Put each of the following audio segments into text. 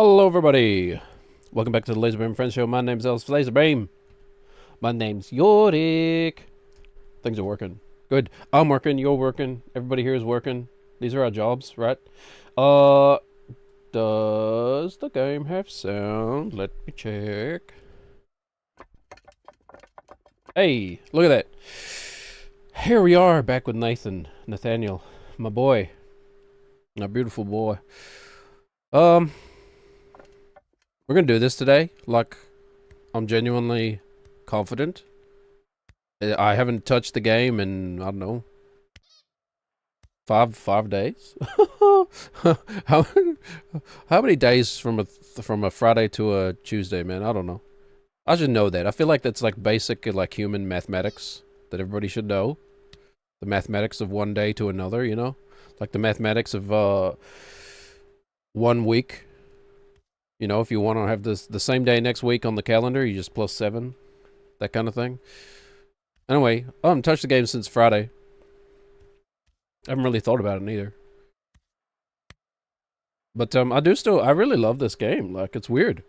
Hello everybody! Welcome back to the Laserbeam Friends Show. My name's Ellis Laserbeam. My name's Yorick. Things are working. Good. I'm working, you're working, everybody here is working. These are our jobs, right? Does the game have sound? Let me check. Hey, look at that. Here we are, back with Nathaniel, my boy. My beautiful boy. We're gonna do this today. Like, I'm genuinely confident. I haven't touched the game in, I don't know, five days. how how many days from a Friday to a Tuesday, man? I don't know. I should know that. I feel like that's like basic like human mathematics that everybody should know. The mathematics of one day to another, you know? Like the mathematics of 1 week. You know, if you want to have the same day next week on the calendar, you just plus 7. That kind of thing. Anyway, I haven't touched the game since Friday. I haven't really thought about it either. But I really love this game. Like, it's weird.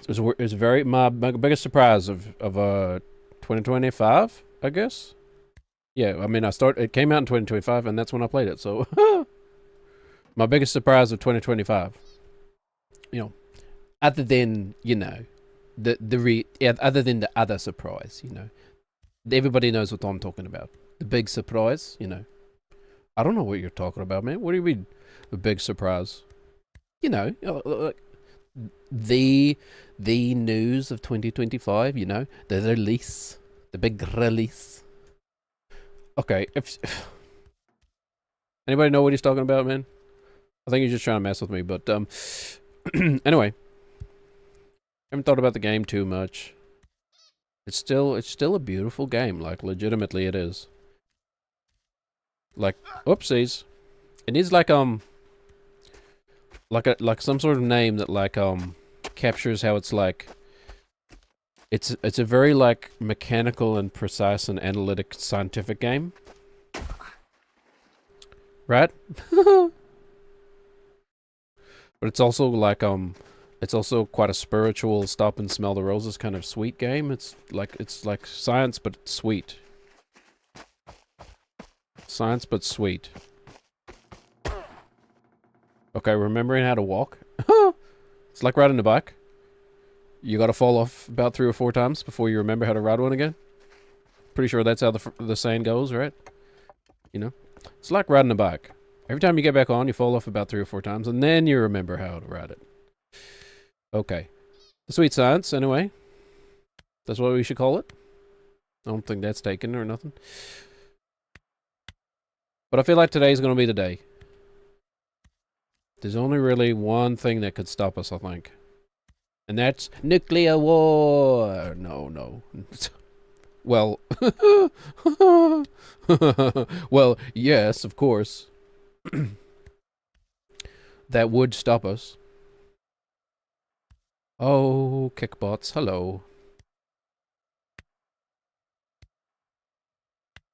It's very, my biggest surprise of 2025, I guess. Yeah, I mean, it came out in 2025, and that's when I played it, so... My biggest surprise of 2025. You know, other than, you know, other than the other surprise, you know. Everybody knows what I'm talking about. The big surprise, you know. I don't know what you're talking about, man. What do you mean, the big surprise? You know, the news of 2025, you know, the release, the big release. Okay, anybody know what he's talking about, man? I think he's just trying to mess with me, but anyway, I haven't thought about the game too much. It's still a beautiful game, like legitimately it is. Like, oopsies, it needs like some sort of name that like captures how it's like. It's a very like mechanical and precise and analytic scientific game, right? But it's also like it's also quite a spiritual stop and smell the roses kind of sweet game. It's like science but sweet. Science but sweet. Okay, remembering how to walk. It's like riding a bike. You gotta fall off about 3 or 4 times before you remember how to ride one again. Pretty sure that's how the saying goes, right? You know? It's like riding a bike. Every time you get back on, you fall off about 3 or 4 times, and then you remember how to ride it. Okay. The sweet science, anyway. That's what we should call it. I don't think that's taken or nothing. But I feel like today's going to be the day. There's only really one thing that could stop us, I think. And that's nuclear war. No. Well, well, yes, of course. That would stop us. Oh, kickbots, hello.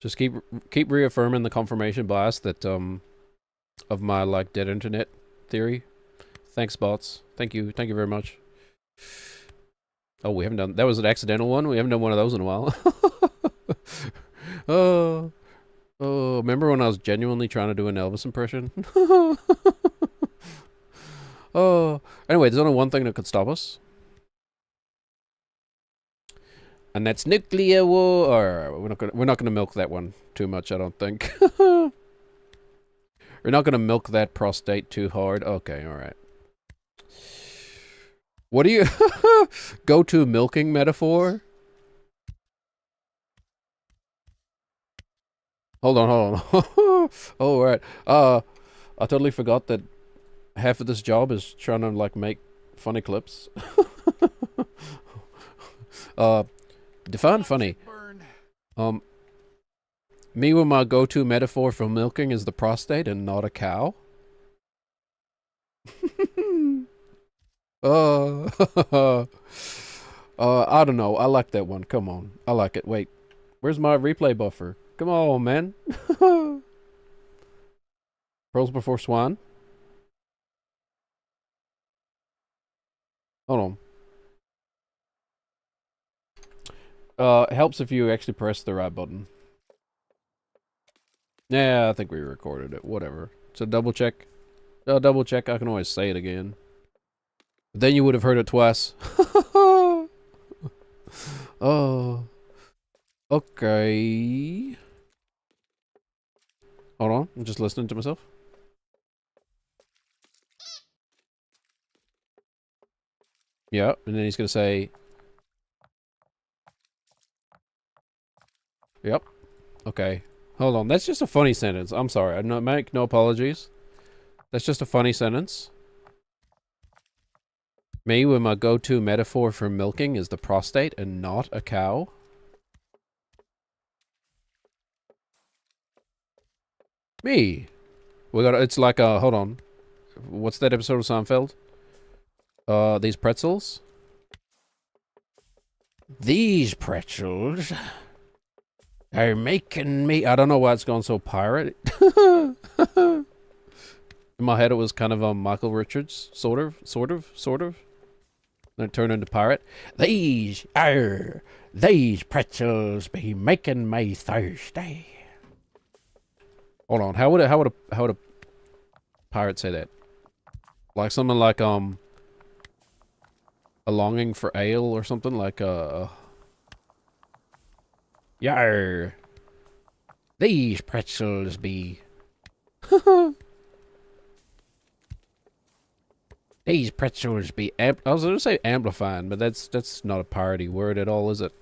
Just keep reaffirming the confirmation bias that of my like dead internet theory. Thanks, bots. Thank you very much. Oh, we haven't done that. Was an accidental one. We haven't done one of those in a while. Oh, remember when I was genuinely trying to do an Elvis impression? Oh, anyway, there's only one thing that could stop us. And that's nuclear war. We're not gonna milk that one too much, I don't think. We're not gonna milk that prostate too hard. Okay, alright. What do you go to milking metaphor? Hold on. Oh, right. I totally forgot that half of this job is trying to like make funny clips. Define funny. Me with my go-to metaphor for milking is the prostate and not a cow. I don't know. I like that one. Come on. I like it. Wait. Where's my replay buffer? Come on, man. Pearls before swine. Hold on. It helps if you actually press the right button. Yeah, I think we recorded it. Whatever. So double check. Double check. I can always say it again. But then you would have heard it twice. Oh. Okay. Hold on. I'm just listening to myself. Yeah, and then he's gonna say, yep. Okay. Hold on. That's just a funny sentence. I'm sorry. I make no apologies. That's just a funny sentence. Me, when my go-to metaphor for milking is the prostate and not a cow. Me. It's like, hold on. What's that episode of Seinfeld? These pretzels? These pretzels are making me... I don't know why it's gone so pirate. In my head, it was kind of Michael Richards, sort of. Then it turned into pirate. These pretzels be making me thirsty. Hold on, how would a pirate say that? Like something like a longing for ale or something like Yar. These pretzels be These pretzels be I was gonna say amplifying, but that's not a parody word at all, is it?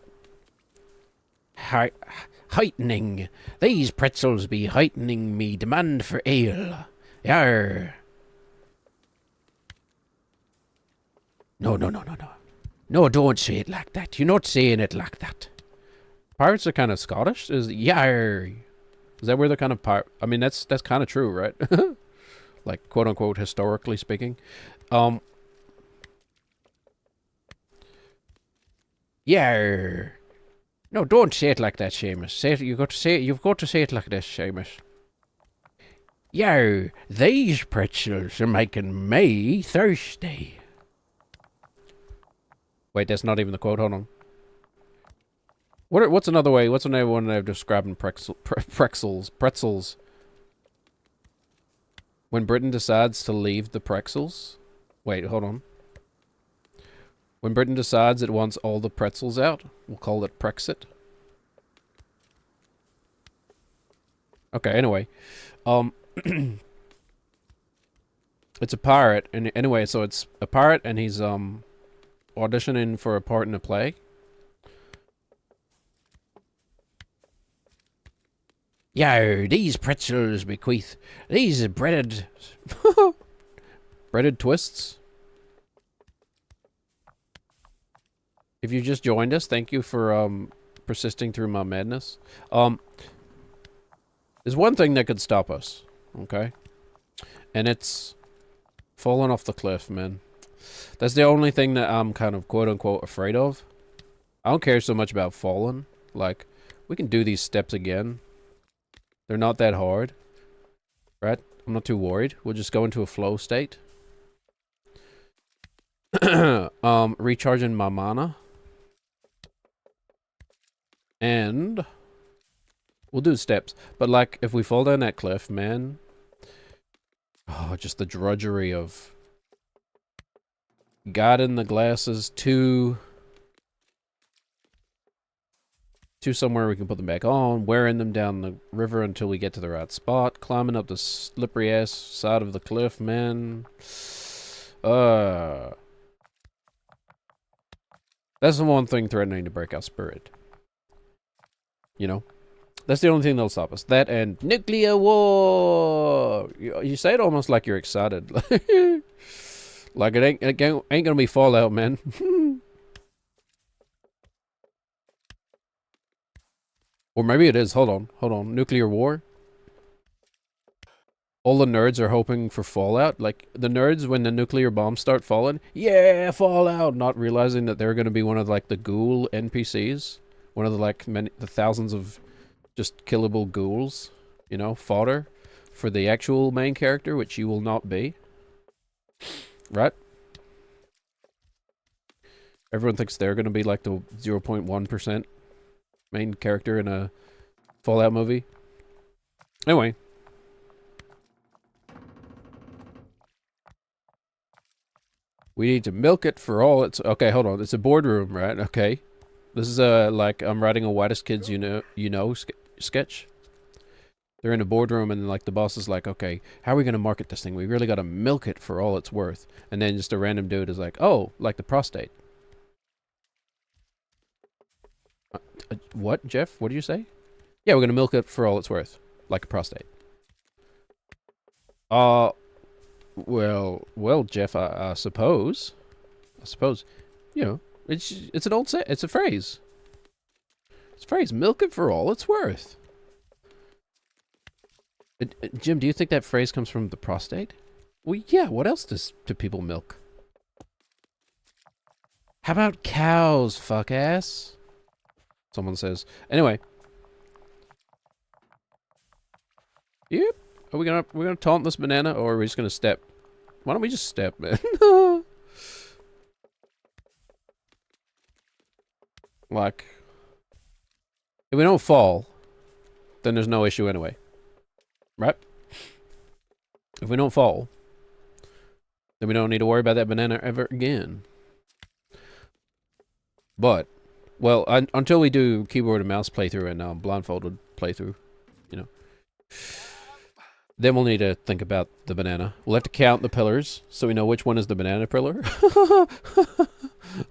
Heightening. These pretzels be heightening me demand for ale. Yar. No. No, don't say it like that. You're not saying it like that. Pirates are kind of Scottish? Yar. Is that where they're kind of I mean, that's kind of true, right? Like, quote unquote, historically speaking. Yeah. No, don't say it like that, Seamus. You've got to say it like this, Seamus. Yeah, these pretzels are making me thirsty. Wait, that's not even the quote. Hold on. What's another way? What's another one of describing pretzels? When Britain decides to leave the pretzels. Wait, hold on. When Britain decides it wants all the pretzels out, we'll call it Brexit. Okay, anyway. It's a pirate, and anyway, so it's a pirate, and he's, auditioning for a part in a play. Yo, these pretzels bequeath. These breaded... breaded twists. If you just joined us, thank you for persisting through my madness. There's one thing that could stop us, okay? And it's falling off the cliff, man. That's the only thing that I'm kind of quote-unquote afraid of. I don't care so much about falling. Like, we can do these steps again. They're not that hard. Right? I'm not too worried. We'll just go into a flow state. Recharging my mana. And we'll do steps. But like, if we fall down that cliff, man. Oh, just the drudgery of guiding the glasses to somewhere we can put them back on, wearing them down the river until we get to the right spot, climbing up the slippery ass side of the cliff, man. That's the one thing threatening to break our spirit. You know? That's the only thing that'll stop us. That and nuclear war! You say it almost like you're excited. Like it ain't gonna be Fallout, man. Or maybe it is. Hold on. Nuclear war? All the nerds are hoping for Fallout. Like, the nerds, when the nuclear bombs start falling, yeah, Fallout! Not realizing that they're gonna be one of, like, the ghoul NPCs. One of the, like, the thousands of just killable ghouls. You know, fodder for the actual main character, which you will not be. Right? Everyone thinks they're gonna be like the 0.1% main character in a Fallout movie. Anyway. We need to milk it for all its... Okay, hold on. It's a boardroom, right? Okay. This is like I'm writing a Whitest Kids You Know sketch. They're in a boardroom and like the boss is like, okay, how are we going to market this thing? We really got to milk it for all it's worth. And then just a random dude is like, oh, like the prostate. What, Jeff? What did you say? Yeah, we're going to milk it for all it's worth. Like a prostate. Well, Jeff, I suppose, you know, it's an old set. It's a phrase. It's a phrase. Milk it for all it's worth. Jim, do you think that phrase comes from the prostate? Well, yeah. What else do people milk? How about cows, fuck ass? Someone says. Anyway. Yep. Are we gonna taunt this banana, or are we just gonna step? Why don't we just step, man? Like, if we don't fall, then there's no issue anyway, right? If we don't fall, then we don't need to worry about that banana ever again. But, well, until we do keyboard and mouse playthrough and blindfolded playthrough, you know. Then we'll need to think about the banana. We'll have to count the pillars so we know which one is the banana pillar.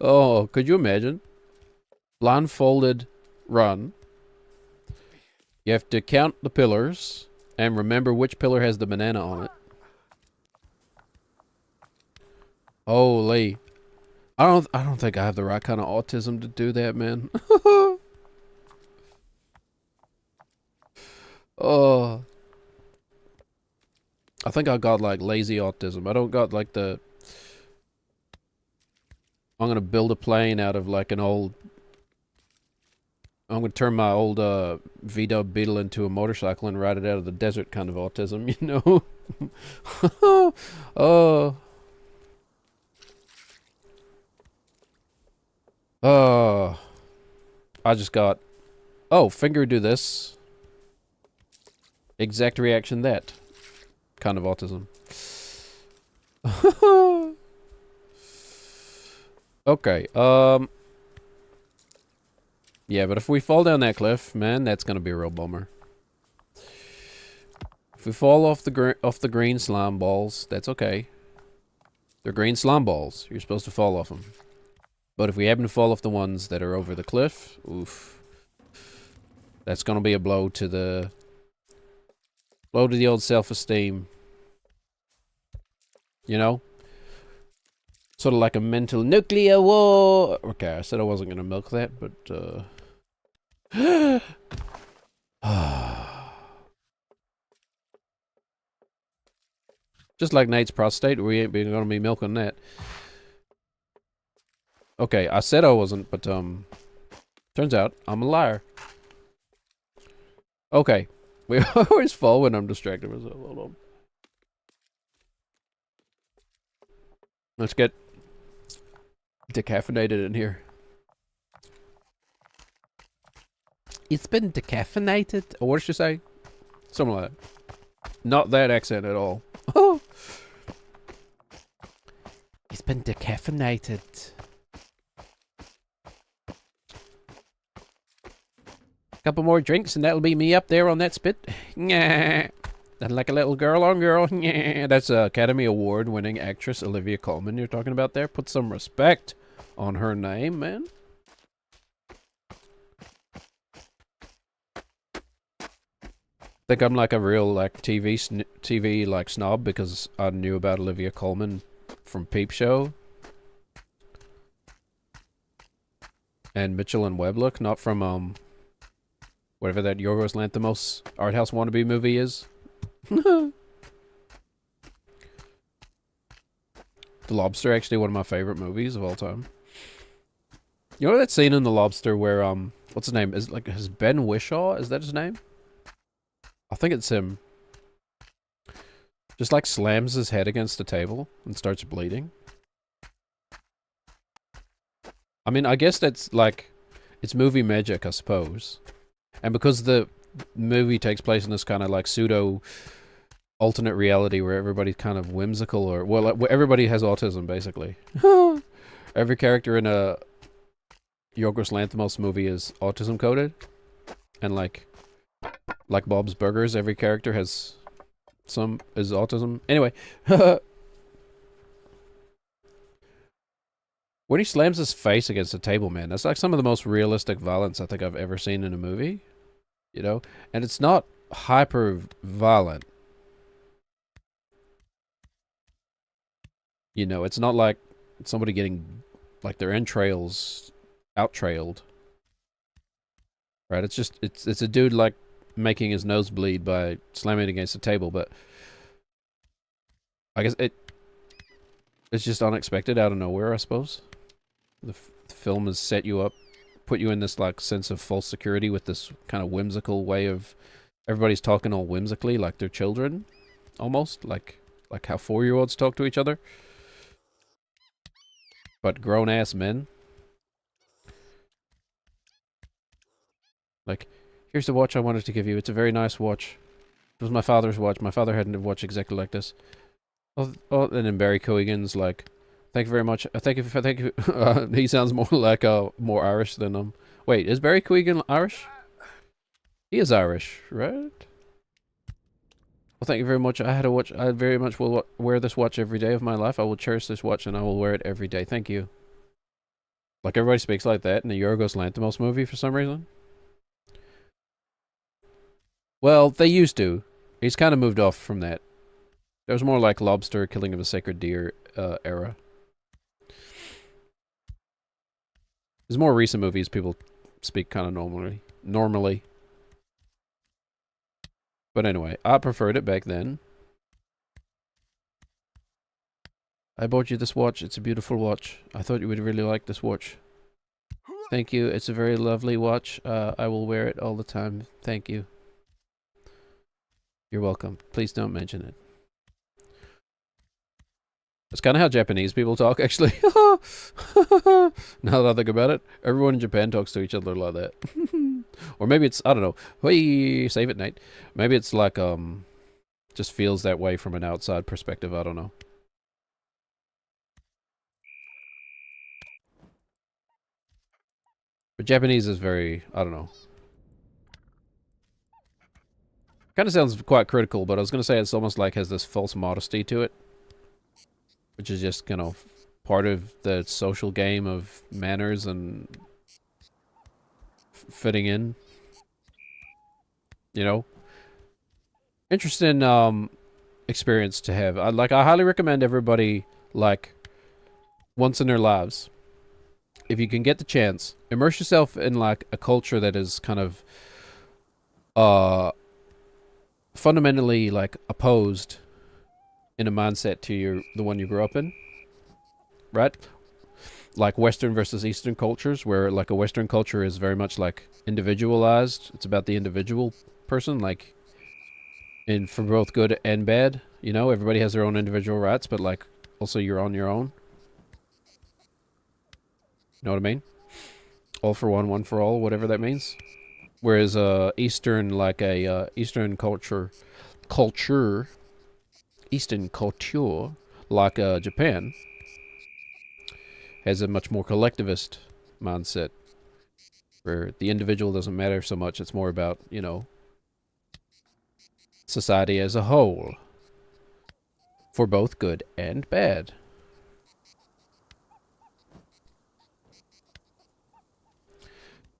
Oh, could you imagine? Blindfolded run. You have to count the pillars and remember which pillar has the banana on it. Holy. I don't think I have the right kind of autism to do that, man. Oh. I think I got like lazy autism. I don't got like the... I'm gonna build a plane out of like an old... I'm gonna turn my old VW Beetle into a motorcycle and ride it out of the desert kind of autism, you know? Oh. Oh. I just got... Oh, finger do this. Exact reaction that. Kind of autism. Okay, yeah, but if we fall down that cliff, man, that's gonna be a real bummer. If we fall off the green slime balls, that's okay. They're green slime balls. You're supposed to fall off them. But if we happen to fall off the ones that are over the cliff, oof. That's gonna be a blow to the old self-esteem. You know? Sort of like a mental nuclear war. Okay, I said I wasn't gonna milk that, but just like Nate's prostate, we ain't gonna be milking that. Okay, I said I wasn't, but turns out I'm a liar. Okay, we always fall when I'm distracted. Hold on. Let's get decaffeinated in here. It's been decaffeinated? Or what did she say? Something like that. Not that accent at all. Oh. It's been decaffeinated. Couple more drinks and that'll be me up there on that spit. Nah. Like a little girl on girl. Yeah, that's Academy Award winning actress Olivia Colman you're talking about there. Put some respect on her name, man. Think I'm like a real like TV like snob because I knew about Olivia Colman from Peep Show and Mitchell and Webb look, not from whatever that Yorgos Lanthimos art house wannabe movie is. The Lobster, actually one of my favorite movies of all time. You know that scene in The Lobster where what's his name? Is Ben Whishaw? Is that his name? I think it's him. Just like slams his head against the table and starts bleeding. I mean, I guess that's like, it's movie magic, I suppose. And because the movie takes place in this kind of like pseudo alternate reality where everybody's kind of whimsical, or well, like, everybody has autism basically. Every character in a Yorgos Lanthimos movie is autism coded, and like Bob's Burgers, every character has some is autism. Anyway, when he slams his face against the table, man, that's like some of the most realistic violence I think I've ever seen in a movie. You know, and it's not hyper violent. You know, it's not like somebody getting like their entrails out trailed. Right? It's just it's a dude like making his nose bleed by slamming it against the table, but I guess it's just unexpected out of nowhere, I suppose. The film has set you up, put you in this like sense of false security with this kind of whimsical way of everybody's talking all whimsically like they're children, almost like how 4-year-olds talk to each other, but grown ass men. Like, here's the watch I wanted to give you. It's a very nice watch. It was my father's watch. My father had a watch exactly like this. Oh, and then Barry Cogan's like, thank you very much. Thank you. He sounds more like more Irish than Wait, is Barry Cogan Irish? He is Irish, right? Well, thank you very much. I had a watch. I very much will wear this watch every day of my life. I will cherish this watch and I will wear it every day. Thank you. Like everybody speaks like that in the Yorgos Lanthimos movie for some reason. Well, they used to. He's kind of moved off from that. There was more like Lobster, Killing of a Sacred Deer era. There's more recent movies people speak kind of normally. But anyway, I preferred it back then. I bought you this watch. It's a beautiful watch. I thought you would really like this watch. Thank you. It's a very lovely watch. I will wear it all the time. Thank you. You're welcome. Please don't mention it. That's kind of how Japanese people talk, actually. Now that I think about it, everyone in Japan talks to each other like that. Or maybe it's, I don't know. Hey, save it, Nate. Maybe it's like, just feels that way from an outside perspective. I don't know. But Japanese is very, I don't know. Kind of sounds quite critical, but I was going to say it's almost like has this false modesty to it. Which is just, you know, part of the social game of manners and fitting in. You know? Interesting experience to have. I highly recommend everybody, like, once in their lives, if you can get the chance, immerse yourself in, like, a culture that is kind of fundamentally, like, opposed in a mindset to the one you grew up in, right? Like Western versus Eastern cultures, where like a Western culture is very much like individualized. It's about the individual person, like for both good and bad. You know, everybody has their own individual rights, but like also you're on your own. You know what I mean? All for one, one for all, whatever that means. Whereas Eastern, like a Eastern culture, Eastern culture, like Japan, has a much more collectivist mindset, where the individual doesn't matter so much. It's more about, you know, society as a whole, for both good and bad.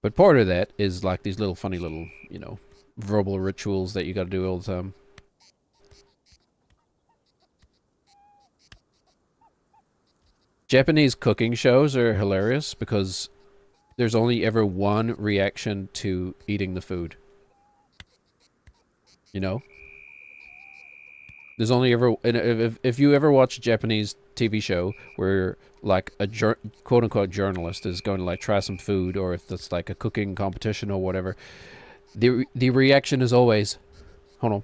But part of that is like these little funny little, you know, verbal rituals that you got to do all the time. Japanese cooking shows are hilarious because there's only ever one reaction to eating the food. You know? There's only ever... If you ever watch a Japanese TV show where, like, a quote-unquote journalist is going to, like, try some food, or if it's, like, a cooking competition or whatever, the reaction is always... Hold on.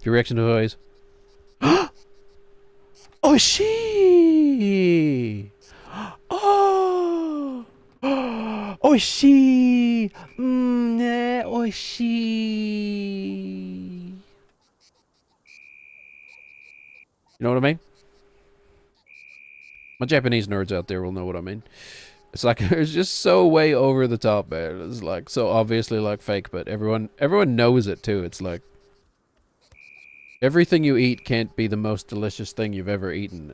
The reaction is always... Oh, she! Oh! Oishi! Ne, oishi! You know what I mean? My Japanese nerds out there will know what I mean. It's like it's just so way over the top, man. It's like so obviously like fake, but everyone knows it too. It's like everything you eat can't be the most delicious thing you've ever eaten.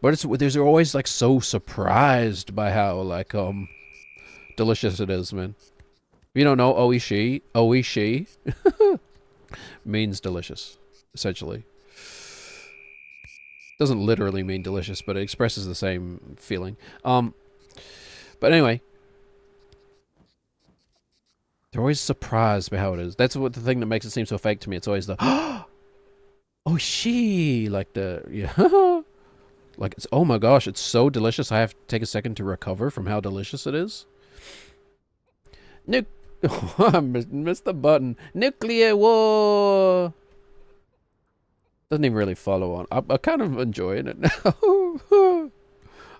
But they're always like so surprised by how like delicious it is, man. If you don't know oishi means delicious, essentially. Doesn't literally mean delicious, but it expresses the same feeling. But anyway, they're always surprised by how it is. That's what the thing that makes it seem so fake to me. It's always the oh she like the yeah like it's oh my gosh, it's so delicious. I have to take a second to recover from how delicious it is. I missed the button. Nuclear war. Doesn't even really follow on. I'm kind of enjoying it now.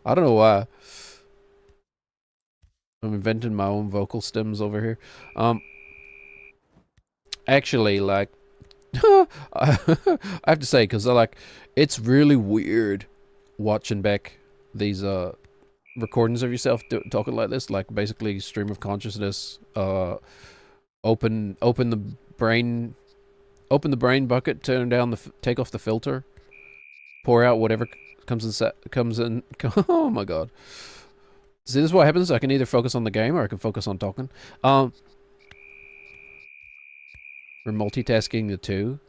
I don't know why. I'm inventing my own vocal stems over here. Actually, like, I have to say, because like, it's really weird watching back these recordings of yourself talking like this, like basically stream of consciousness. Open the brain. Open the brain bucket, turn down take off the filter, pour out whatever comes in. Oh my god! See, this is what happens. I can either focus on the game or I can focus on talking. We're multitasking the two,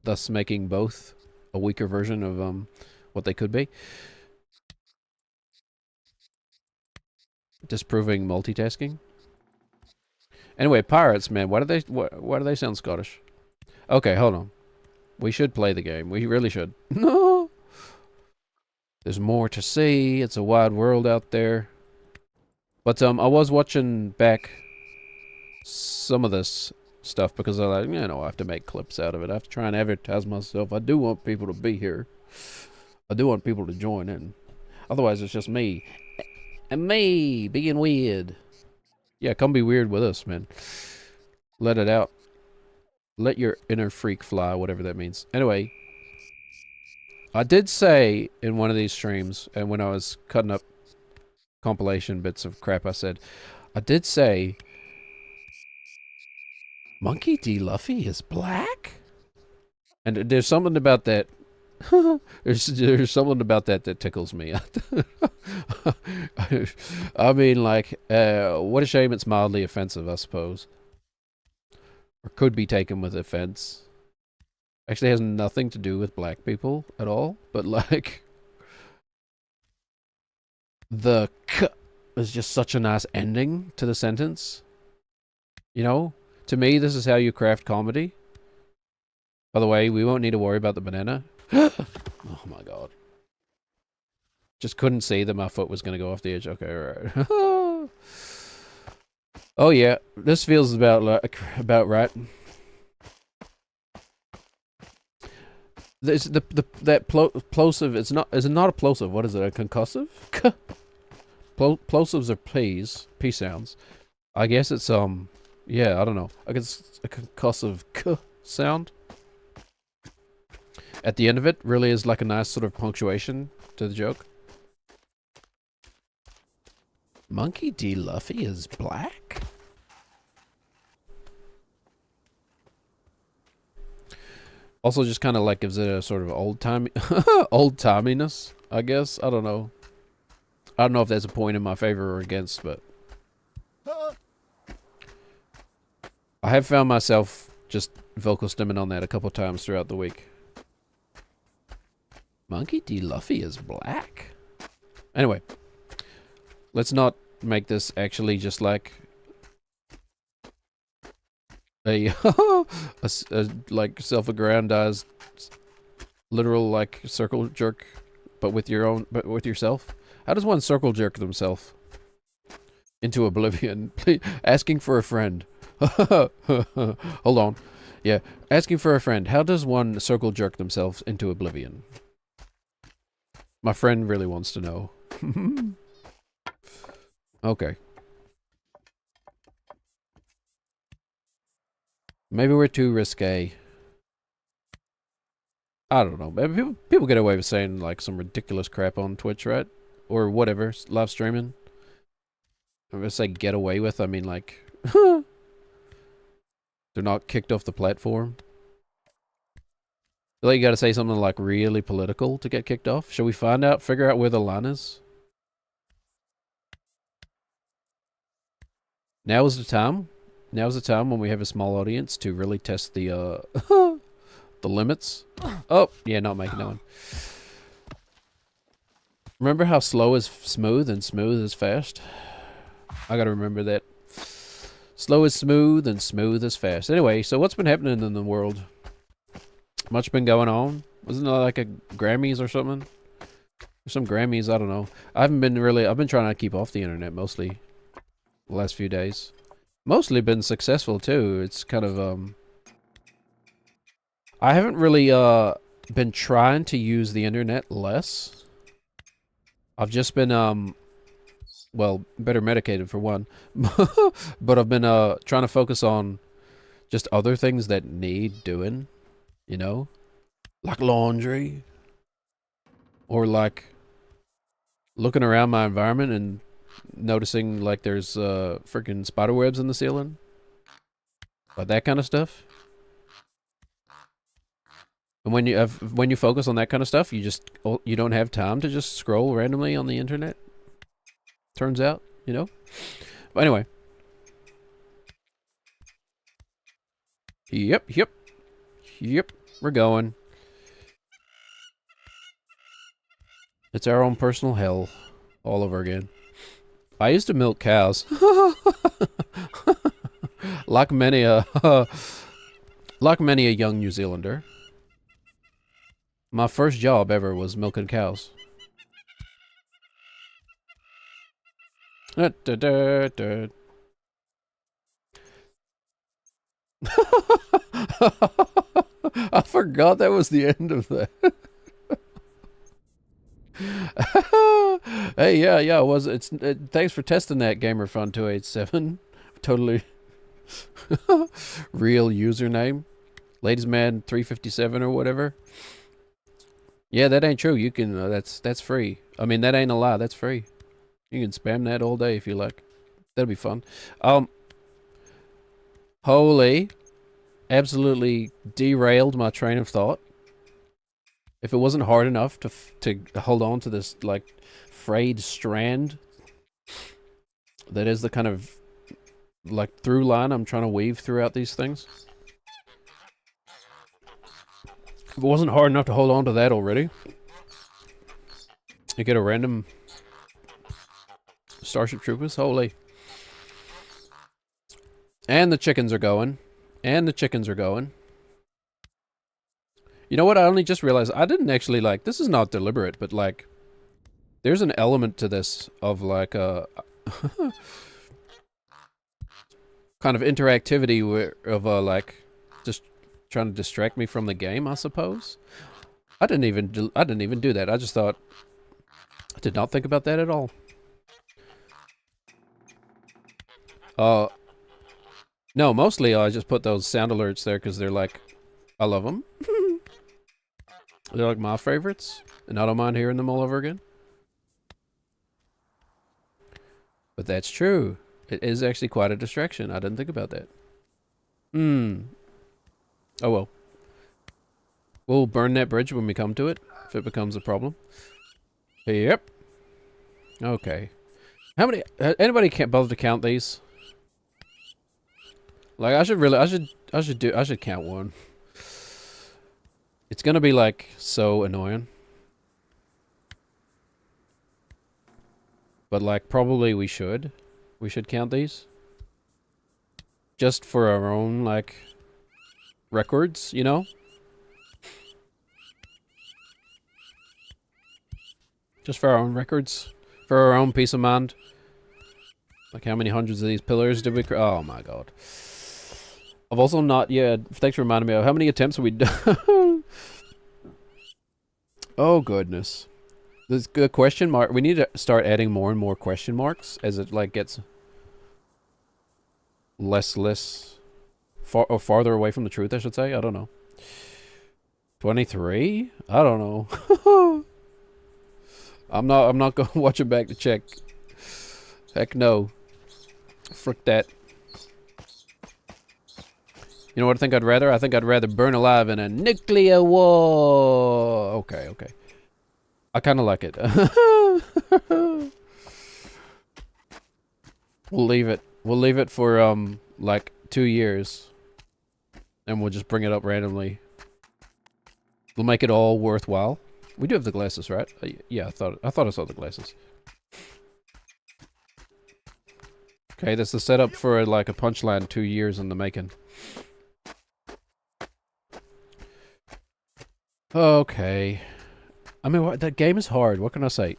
thus making both a weaker version of what they could be. Disproving multitasking. Anyway, pirates, man. Why do they sound Scottish? Okay, hold on. We should play the game. We really should. No! There's more to see. It's a wide world out there. But I was watching back some of this stuff because I like, you know, I have to make clips out of it. I have to try and advertise myself. I do want people to be here. I do want people to join in. Otherwise, it's just me. And me being weird. Yeah, come be weird with us, man. Let it out. Let your inner freak fly, whatever that means. Anyway, I did say in one of these streams, and when I was cutting up compilation bits of crap I said, I did say, Monkey D. Luffy is black? And there's something about that, there's something about that tickles me. I mean, like, what a shame it's mildly offensive, I suppose. Or could be taken with offense. Actually has nothing to do with black people at all, but like the k is just such a nice ending to the sentence. You know? To me, this is how you craft comedy. By the way, we won't need to worry about the banana. Oh my god. Just couldn't see that my foot was going to go off the edge. Okay, alright. Oh yeah, this feels about right. This that plosive. It's not. Is it not a plosive? What is it? A concussive? Plosives are p sounds. I guess it's yeah, I don't know. I guess it's a concussive k sound. At the end of it, really is like a nice sort of punctuation to the joke. Monkey D. Luffy is black? Also just kind of like gives it a sort of old-timiness, I guess. I don't know. I don't know if that's a point in my favor or against, but I have found myself just vocal stemming on that a couple times throughout the week. Monkey D. Luffy is black? Anyway. Let's not make this actually just like a like self-aggrandized literal like circle jerk, but with yourself. How does one circle jerk themselves into oblivion? Please, asking for a friend. Hold on. Yeah, asking for a friend. How does one circle jerk themselves into oblivion? My friend really wants to know. Okay. Maybe we're too risque. I don't know. Maybe people get away with saying like some ridiculous crap on Twitch, right? Or whatever, live streaming. I'm gonna say get away with. I mean, like, they're not kicked off the platform. Like, you gotta say something like really political to get kicked off. Shall we find out? Figure out where the line is. Now is the time. Now is the time when we have a small audience to really test the the limits. Oh, yeah, not making that one. Remember how slow is smooth and smooth is fast? I gotta remember that. Slow is smooth and smooth is fast. Anyway, so what's been happening in the world? Much been going on? Wasn't there like a Grammys or something? Or some Grammys, I don't know. I've been trying to keep off the internet mostly the last few days. Mostly been successful too. It's kind of I haven't really been trying to use the internet less. I've just been well, better medicated for one. But I've been trying to focus on just other things that need doing, you know? Like laundry. Or like looking around my environment and noticing like there's freaking spider webs in the ceiling. Like that kind of stuff. And when you focus on that kind of stuff, you don't have time to just scroll randomly on the internet. Turns out, you know? But anyway. Yep. We're going. It's our own personal hell all over again. I used to milk cows. like many a young New Zealander. My first job ever was milking cows. I forgot that was the end of that. Hey, yeah, it was. Thanks for testing that, GamerFun287. Totally real username, ladiesman357 or whatever. Yeah, that ain't true. You can. That's free. I mean, that ain't a lie. That's free. You can spam that all day if you like. That'll be fun. Holy, absolutely derailed my train of thought. If it wasn't hard enough to hold on to this like frayed strand that is the kind of like through line I'm trying to weave throughout these things. If it wasn't hard enough to hold on to that already, you get a random Starship Troopers, holy. And the chickens are going. And the chickens are going. You know what? I only just realized I didn't actually like, this is not deliberate, but like, there's an element to this of like a kind of interactivity of like just trying to distract me from the game, I suppose. I didn't even do that. I just thought, I did not think about that at all. No, mostly I just put those sound alerts there because they're like, I love them. They're like my favorites, and I don't mind hearing them all over again. But that's true. It is actually quite a distraction. I didn't think about that. Oh well. We'll burn that bridge when we come to it, if it becomes a problem. Yep. Okay. How many... Anybody can't bother to count these? Like, I should count one. It's gonna be, like, so annoying. But, like, probably we should. We should count these. Just for our own, like, records, you know? Just for our own records. For our own peace of mind. Like, how many hundreds of these pillars did we... Oh, my God. I've also not... Yeah, thanks for reminding me of how many attempts have we done. Oh, goodness. This good question mark. We need to start adding more and more question marks as it like gets less far or farther away from the truth. I should say. I don't know. 23? I don't know. I'm not going to watch it back to check. Heck no. Frick that. You know what I think I'd rather? I think I'd rather burn alive in a nuclear war. Okay, okay. I kind of like it. We'll leave it. We'll leave it for, like 2 years. And we'll just bring it up randomly. We'll make it all worthwhile. We do have the glasses, right? Yeah, I thought I saw the glasses. Okay, that's the setup for like a punchline 2 years in the making. Okay. I mean, that game is hard. What can I say?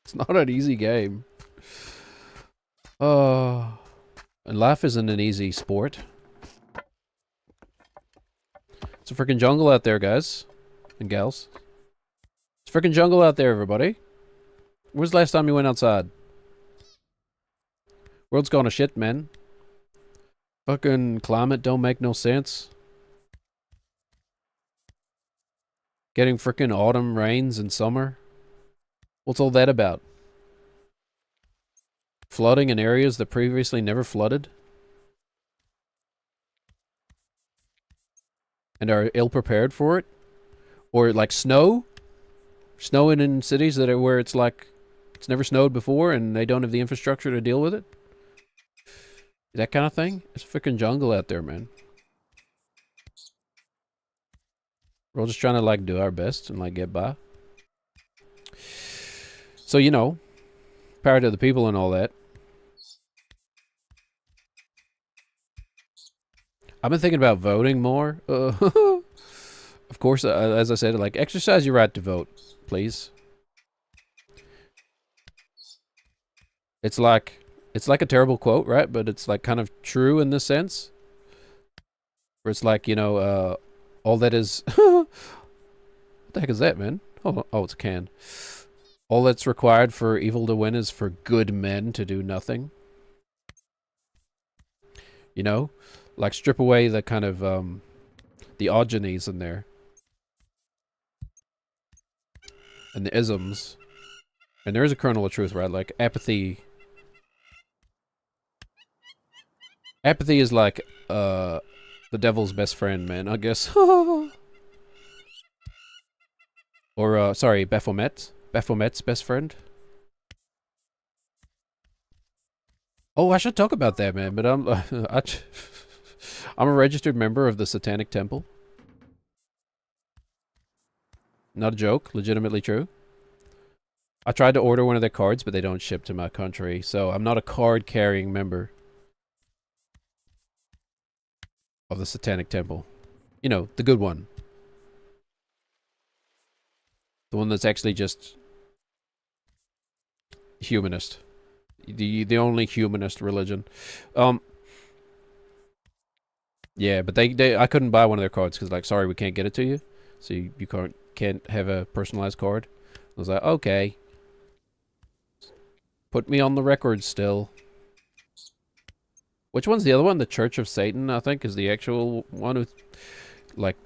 It's not an easy game. And life isn't an easy sport. It's a freaking jungle out there, guys. And gals. It's a freaking jungle out there, everybody. When's the last time you went outside? World's gone to shit, man. Fucking climate don't make no sense. Getting freaking autumn rains in summer. What's all that about? Flooding in areas that previously never flooded? And are ill-prepared for it? Or like snow? Snowing in cities that are where it's like it's never snowed before and they don't have the infrastructure to deal with it? That kind of thing? It's a freaking jungle out there, man. We're all just trying to like do our best and like get by. So, you know, power to the people and all that. I've been thinking about voting more. Of course, as I said, like exercise your right to vote, please. It's like a terrible quote, right? But it's like kind of true in this sense. Where it's like, you know, all that is... What the heck is that, man? Oh, it's a can. All that's required for evil to win is for good men to do nothing. You know? Like, strip away the kind of, the ogenies in there. And the isms. And there is a kernel of truth, right? Like, apathy... Apathy is like, the devil's best friend, man, I guess. Or, sorry, Baphomet. Baphomet's best friend. Oh, I should talk about that, man, but I'm a registered member of the Satanic Temple. Not a joke, legitimately true. I tried to order one of their cards, but they don't ship to my country, so I'm not a card-carrying member of the Satanic Temple. You know, the good one. The one that's actually just humanist. The only humanist religion. Yeah, but I couldn't buy one of their cards because, like, sorry, we can't get it to you. So you can't have a personalized card. I was like, okay. Put me on the record still. Which one's the other one? The Church of Satan, I think, is the actual one with, like,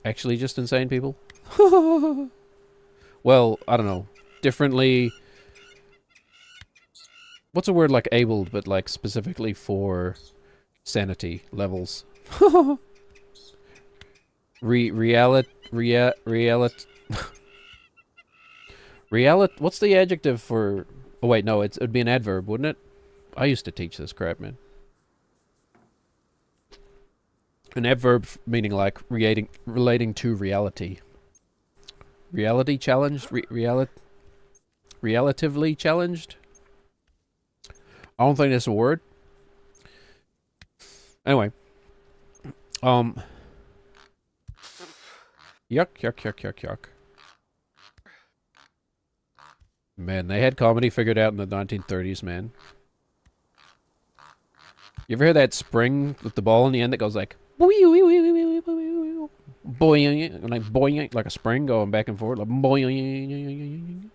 actually just insane people. Well, I don't know. Differently... What's a word like abled, but like specifically for sanity levels? Realit... What's the adjective for... Oh wait, no, it'd be an adverb, wouldn't it? I used to teach this crap, man. An adverb meaning like relating to reality. Reality challenged? Relatively challenged? I don't think that's a word. Anyway. Yuck, yuck, yuck, yuck, yuck. Man, they had comedy figured out in the 1930s, man. You ever hear that spring with the ball in the end that goes like... Boing, boing, like boing, like a spring going back and forth, like boing.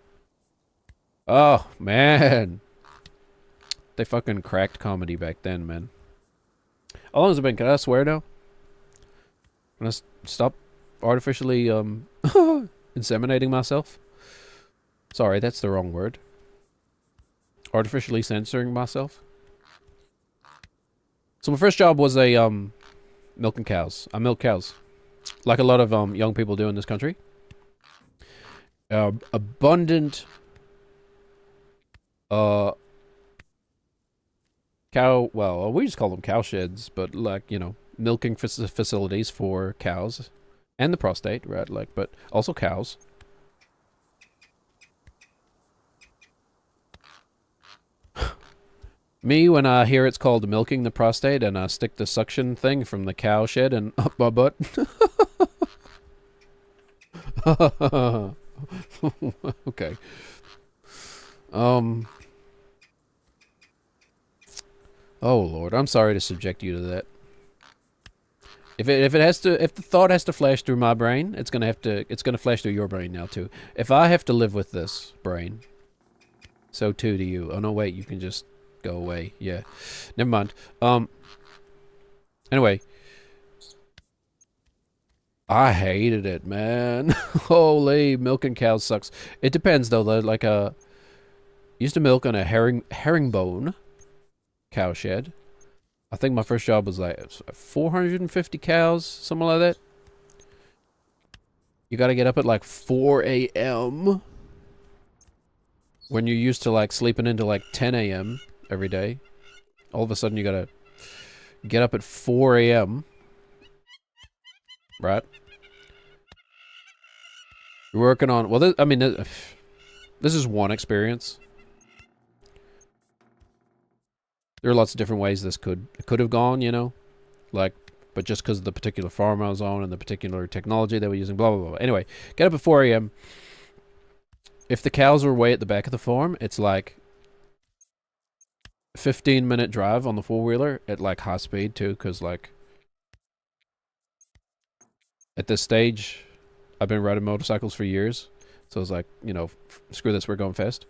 Oh man, they fucking cracked comedy back then, man. How long has it been? Can I swear now? Can I stop artificially inseminating myself? Sorry, that's the wrong word. Artificially censoring myself. So my first job was a milking cows. I milk cows, like a lot of young people do in this country. Abundant cow. Well, we just call them cow sheds, but like, you know, milking facilities for cows and the prostate, right? Like, but also cows. Me, when I hear it's called milking the prostate, and I stick the suction thing from the cow shed and up my butt. Okay. Oh Lord, I'm sorry to subject you to that. If the thought has to flash through my brain, it's gonna flash through your brain now too. If I have to live with this brain, so too do you. Oh no, wait, you can just go away. Yeah, never mind. Anyway, I hated it, man. Holy, milking cows sucks. It depends though. Like used to milk on a herringbone cow shed. I think my first job was like 450 cows, something like that. You gotta get up at like 4 a.m. when you're used to like sleeping into like 10 a.m. every day. All of a sudden you gotta get up at 4 a.m. Right? You're working on, well, I mean, this is one experience. There are lots of different ways this could have gone, you know, like, but just because of the particular farm I was on and the particular technology they were using, blah, blah, blah. Anyway, get up at 4 a.m. If the cows are way at the back of the farm, it's like 15-minute drive on the four-wheeler at like high speed too, because like at this stage, I've been riding motorcycles for years, so it's like, you know, screw this, we're going fast.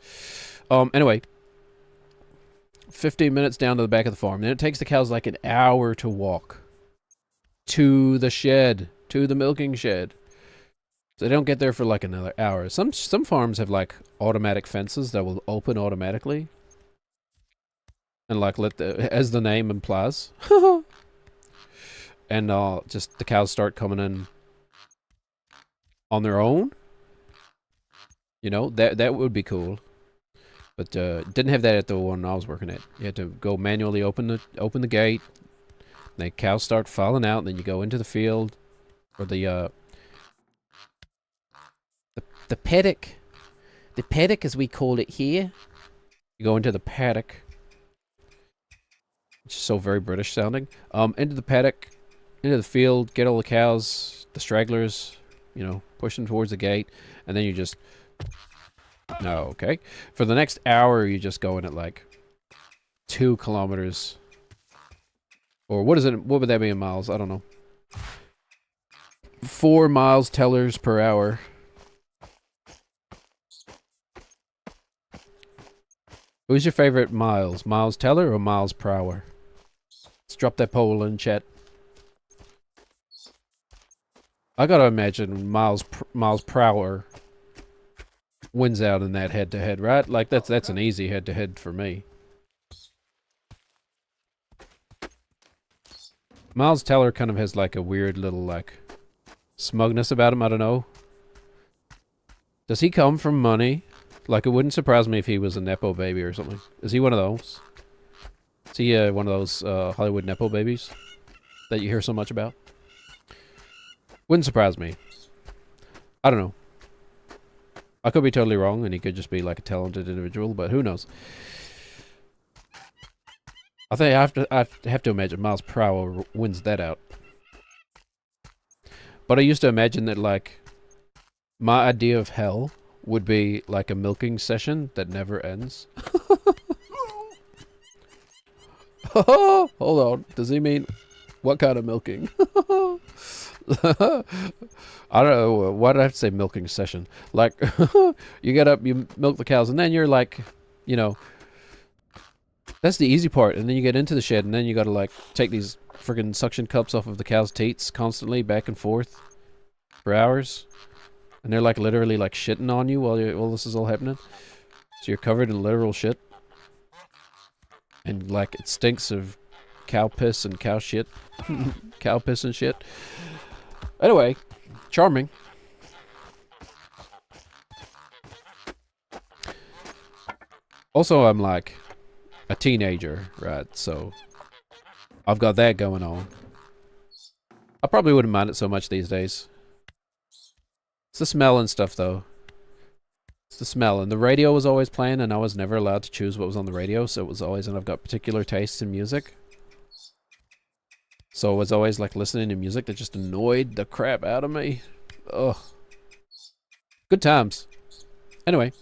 Anyway. 15 minutes down to the back of the farm. Then it takes the cows like an hour to walk to the shed, to the milking shed. So they don't get there for like another hour. Some farms have like automatic fences that will open automatically. And like as the name implies. And just the cows start coming in on their own. You know, that would be cool. But didn't have that at the one I was working at. You had to go manually open the gate. The cows start falling out, and then you go into the field, or the paddock. The paddock, as we call it here. You go into the paddock, which is so very British sounding. Into the paddock, into the field, get all the cows, the stragglers, you know, push them towards the gate, and then you just. No, okay. For the next hour, you're just going at like 2 kilometers. Or what is it? What would that be in miles? I don't know. 4 miles tellers per hour. Who's your favorite miles? Miles teller or miles per hour? Let's drop that poll in chat. I gotta imagine miles per hour wins out in that head-to-head, right? Like, that's an easy head-to-head for me. Miles Teller kind of has, like, a weird little, like, smugness about him, I don't know. Does he come from money? Like, it wouldn't surprise me if he was a Nepo baby or something. Is he one of those? Is he one of those Hollywood Nepo babies that you hear so much about? Wouldn't surprise me. I don't know. I could be totally wrong, and he could just be like a talented individual, but who knows? I think I have to imagine miles per hour wins that out. But I used to imagine that, like, my idea of hell would be like a milking session that never ends. Hold on. Does he mean what kind of milking? I don't know. Why did I have to say milking session? Like, you get up, you milk the cows, and then you're like, you know, that's the easy part. And then you get into the shed, and then you gotta, like, take these friggin' suction cups off of the cow's teats constantly, back and forth, for hours. And they're, like, literally, like, shitting on you while this is all happening. So you're covered in literal shit. And, like, it stinks of cow piss and cow shit. Cow piss and shit. Anyway, charming. Also, I'm like a teenager, right? So I've got that going on. I probably wouldn't mind it so much these days. It's the smell and stuff, though. It's the smell. And the radio was always playing, and I was never allowed to choose what was on the radio, so it was always, and I've got particular tastes in music. So I was always, like, listening to music that just annoyed the crap out of me. Ugh. Good times. Anyway.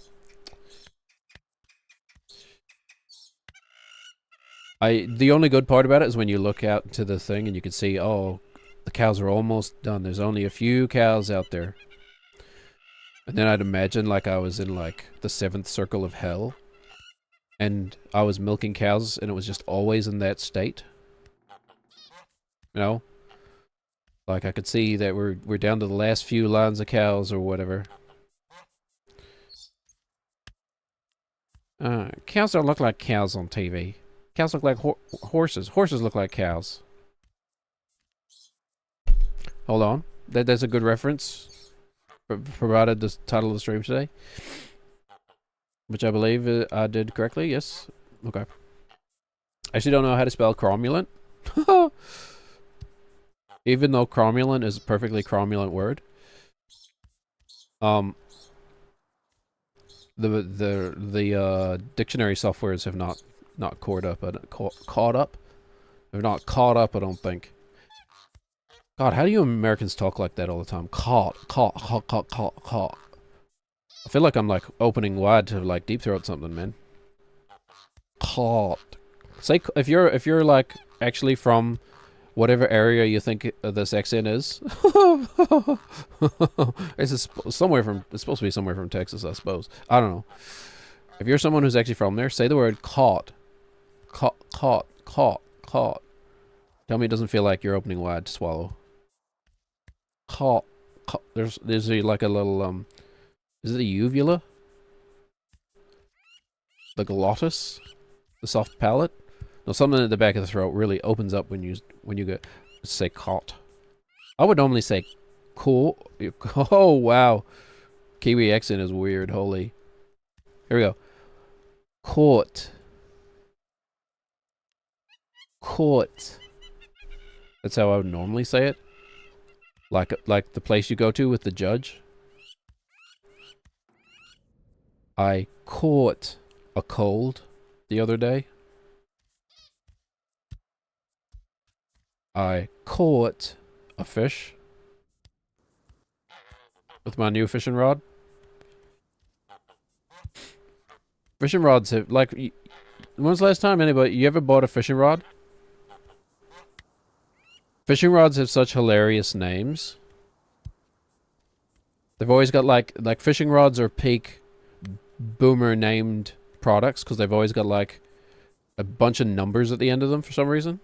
The only good part about it is when you look out into the thing and you can see, oh, the cows are almost done. There's only a few cows out there. And then I'd imagine like I was in like the 7th circle of hell. And I was milking cows and it was just always in that state. You know? Like I could see that we're down to the last few lines of cows or whatever. Cows don't look like cows on TV. Cows look like horses. Horses look like cows. Hold on. That's a good reference. Provided the title of the stream today. Which I believe I did correctly. Yes. Okay. I actually don't know how to spell cromulent. Even though cromulent is a perfectly cromulent word. The dictionary softwares have not caught up. They're not caught up, I don't think. God, how do you Americans talk like that all the time? Caught. I feel like I'm like opening wide to like deep throat something, man. Caught. Say if you're like actually from whatever area you think this accent is. It's somewhere from. It's supposed to be somewhere from Texas, I suppose. I don't know. If you're someone who's actually from there, say the word caught. Caught. Tell me it doesn't feel like you're opening wide to swallow. Caught. There's like a little is it a uvula? The glottis? The soft palate? No, something at the back of the throat really opens up when you go say caught. I would normally say cool. Oh wow. Kiwi accent is weird, holy. Here we go. Court. That's how I would normally say it. Like the place you go to with the judge. I caught a cold the other day. I caught a fish with my new fishing rod. Fishing rods have, like, when's the last time you ever bought a fishing rod? Fishing rods have such hilarious names. They've always got like fishing rods are peak boomer named products because they've always got like a bunch of numbers at the end of them for some reason.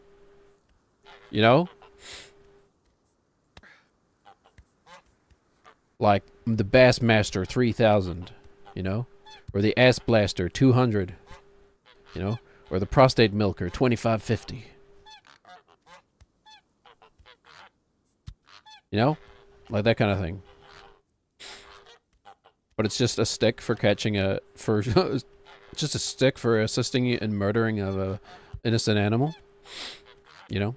You know? Like the Bassmaster 3000, you know? Or the Ass Blaster 200, you know? Or the Prostate Milker 2550. You know? Like that kind of thing. But it's just a stick for catching just a stick for assisting in murdering of a innocent animal. You know?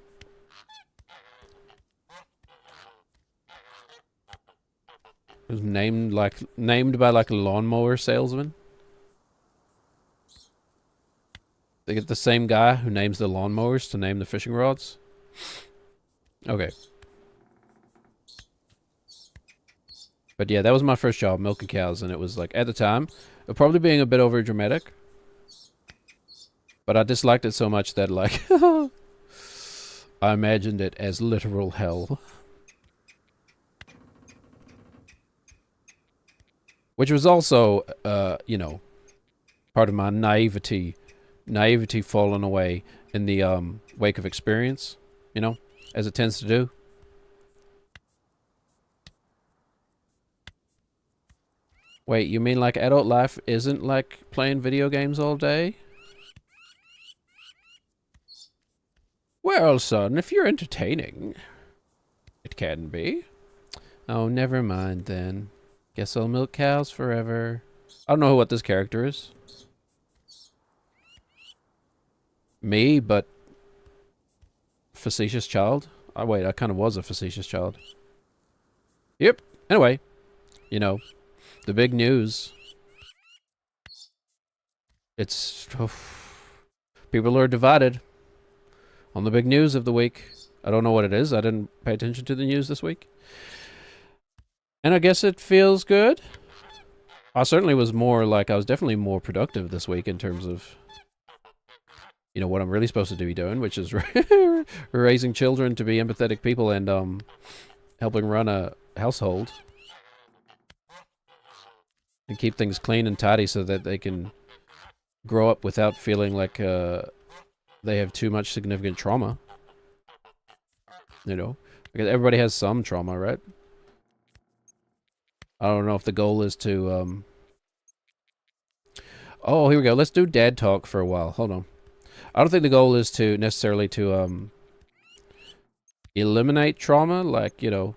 It was named by like a lawnmower salesman. They get the same guy who names the lawnmowers to name the fishing rods. Okay. But yeah, that was my first job, milking cows, and it was like, at the time, it probably being a bit over dramatic. But I disliked it so much that like, I imagined it as literal hell. Which was also, you know, part of my naivety falling away in the wake of experience, you know, as it tends to do. Wait, you mean like adult life isn't like playing video games all day? Well, son, if you're entertaining, it can be. Oh, never mind then. Guess I'll milk cows forever. I don't know what this character is. Me, but facetious child? Oh, wait, I kind of was a facetious child. Yep. Anyway, you know, the big news. It's... Oh, people are divided on the big news of the week. I don't know what it is. I didn't pay attention to the news this week. And I guess it feels good. I certainly was more like, I was definitely more productive this week in terms of, you know, what I'm really supposed to be doing, which is raising children to be empathetic people and helping run a household. And keep things clean and tidy so that they can grow up without feeling like they have too much significant trauma. You know, because everybody has some trauma, right? I don't know if the goal is to, Oh, here we go. Let's do dad talk for a while. Hold on. I don't think the goal is to necessarily to, eliminate trauma. Like, you know,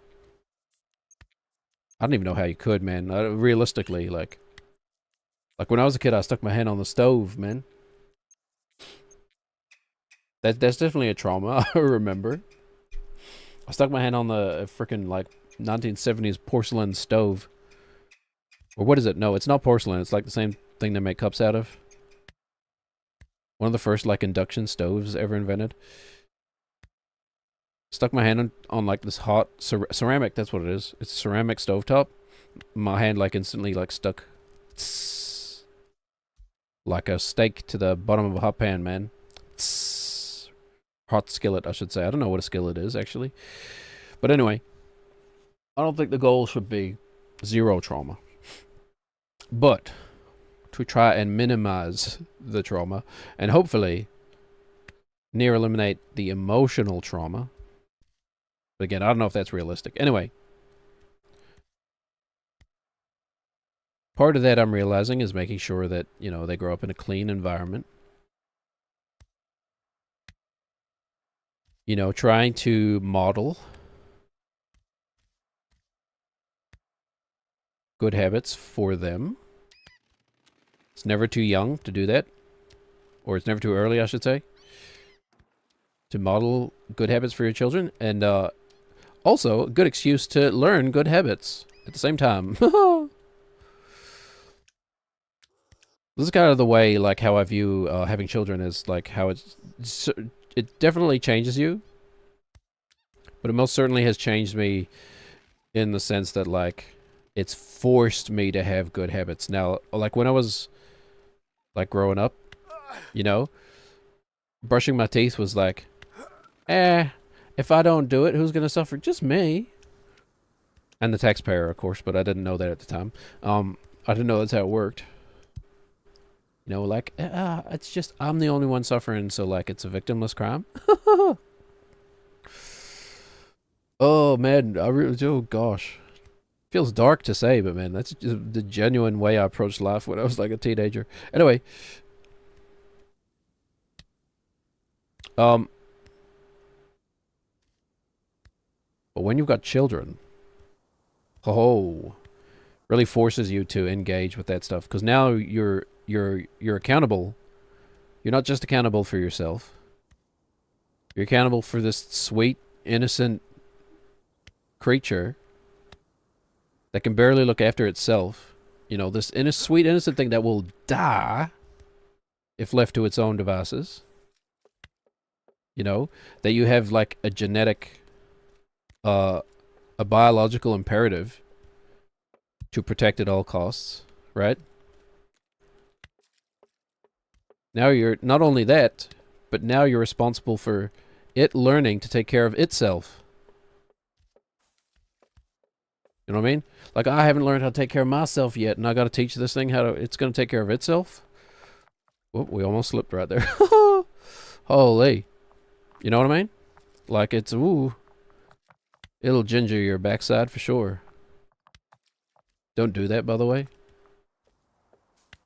I don't even know how you could, man. Realistically, like when I was a kid, I stuck my hand on the stove, man. That's definitely a trauma. I remember. I stuck my hand on the freaking, like, 1970s porcelain stove. Or what is it? No, it's not porcelain. It's like the same thing they make cups out of. One of the first, like, induction stoves ever invented. Stuck my hand on like, this hot ceramic. That's what it is. It's a ceramic stovetop. My hand, like, instantly, like, stuck. Tss, like a steak to the bottom of a hot pan, man. Tss, hot skillet, I should say. I don't know what a skillet is, actually. But anyway, I don't think the goal should be zero trauma. But to try and minimize the trauma and hopefully near eliminate the emotional trauma. But again, I don't know if that's realistic. Anyway, part of that I'm realizing is making sure that, you know, they grow up in a clean environment. You know, trying to model good habits for them. It's never too young to do that. Or it's never too early, I should say. To model good habits for your children. And also, a good excuse to learn good habits at the same time. This is kind of the way, like, how I view having children is, like, how it definitely changes you. But it most certainly has changed me in the sense that, like, it's forced me to have good habits. Now, like, when I was, like, growing up, you know, brushing my teeth was like, if I don't do it, who's going to suffer? Just me. And the taxpayer, of course, but I didn't know that at the time. I didn't know that's how it worked. You know, like, it's just, I'm the only one suffering, so, like, it's a victimless crime. Oh, man, oh, gosh. Feels dark to say, but, man, that's just the genuine way I approached life when I was, like, a teenager. Anyway. But when you've got children, really forces you to engage with that stuff. Because now you're accountable. You're not just accountable for yourself. You're accountable for this sweet, innocent creature that can barely look after itself. You know, this sweet, innocent thing that will die if left to its own devices. You know, that you have, like, a genetic, a biological imperative to protect at all costs, right? Now you're, not only that, but now you're responsible for it learning to take care of itself. You know what I mean? Like, I haven't learned how to take care of myself yet, and I got to teach this thing how to. It's going to take care of itself. Whoop, we almost slipped right there. Holy. You know what I mean? Like, it's, ooh. It'll ginger your backside for sure. Don't do that, by the way.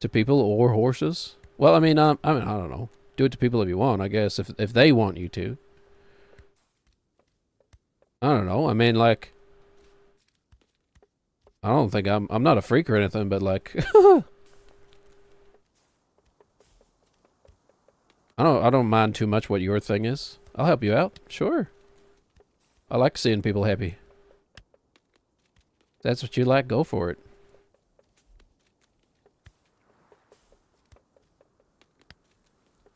To people or horses. Well, I mean, I don't know. Do it to people if you want, I guess, if they want you to. I don't know. I mean, like, I don't think I'm not a freak or anything, but like, I don't mind too much what your thing is. I'll help you out. Sure. I like seeing people happy. If that's what you like, go for it.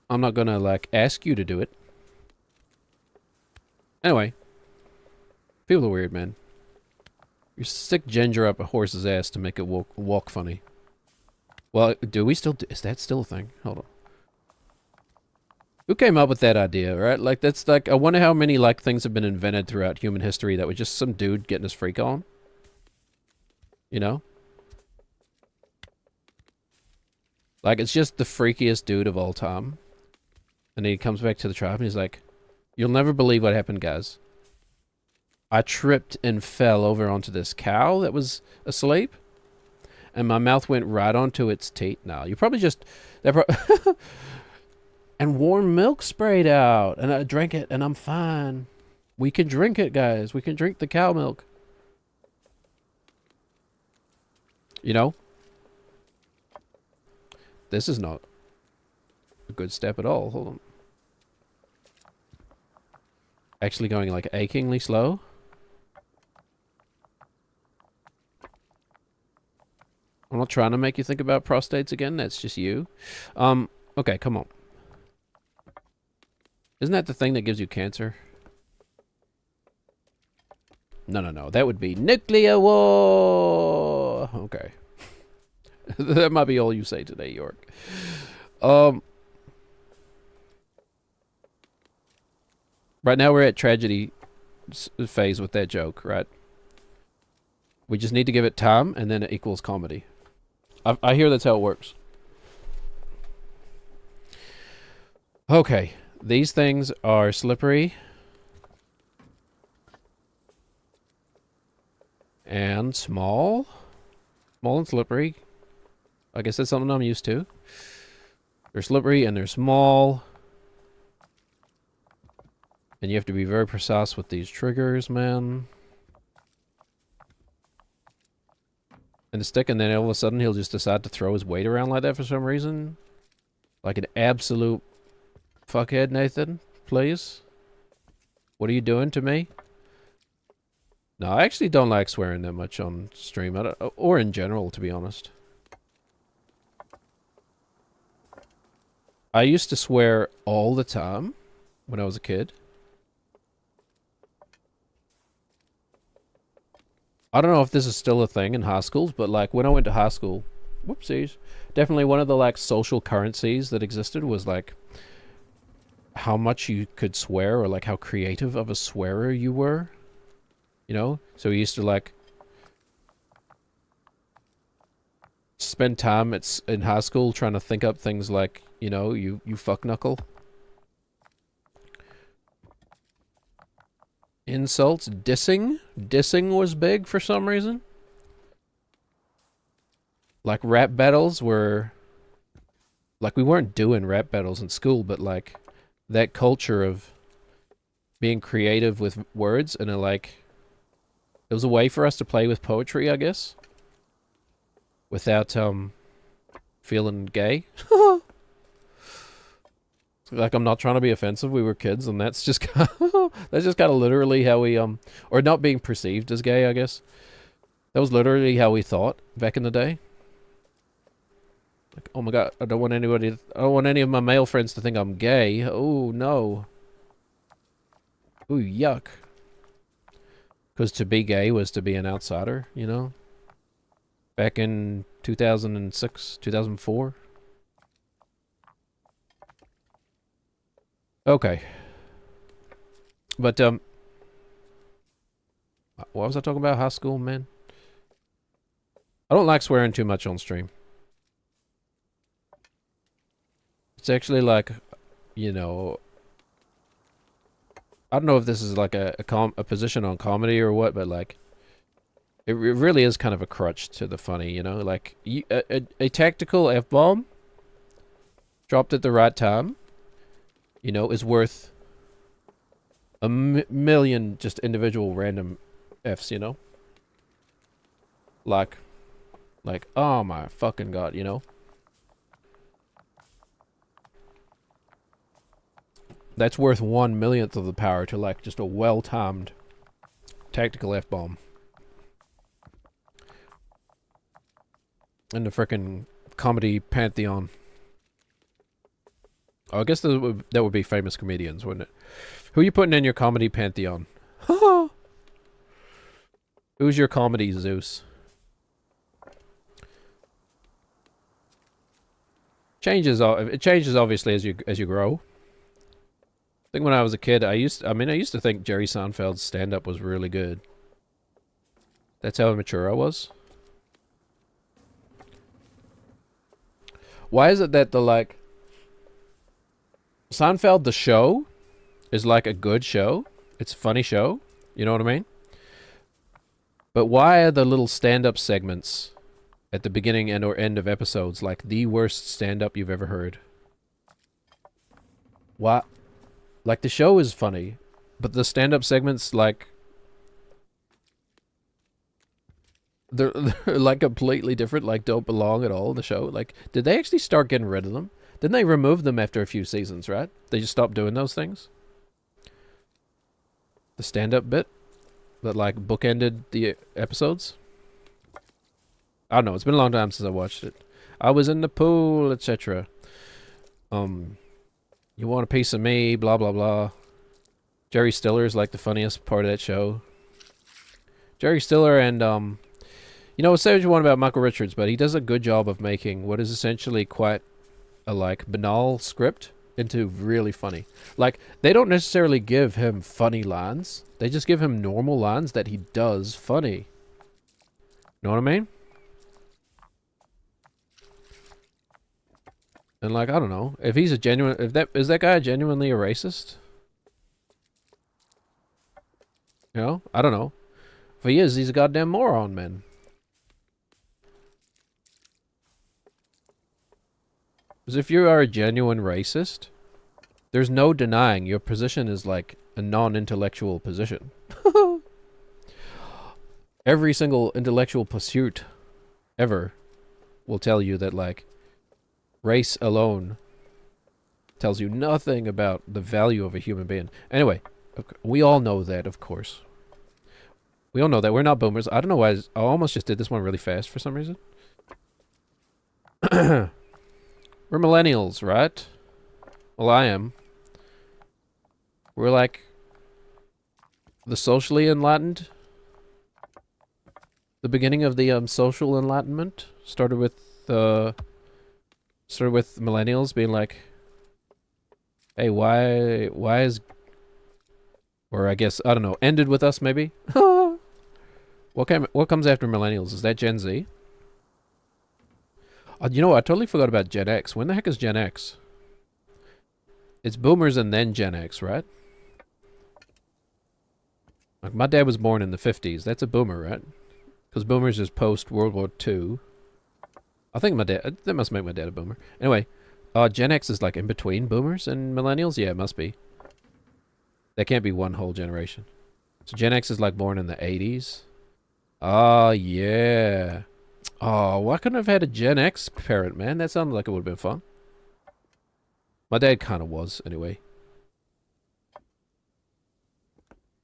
I'm not gonna, like, ask you to do it. Anyway. People are weird, man. You stick ginger up a horse's ass to make it walk funny. Well, do we still is that still a thing? Hold on. Who came up with that idea, right? Like, that's like, I wonder how many, like, things have been invented throughout human history that was just some dude getting his freak on. You know? Like, it's just the freakiest dude of all time. And then he comes back to the tribe and he's like, you'll never believe what happened, guys. I tripped and fell over onto this cow that was asleep. And my mouth went right onto its teat. No, you probably just... and warm milk sprayed out. And I drank it and I'm fine. We can drink it, guys. We can drink the cow milk. You know? This is not a good step at all. Hold on. Actually going, like, achingly slow. I'm not trying to make you think about prostates again. That's just you. Okay, come on. Isn't that the thing that gives you cancer? No. That would be nuclear war. Okay. That might be all you say today, York. Right now we're at tragedy phase with that joke, right? We just need to give it time, and then it equals comedy. I hear that's how it works. Okay. These things are slippery. And small. Small and slippery. I guess that's something I'm used to. They're slippery and they're small. And you have to be very precise with these triggers, man. And the stick, and then all of a sudden he'll just decide to throw his weight around like that for some reason. Like an absolute fuckhead, Nathan. Please. What are you doing to me? No, I actually don't like swearing that much on stream, or in general, to be honest. I used to swear all the time when I was a kid. I don't know if this is still a thing in high schools, but like when I went to high school, whoopsies, definitely one of the like social currencies that existed was like how much you could swear, or like how creative of a swearer you were. You know? So we used to like spend time in high school trying to think up things like, you know, you fuck knuckle. Insults, dissing. Dissing was big for some reason. Like rap battles were, like we weren't doing rap battles in school, but like that culture of being creative with words, and it was a way for us to play with poetry, I guess, without feeling gay. Like, I'm not trying to be offensive. We were kids, and that's just kind of, that's just kind of literally how we or not being perceived as gay, I guess. That was literally how we thought back in the day. Like, oh my god, I don't want any of my male friends to think I'm gay. Oh no. Ooh, yuck. Because to be gay was to be an outsider, you know? Back in 2006, 2004. Okay. But, what was I talking about? High school, man? I don't like swearing too much on stream. It's actually like, you know, I don't know if this is like a position on comedy or what, but like, it really is kind of a crutch to the funny, you know? Like, a tactical F-bomb dropped at the right time, you know, is worth a million just individual random Fs, you know? Like, oh my fucking god, you know? That's worth 1/1,000,000th of the power to, like, just a well-timed tactical F-bomb. In the frickin' comedy pantheon. Oh, I guess that would be famous comedians, wouldn't it? Who are you putting in your comedy pantheon? Who's your comedy Zeus? It changes obviously as you grow. I think when I was a kid, I used to think Jerry Seinfeld's stand-up was really good. That's how immature I was. Why is it that Seinfeld the show is like a good show? It's a funny show. You know what I mean? But why are the little stand-up segments at the beginning and or end of episodes like the worst stand-up you've ever heard? Why? Like, the show is funny, but the stand-up segments, like, they're like completely different, like don't belong at all in the show. Like, did they actually start getting rid of them? Didn't they remove them after a few seasons, right? They just stopped doing those things? The stand-up bit that, like, bookended the episodes? I don't know, it's been a long time since I watched it. I was in the pool, etc. You want a piece of me, blah, blah, blah. Jerry Stiller's like the funniest part of that show. Jerry Stiller and, you know, say what you want about Michael Richards, but he does a good job of making what is essentially quite a, like, banal script into really funny. Like, they don't necessarily give him funny lines. They just give him normal lines that he does funny. Know what I mean? And, like, I don't know. If he's a genuine... Is that guy genuinely a racist? You know? I don't know. If he is, he's a goddamn moron, man. Because if you are a genuine racist, there's no denying your position is, like, a non-intellectual position. Every single intellectual pursuit ever will tell you that, like, race alone tells you nothing about the value of a human being. Anyway, we all know that, of course. We all know that. We're not boomers. I don't know why. I almost just did this one really fast for some reason. We're millennials, right? Well, I am. We're like the socially enlightened. The beginning of the social enlightenment started with millennials being like, hey, why is, or I guess, I don't know, ended with us maybe? What comes after millennials? Is that Gen Z? You know what? I totally forgot about Gen X. When the heck is Gen X? It's boomers and then Gen X, right? Like, my dad was born in the 50s. That's a boomer, right? Because boomers is post-World War II. I think my dad... That must make my dad a boomer. Anyway, Gen X is like in between boomers and millennials? Yeah, it must be. That can't be one whole generation. So Gen X is like born in the 80s? Oh, yeah. Oh, why couldn't I have had a Gen X parent, man? That sounded like it would have been fun. My dad kind of was, anyway.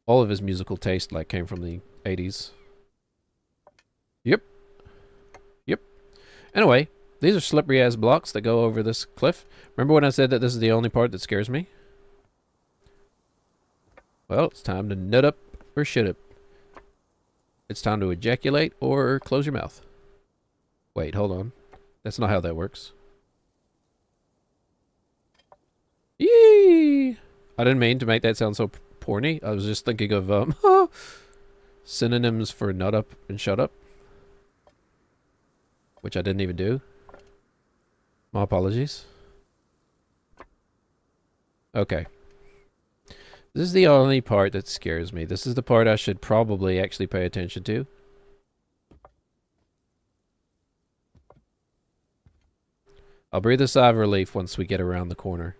All of his musical taste, like, came from the 80s. Yep. Yep. Anyway, these are slippery-ass blocks that go over this cliff. Remember when I said that this is the only part that scares me? Well, it's time to nut up or shit up. It's time to ejaculate or close your mouth. Wait, hold on. That's not how that works. Yee! I didn't mean to make that sound so porny. I was just thinking of synonyms for nut up and shut up. which I didn't even do. My apologies. Okay. This is the only part that scares me. This is the part I should probably actually pay attention to. I'll breathe a sigh of relief once we get around the corner.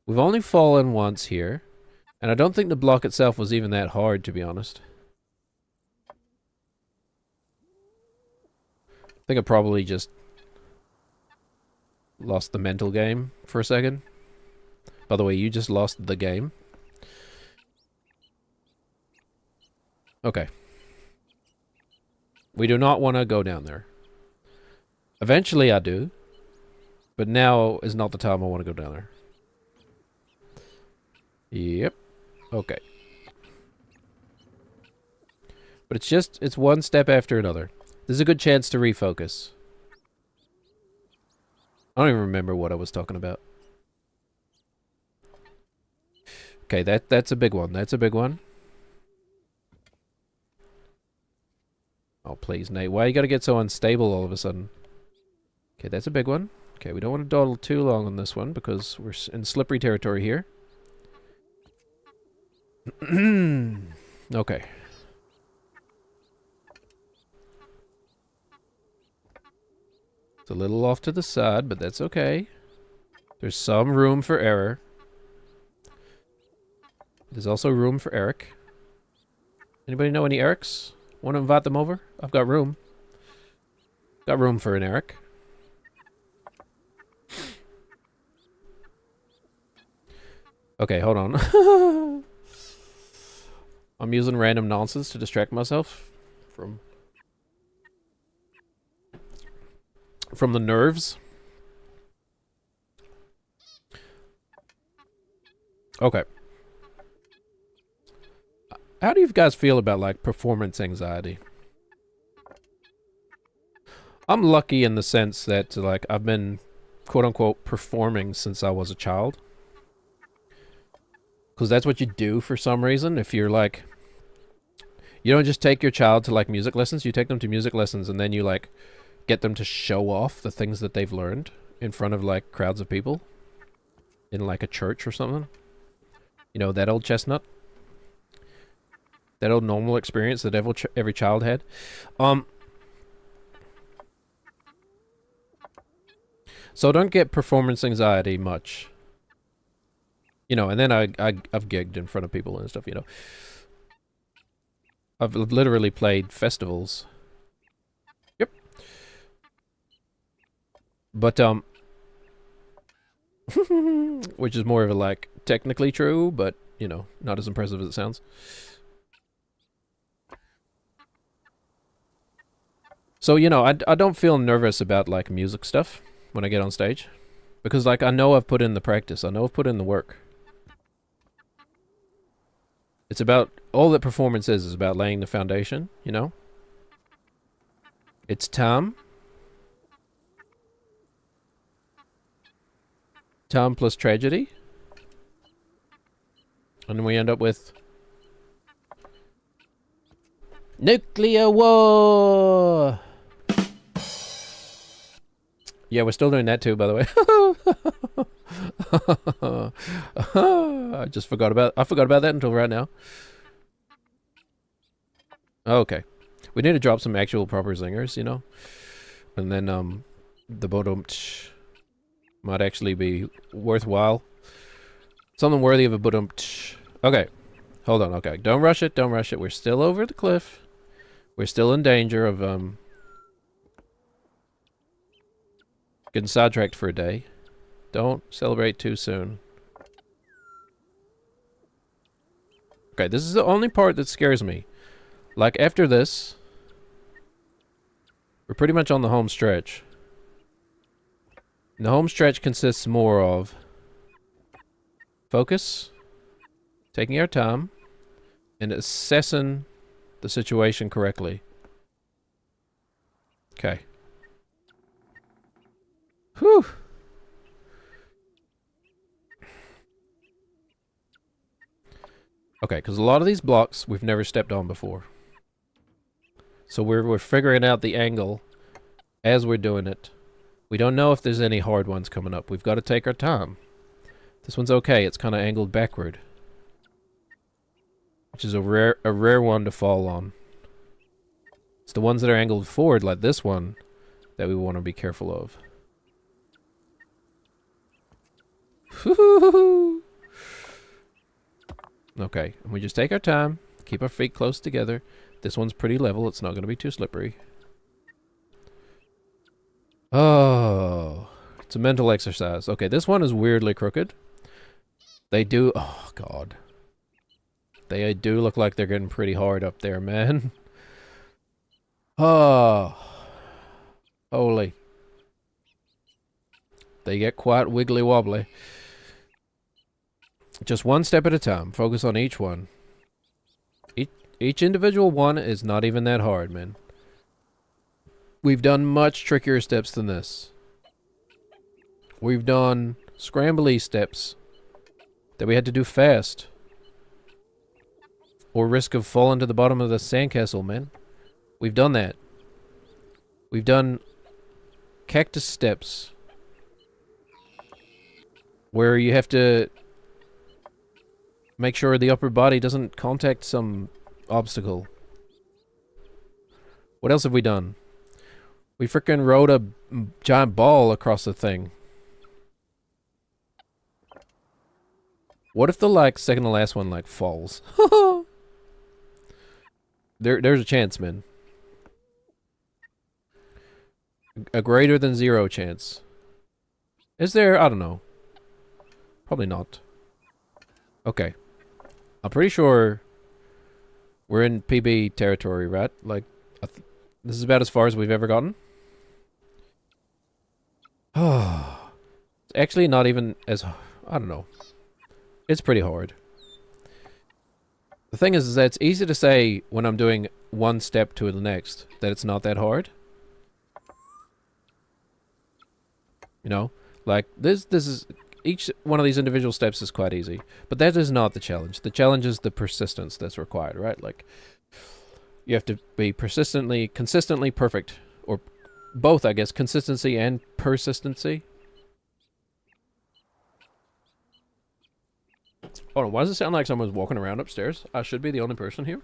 We've only fallen once here, and I don't think the block itself was even that hard, to be honest. I think I probably just lost the mental game for a second. By the way, you just lost the game. Okay. We do not want to go down there. Eventually I do. But now is not the time I want to go down there. Yep. Okay. But it's one step after another. This is a good chance to refocus. I don't even remember what I was talking about. Okay, that's a big one. That's a big one. Oh, please, Nate. Why you gotta get so unstable all of a sudden? Okay, that's a big one. Okay, we don't want to dawdle too long on this one because we're in slippery territory here. Okay. It's a little off to the side, but that's okay. There's some room for error. There's also room for Eric. Anybody know any Erics? Want to invite them over? I've got room. Got room for an Eric. Okay, hold on. I'm using random nonsense to distract myself from the nerves. Okay. How do you guys feel about, like, performance anxiety? I'm lucky in the sense that, like, I've been, quote-unquote, performing since I was a child. Because that's what you do for some reason. If you're, like... You don't just take your child to, like, music lessons. You take them to music lessons and then you, like, get them to show off the things that they've learned in front of, like, crowds of people. In, like, a church or something. You know, that old chestnut. That old normal experience that every child had. So don't get performance anxiety much. You know, and then I've gigged in front of people and stuff, you know. I've literally played festivals. Yep. But, which is more of a, like, technically true, but, you know, not as impressive as it sounds. So, you know, I don't feel nervous about, like, music stuff when I get on stage. Because, like, I know I've put in the practice. I know I've put in the work. It's about... All that performance is about laying the foundation, you know? It's time. Time plus tragedy. And then we end up with... Nuclear war! Yeah, we're still doing that too, by the way. I forgot about that until right now. Okay. We need to drop some actual proper zingers, you know? And then, the bottom might actually be worthwhile. Something worthy of a bottom. Okay. Hold on, okay. Don't rush it, don't rush it. We're still over the cliff. We're still in danger of, getting sidetracked for a day. Don't celebrate too soon. Okay, this is the only part that scares me. Like, after this, we're pretty much on the home stretch. And the home stretch consists more of focus, taking our time, and assessing the situation correctly. Okay. Whew. Okay, because a lot of these blocks we've never stepped on before. So we're figuring out the angle as we're doing it. We don't know if there's any hard ones coming up. We've got to take our time. This one's okay. It's kind of angled backward, which is a rare one to fall on. It's the ones that are angled forward, like this one, that we want to be careful of. Okay, and we just take our time, keep our feet close together. This one's pretty level. It's not going to be too slippery. Oh, it's a mental exercise. Okay, this one is weirdly crooked. They do... Oh, God. They do look like they're getting pretty hard up there, man. Oh. Holy. They get quite wiggly wobbly. Just one step at a time. Focus on each one. Each individual one is not even that hard, man. We've done much trickier steps than this. We've done scrambly steps that we had to do fast. Or risk of falling to the bottom of the sandcastle, man. We've done that. We've done cactus steps where you have to make sure the upper body doesn't contact some obstacle. What else have we done? We frickin' rode a giant ball across the thing. What if the, like, second to last one, like, falls? There's a chance, man. A greater than 0 chance. Is there? I don't know. Probably not. Okay. I'm pretty sure we're in PB territory, right? Like, this is about as far as we've ever gotten. Oh. It's actually not even as... I don't know. It's pretty hard. The thing is that it's easy to say when I'm doing one step to the next that it's not that hard. You know? Like, this is... Each one of these individual steps is quite easy. But that is not the challenge. The challenge is the persistence that's required, right? Like, you have to be consistently perfect. Or both, I guess. Consistency and persistency. Hold on, why does it sound like someone's walking around upstairs? I should be the only person here.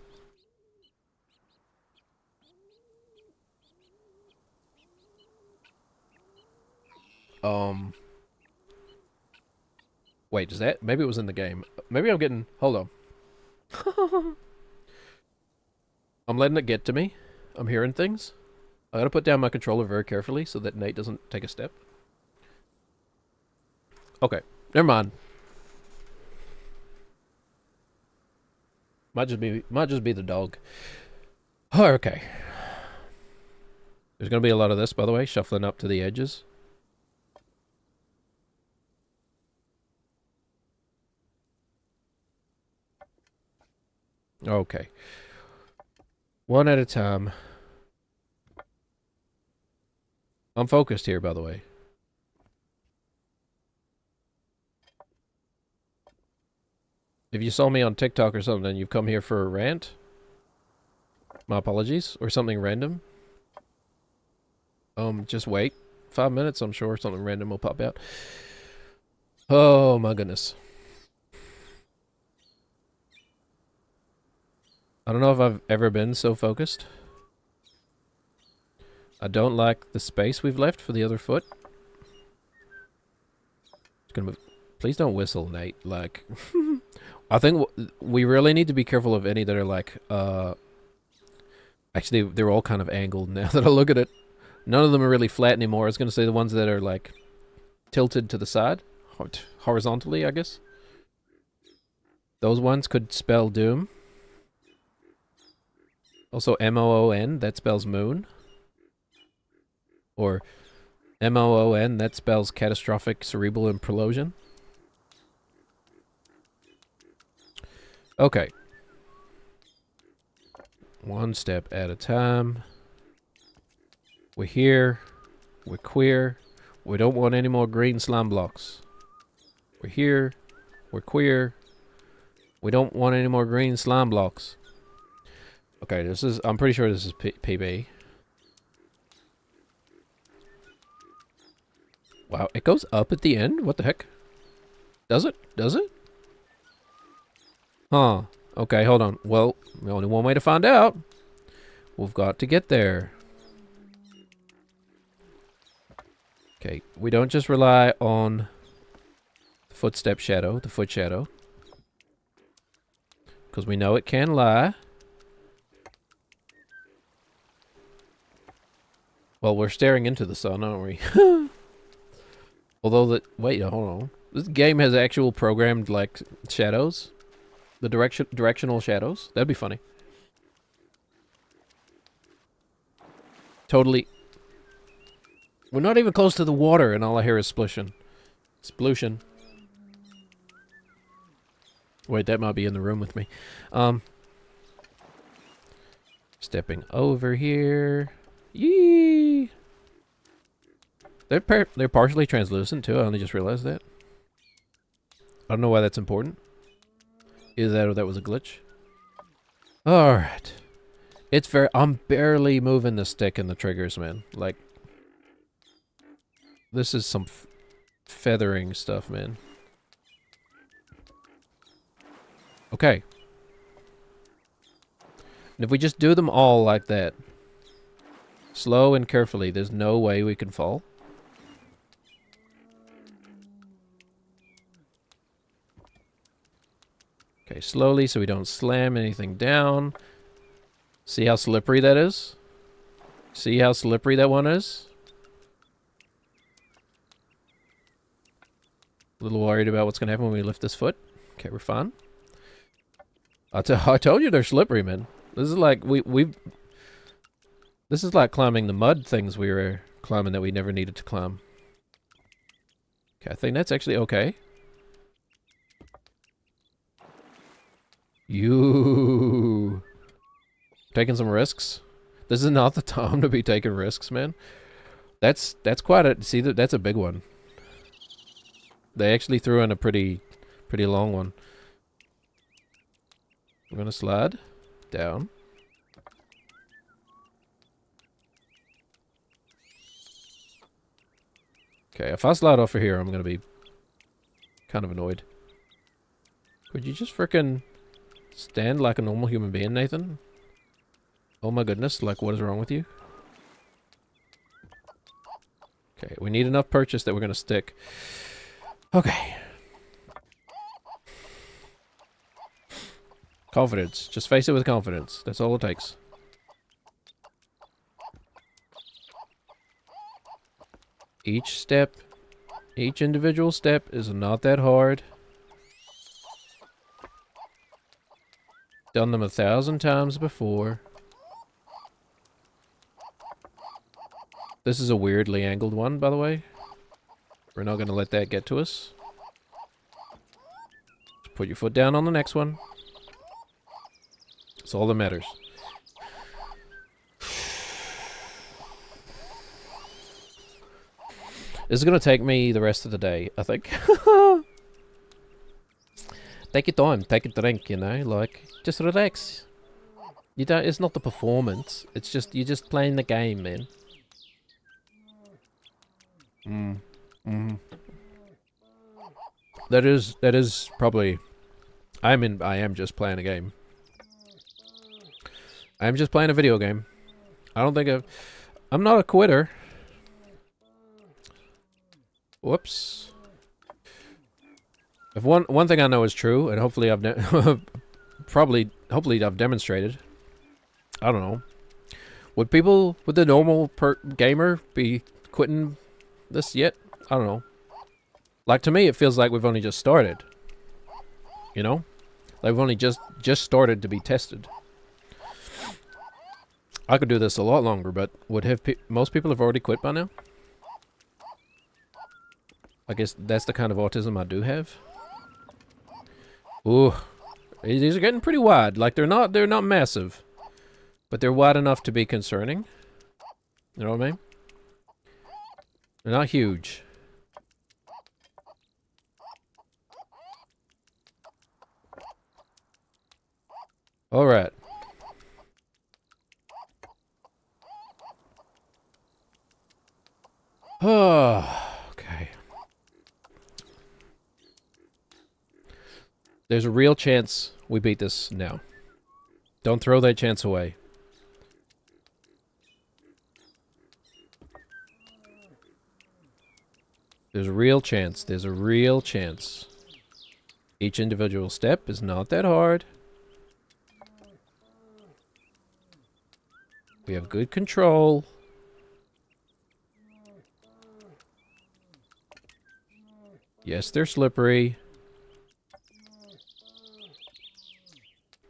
Wait, is that... Maybe it was in the game. Maybe I'm getting... Hold on. I'm letting it get to me. I'm hearing things. I gotta put down my controller very carefully so that Nate doesn't take a step. Okay, never mind. Might just be the dog. Oh, okay. There's gonna be a lot of this, by the way, shuffling up to the edges. Okay. One at a time. I'm focused here, by the way. If you saw me on TikTok or something and you've come here for a rant, my apologies, or something random. Just wait. 5 minutes, I'm sure something random will pop out. Oh my goodness. I don't know if I've ever been so focused. I don't like the space we've left for the other foot. It's gonna move. Please don't whistle, Nate. Like, I think we really need to be careful of any that are like, actually, they're all kind of angled now that I look at it. None of them are really flat anymore. I was gonna say the ones that are like tilted to the side, horizontally, I guess. Those ones could spell doom. Also, M-O-O-N, that spells moon. Or M-O-O-N, that spells catastrophic cerebral implosion. Okay. One step at a time. We're here. We're queer. We don't want any more green slime blocks. We're here. We're queer. We don't want any more green slime blocks. Okay, this is... I'm pretty sure this is PB. Wow, it goes up at the end? What the heck? Does it? Does it? Huh. Okay, hold on. Well, only one way to find out. We've got to get there. Okay, we don't just rely on the footstep shadow, the foot shadow. Because we know it can lie. Well, we're staring into the sun, aren't we? Although the... Wait, hold on. This game has actual programmed, like, shadows. The directional shadows. That'd be funny. Totally. We're not even close to the water, and all I hear is splution. Splution. Wait, that might be in the room with me. Stepping over here. Yee! They're partially translucent, too. I only just realized that. I don't know why that's important. Either that or that was a glitch. Alright. It's very... I'm barely moving the stick and the triggers, man. Like... This is some feathering stuff, man. Okay. And if we just do them all like that, slow and carefully, there's no way we can fall. Okay, slowly so we don't slam anything down. See how slippery that is? See how slippery that one is? A little worried about what's going to happen when we lift this foot. Okay, we're fine. I told you they're slippery, man. This is like this is like climbing the mud things we were climbing that we never needed to climb. Okay, I think that's actually okay. You taking some risks? This is not the time to be taking risks, man. That's quite a... See, that's a big one. They actually threw in a pretty long one. I'm gonna slide down. Okay, if I slide off of here, I'm gonna be kind of annoyed. Could you just frickin' stand like a normal human being, Nathan? Oh my goodness, like what is wrong with you? Okay, we need enough purchase that we're gonna stick. Okay. Confidence. Just face it with confidence. That's all it takes. Each step, each individual step is not that hard. Done them 1,000 times before. This is a weirdly angled one, by the way. We're not going to let that get to us. Just put your foot down on the next one. That's all that matters. This is going to take me the rest of the day, I think. Take your time, take a drink, you know, like, just relax. You don't, it's not the performance, it's just, you're just playing the game, man. That is probably, I am just playing a game. I'm just playing a video game. I don't think I'm not a quitter. Whoops. If one thing I know is true, and hopefully I've hopefully I've demonstrated. I don't know. Would the normal gamer be quitting this yet? I don't know. Like, to me, it feels like we've only just started. You know? Like, we've only just started to be tested. I could do this a lot longer, but most people have already quit by now? I guess that's the kind of autism I do have. Ooh. These are getting pretty wide. Like, they're not massive. But they're wide enough to be concerning. You know what I mean? They're not huge. Alright. Oh, okay. There's a real chance we beat this now. Don't throw that chance away. There's a real chance. There's a real chance. Each individual step is not that hard. We have good control. Yes, they're slippery.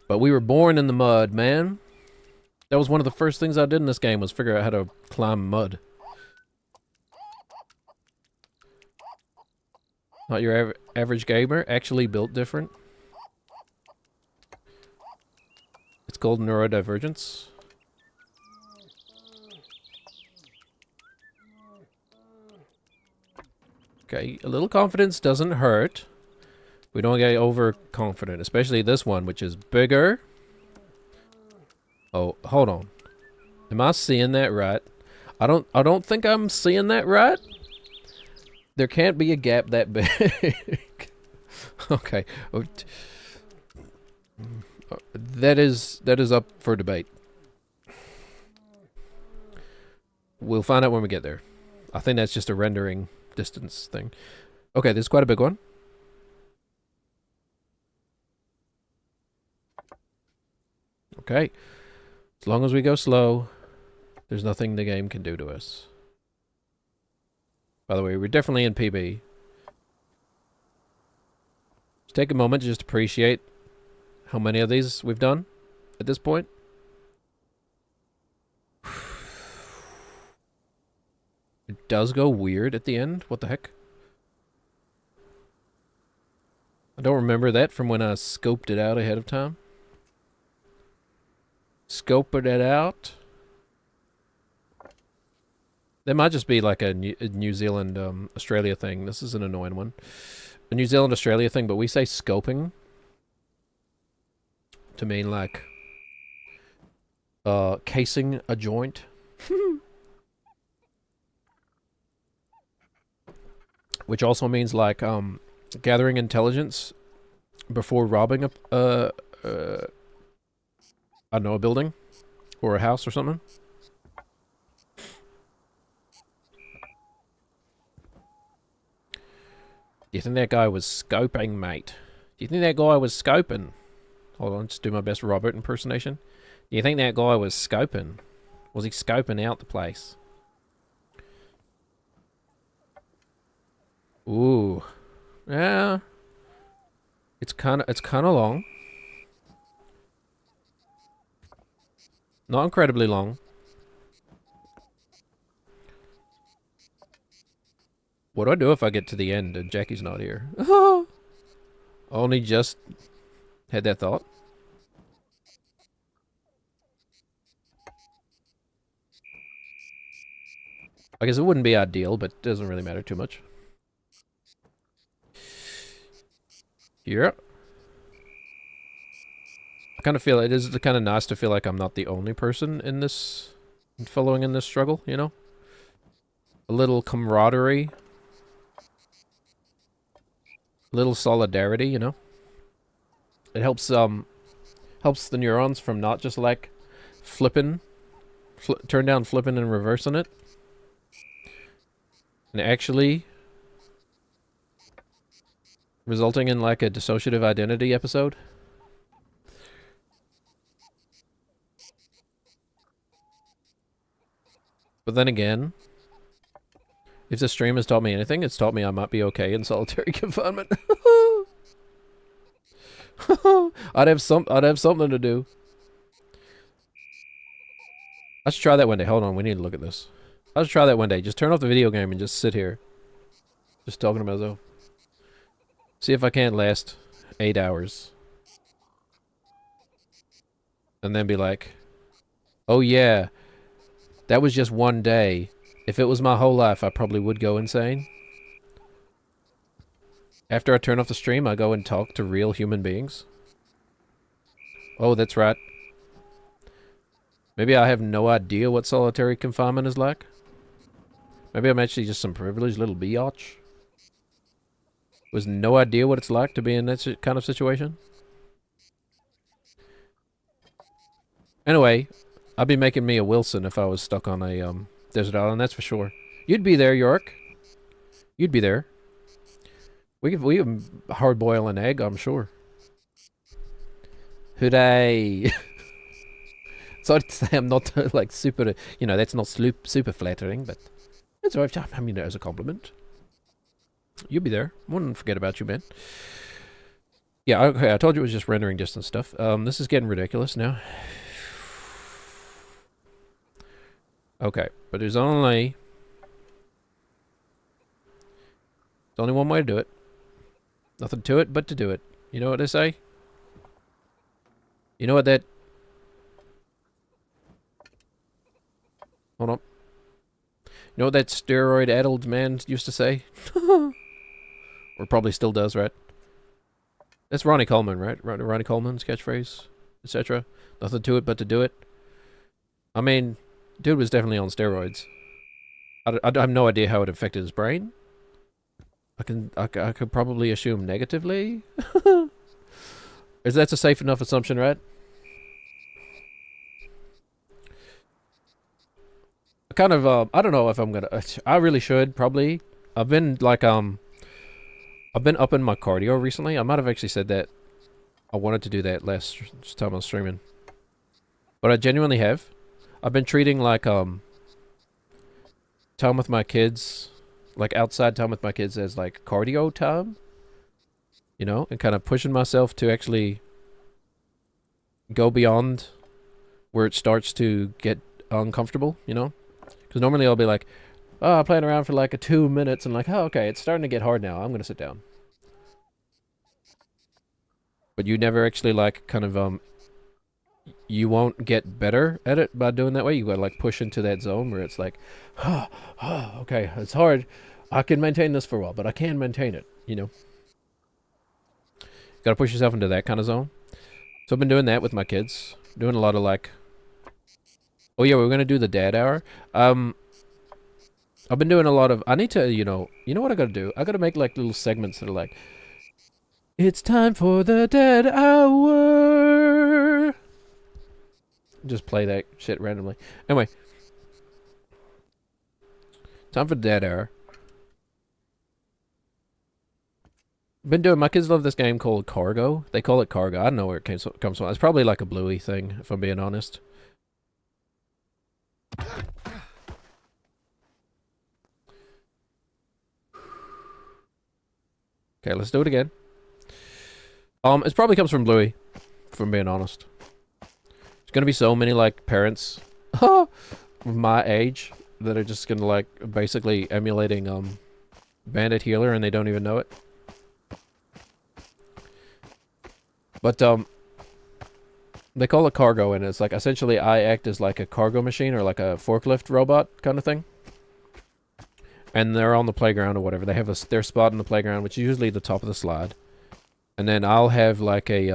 But we were born in the mud, man. That was one of the first things I did in this game, was figure out how to climb mud. Not your average gamer, actually built different. It's called neurodivergence. Okay, a little confidence doesn't hurt. We don't get overconfident, especially this one, which is bigger. Oh, hold on. Am I seeing that right? I don't think I'm seeing that right. There can't be a gap that big. Okay. That is up for debate. We'll find out when we get there. I think that's just a rendering distance thing. Okay, this is quite a big one. Okay. As long as we go slow, there's nothing the game can do to us. By the way, we're definitely in PB. Just take a moment to just appreciate how many of these we've done at this point. It does go weird at the end. What the heck? I don't remember that from when I scoped it out ahead of time. Scoped it out. That might just be like a New Zealand, Australia thing. This is an annoying one. A New Zealand, Australia thing, but we say scoping to mean like casing a joint. Which also means like gathering intelligence before robbing I don't know, a building or a house or something. Do you think that guy was scoping, mate? Do you think that guy was scoping? Hold on, just do my best Robert impersonation. Do you think that guy was scoping? Was he scoping out the place? Ooh. Yeah. It's kinda long. Not incredibly long. What do I do if I get to the end and Jackie's not here? Only just had that thought. I guess it wouldn't be ideal, but it doesn't really matter too much. Here. I kind of feel it is kind of nice to feel like I'm not the only person in this, following in this struggle, you know? A little camaraderie. A little solidarity, you know? It helps, helps the neurons from not just like flipping, turn down flipping and reversing it. And actually resulting in like a dissociative identity episode. But then again, if the stream has taught me anything, it's taught me I might be okay in solitary confinement. I'd have something to do. I should try that one day. Hold on, we need to look at this. I should try that one day. Just turn off the video game and just sit here. Just talking to myself. See if I can't last 8 hours. And then be like, oh yeah, that was just one day. If it was my whole life, I probably would go insane. After I turn off the stream, I go and talk to real human beings. Oh, that's right. Maybe I have no idea what solitary confinement is like. Maybe I'm actually just some privileged little biatch. With no idea what it's like to be in that kind of situation. Anyway, I'd be making me a Wilson if I was stuck on a desert island, that's for sure. You'd be there, York. You'd be there. We could hard boil an egg, I'm sure. Hooray! Sorry to say I'm not like super, you know, that's not super flattering, but it's alright. I mean, as a compliment. You'll be there. Wouldn't forget about you, man. Yeah, okay, I told you it was just rendering distance stuff. This is getting ridiculous now. Okay, but there's only one way to do it. Nothing to it but to do it. You know what they say? You know what that... Hold on. You know what that steroid-addled man used to say? Or probably still does, right? That's Ronnie Coleman, right? Ronnie Coleman's catchphrase, etc. Nothing to it but to do it. I mean, dude was definitely on steroids. I have no idea how it affected his brain. I could probably assume negatively. That's a safe enough assumption, right? Kind of, I don't know if I'm gonna... I really should, probably. I've been, like, I've been upping my cardio recently. I might have actually said that. I wanted to do that last time I was streaming. But I genuinely have. I've been treating, like, time with my kids, like, outside time with my kids as, like, cardio time. You know? And kind of pushing myself to actually go beyond where it starts to get uncomfortable, you know? Because normally I'll be like, oh, playing around for like 2 minutes and like, oh, okay, it's starting to get hard now. I'm going to sit down. But you never actually like kind of, you won't get better at it by doing that way. You got to like push into that zone where it's like, okay, it's hard. I can maintain this for a while, but I can maintain it, you know? Got to push yourself into that kind of zone. So I've been doing that with my kids. Doing a lot of like, oh yeah, we're going to do the dad hour. I've been doing a lot of... I need to, you know what I gotta do? I gotta make, like, little segments that are like... It's time for the dead hour! Just play that shit randomly. Anyway. Time for the dead hour. Been doing... My kids love this game called Cargo. They call it Cargo. I don't know where it comes from. It's probably like a Bluey thing, if I'm being honest. Okay, let's do it again. It probably comes from Bluey, if I'm being honest. There's gonna be so many, like, parents my age that are just gonna, like, basically emulating, Bandit Healer and they don't even know it. But, they call it Cargo and it's like, essentially I act as like a cargo machine or like a forklift robot kind of thing. And they're on the playground or whatever. They have their spot in the playground, which is usually the top of the slide. And then I'll have like a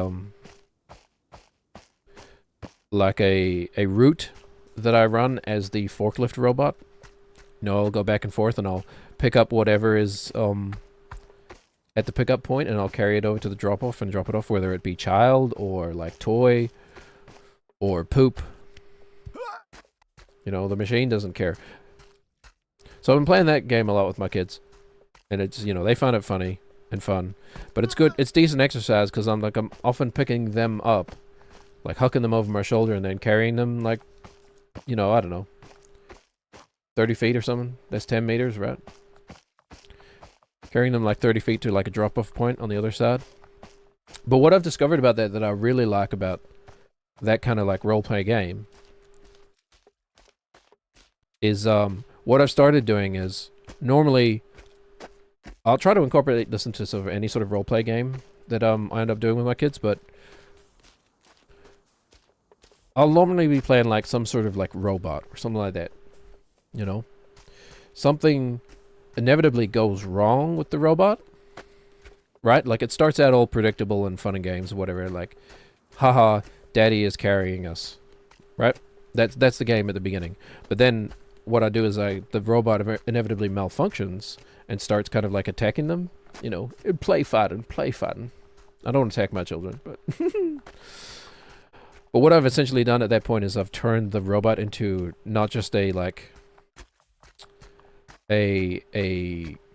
route that I run as the forklift robot. You know, I'll go back and forth and I'll pick up whatever is at the pickup point and I'll carry it over to the drop-off and drop it off, whether it be child or like toy or poop. You know, the machine doesn't care. So I've been playing that game a lot with my kids. And it's, you know, they find it funny and fun. But it's good, it's decent exercise because I'm often picking them up. Like hucking them over my shoulder and then carrying them like, you know, I don't know. 30 feet or something. That's 10 meters, right? Carrying them like 30 feet to like a drop-off point on the other side. But what I've discovered about that I really like about that kind of like role-play game is, what I've started doing is, normally, I'll try to incorporate this into sort of any sort of roleplay game that I end up doing with my kids, but I'll normally be playing like some sort of like robot or something like that, you know? Something inevitably goes wrong with the robot, right? Like it starts out all predictable and fun and games or whatever, like, haha, daddy is carrying us, right? That's the game at the beginning. But then what I do is the robot inevitably malfunctions and starts kind of like attacking them. You know, play fighting. I don't attack my children, but but what I've essentially done at that point is I've turned the robot into not just a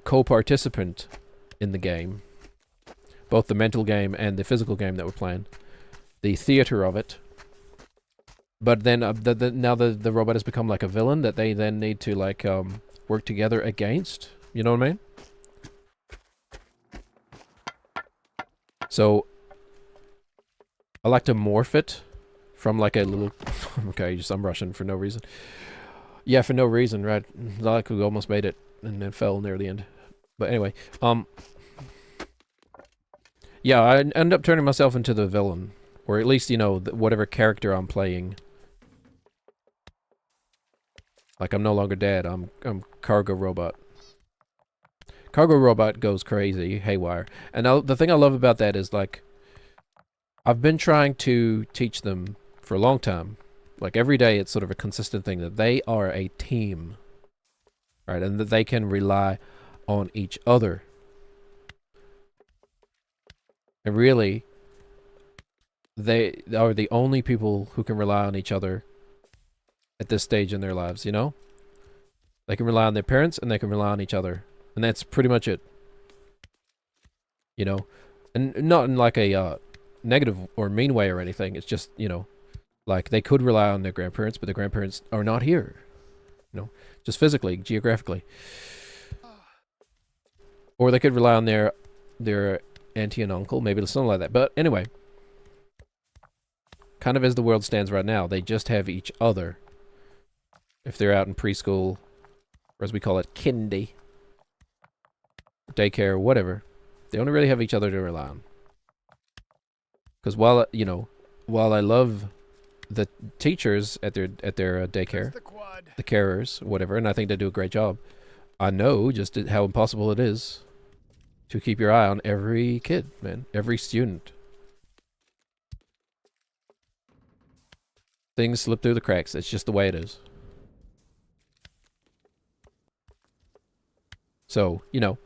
co-participant in the game, both the mental game and the physical game that we're playing, the theater of it. But then now the robot has become like a villain that they then need to like work together against. You know what I mean? So I like to morph it from like a little... okay, I'm rushing for no reason. Yeah, for no reason, right? Like we almost made it and then fell near the end. But anyway, yeah, I end up turning myself into the villain. Or at least, you know, whatever character I'm playing. Like, I'm no longer Dad, I'm Cargo Robot. Cargo Robot goes crazy, haywire. And the thing I love about that is, like, I've been trying to teach them for a long time. Like, every day it's sort of a consistent thing that they are a team. Right? And that they can rely on each other. And really, they are the only people who can rely on each other at this stage in their lives, you know? They can rely on their parents and they can rely on each other. And that's pretty much it. You know? And not in like a negative or mean way or anything. It's just, you know, like they could rely on their grandparents, but the grandparents are not here. You know? Just physically, geographically. Or they could rely on their auntie and uncle, maybe something like that. But anyway, kind of as the world stands right now, they just have each other. If they're out in preschool, or as we call it, kindy, daycare, whatever, they only really have each other to rely on. Because while, you know, while I love the teachers at their daycare, the carers, whatever, and I think they do a great job, I know just how impossible it is to keep your eye on every kid, man, every student. Things slip through the cracks. It's just the way it is. So, you know,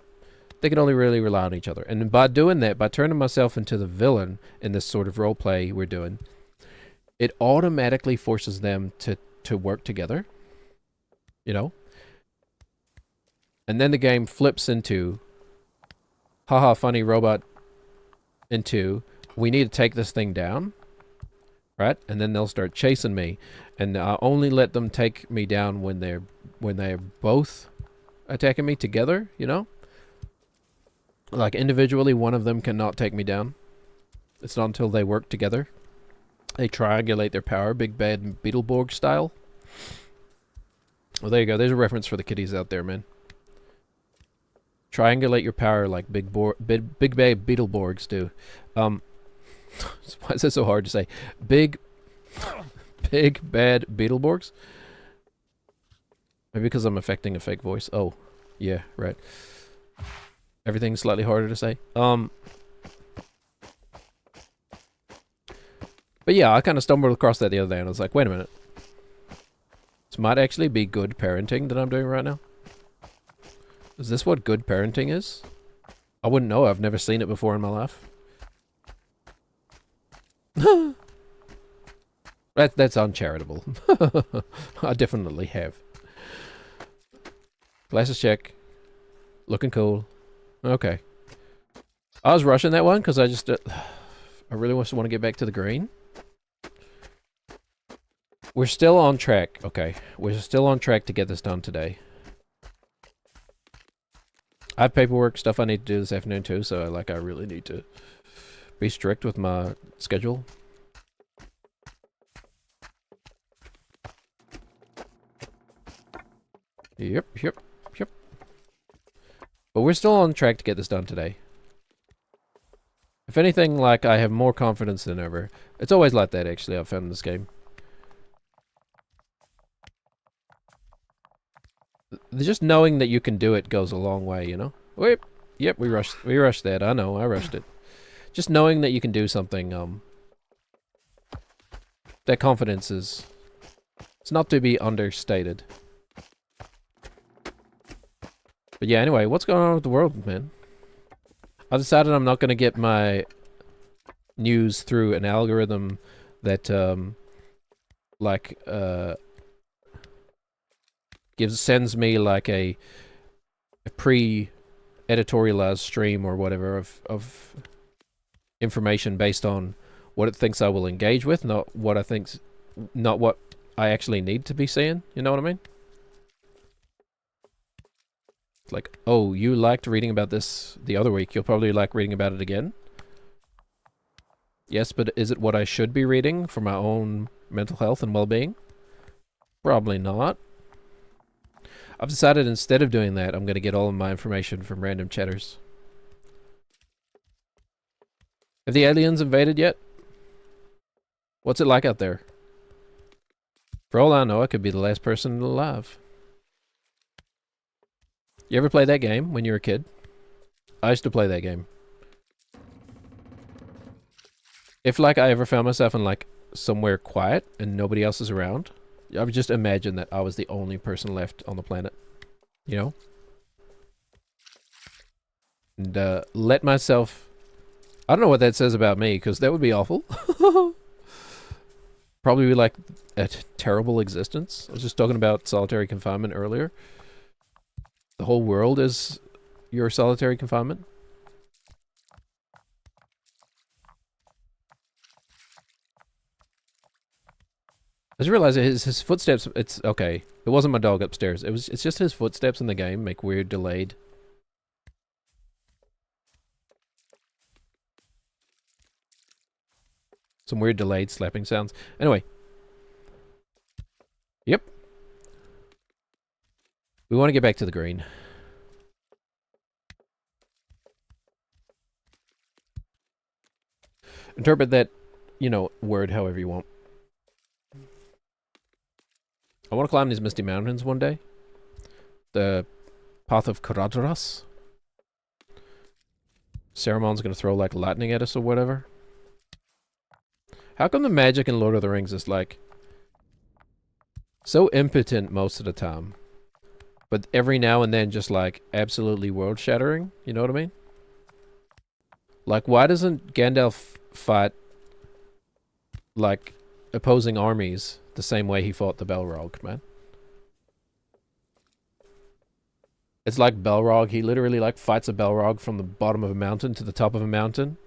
they can only really rely on each other. And by doing that, by turning myself into the villain in this sort of role play we're doing, it automatically forces them to work together. You know? And then the game flips into, haha, funny robot, into, we need to take this thing down. Right? And then they'll start chasing me. And I only let them take me down when they're both attacking me together, you know? Like individually, one of them cannot take me down. It's not until they work together. They triangulate their power, Big Bad Beetleborg style. Well, there you go. There's a reference for the kiddies out there, man. Triangulate your power like Big Bad Beetleborgs do. Why is that so hard to say? Big Bad Beetleborgs? Maybe because I'm affecting a fake voice. Oh, yeah, right. Everything's slightly harder to say. But yeah, I kind of stumbled across that the other day and I was like, wait a minute. This might actually be good parenting that I'm doing right now. Is this what good parenting is? I wouldn't know. I've never seen it before in my life. That's uncharitable. I definitely have. Glasses check. Looking cool. Okay. I was rushing that one because I just... I really just want to get back to the green. We're still on track. Okay. We're still on track to get this done today. I have paperwork stuff I need to do this afternoon too, so like I really need to be strict with my schedule. Yep. But we're still on track to get this done today. If anything, like, I have more confidence than ever. It's always like that, actually, I've found in this game. Just knowing that you can do it goes a long way, you know? Wait. Yep, we rushed that. I know, I rushed it. Just knowing that you can do something, that confidence is... It's not to be understated. But yeah, anyway, what's going on with the world, man? I've decided I'm not going to get my news through an algorithm that, like, sends me like a pre-editorialized stream or whatever of information based on what it thinks I will engage with, not what I actually need to be seeing. You know what I mean? Like, oh, you liked reading about this the other week. You'll probably like reading about it again. Yes, but is it what I should be reading for my own mental health and well-being? Probably not. I've decided instead of doing that, I'm going to get all of my information from random chatters. Have the aliens invaded yet? What's it like out there? For all I know, I could be the last person alive. You ever play that game when you were a kid? I used to play that game. If like I ever found myself in like somewhere quiet and nobody else is around, I would just imagine that I was the only person left on the planet. You know? And let myself... I don't know what that says about me, because that would be awful. Probably be like a terrible existence. I was just talking about solitary confinement earlier. The whole world is your solitary confinement. I just realized that his footsteps, it's okay. It wasn't my dog upstairs. It's just his footsteps in the game make weird delayed. Some weird delayed slapping sounds. Anyway. Yep. We want to get back to the green. Interpret that, you know, word however you want. I want to climb these misty mountains one day. The path of Karadras. Saramon's gonna throw like lightning at us or whatever. How come the magic in Lord of the Rings is like so impotent most of the time, but every now and then just like absolutely world shattering? You know what I mean? Like, why doesn't Gandalf fight like opposing armies the same way he fought the Balrog, man? It's like Balrog, he literally like fights a Balrog from the bottom of a mountain to the top of a mountain.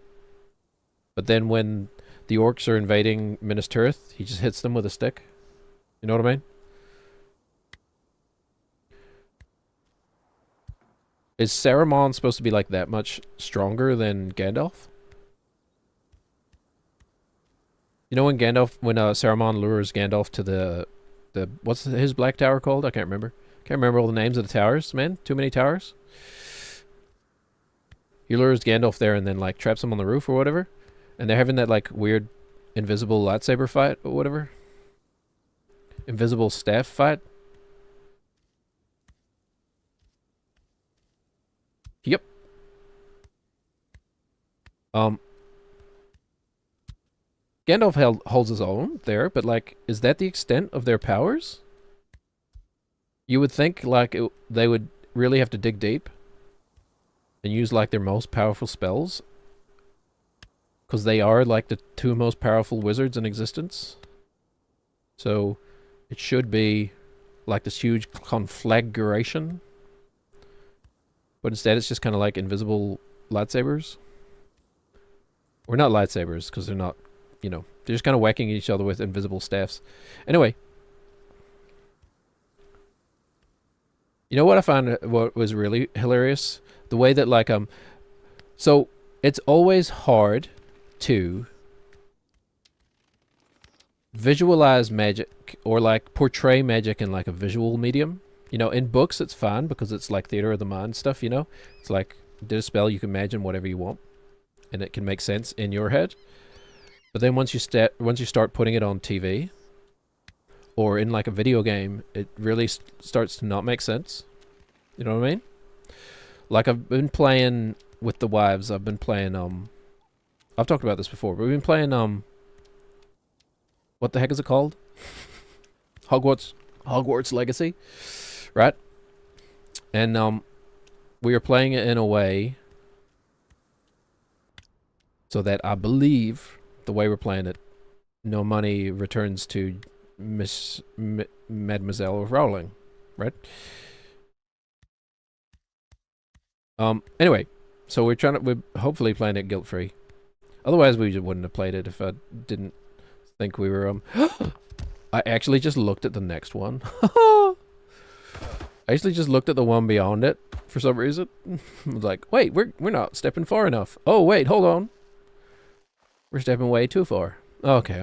But then when the orcs are invading Minas Tirith, he just hits them with a stick. You know what I mean? Is Saruman supposed to be like that much stronger than Gandalf? You know when Saruman lures Gandalf to the what's his black tower called? I can't remember. Can't remember all the names of the towers, man. Too many towers. He lures Gandalf there and then like traps him on the roof or whatever. And they're having that like weird invisible lightsaber fight or whatever. Invisible staff fight. Yep. Gandalf holds his own there, but like, is that the extent of their powers? You would think like they would really have to dig deep and use like their most powerful spells, because they are like the two most powerful wizards in existence. So it should be like this huge conflagration, but instead it's just kind of like invisible lightsabers. Or not lightsabers, because they're not, you know, they're just kind of whacking each other with invisible staffs. Anyway. You know what I found what was really hilarious? The way that like so it's always hard to visualize magic or like portray magic in like a visual medium. You know, in books it's fine because it's like theater of the mind stuff, you know? It's like did a spell, you can imagine whatever you want and it can make sense in your head. But then once you start putting it on TV or in like a video game, it really starts to not make sense. You know what I mean? Like I've been playing with the wives. I've been playing I've talked about this before, but we've been playing what the heck is it called? Hogwarts Legacy, right? And we are playing it in a way so that I believe the way we're playing it, no money returns to Mademoiselle Rowling, right? Anyway, so we're hopefully playing it guilt-free. Otherwise, we just wouldn't have played it if I didn't think we were, I actually just looked at the next one. I actually just looked at the one beyond it for some reason. I was like, wait, we're not stepping far enough. Oh, wait, hold on. We're stepping way too far. Okay.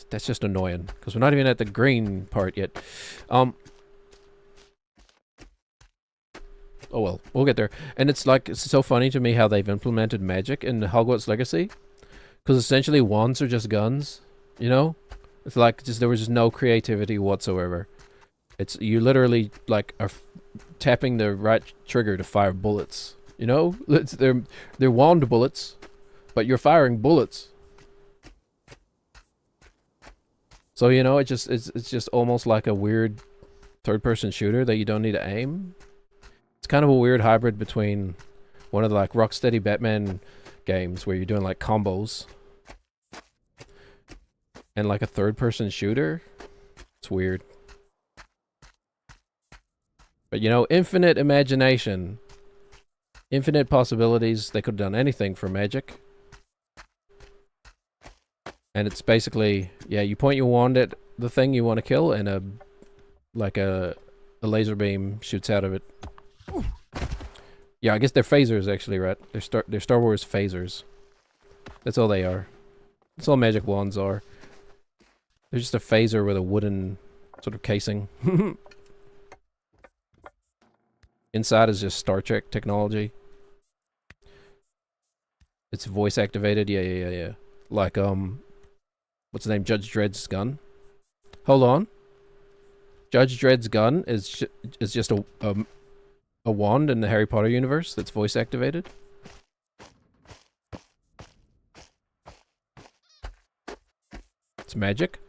That's just annoying, because we're not even at the green part yet. Oh well, we'll get there. And it's like, it's so funny to me how they've implemented magic in Hogwarts Legacy. Because essentially wands are just guns, you know? It's like, there was just no creativity whatsoever. It's, you literally, like, are tapping the right trigger to fire bullets, you know? They're wand bullets, but you're firing bullets. So, you know, it's just almost like a weird third-person shooter that you don't need to aim. It's kind of a weird hybrid between one of the, like, Rocksteady Batman games where you're doing, like, combos and, like, a third-person shooter. It's weird. But, you know, infinite imagination. Infinite possibilities. They could have done anything for magic. And it's basically, yeah, you point your wand at the thing you want to kill, and a laser beam shoots out of it. Yeah, I guess they're phasers, actually, right? They're Star Wars phasers. That's all they are. That's all magic wands are. They're just a phaser with a wooden sort of casing. Inside is just Star Trek technology. It's voice activated. Yeah. Like, what's the name? Judge Dredd's gun. Hold on. Judge Dredd's gun is just a wand in the Harry Potter universe that's voice activated. It's magic.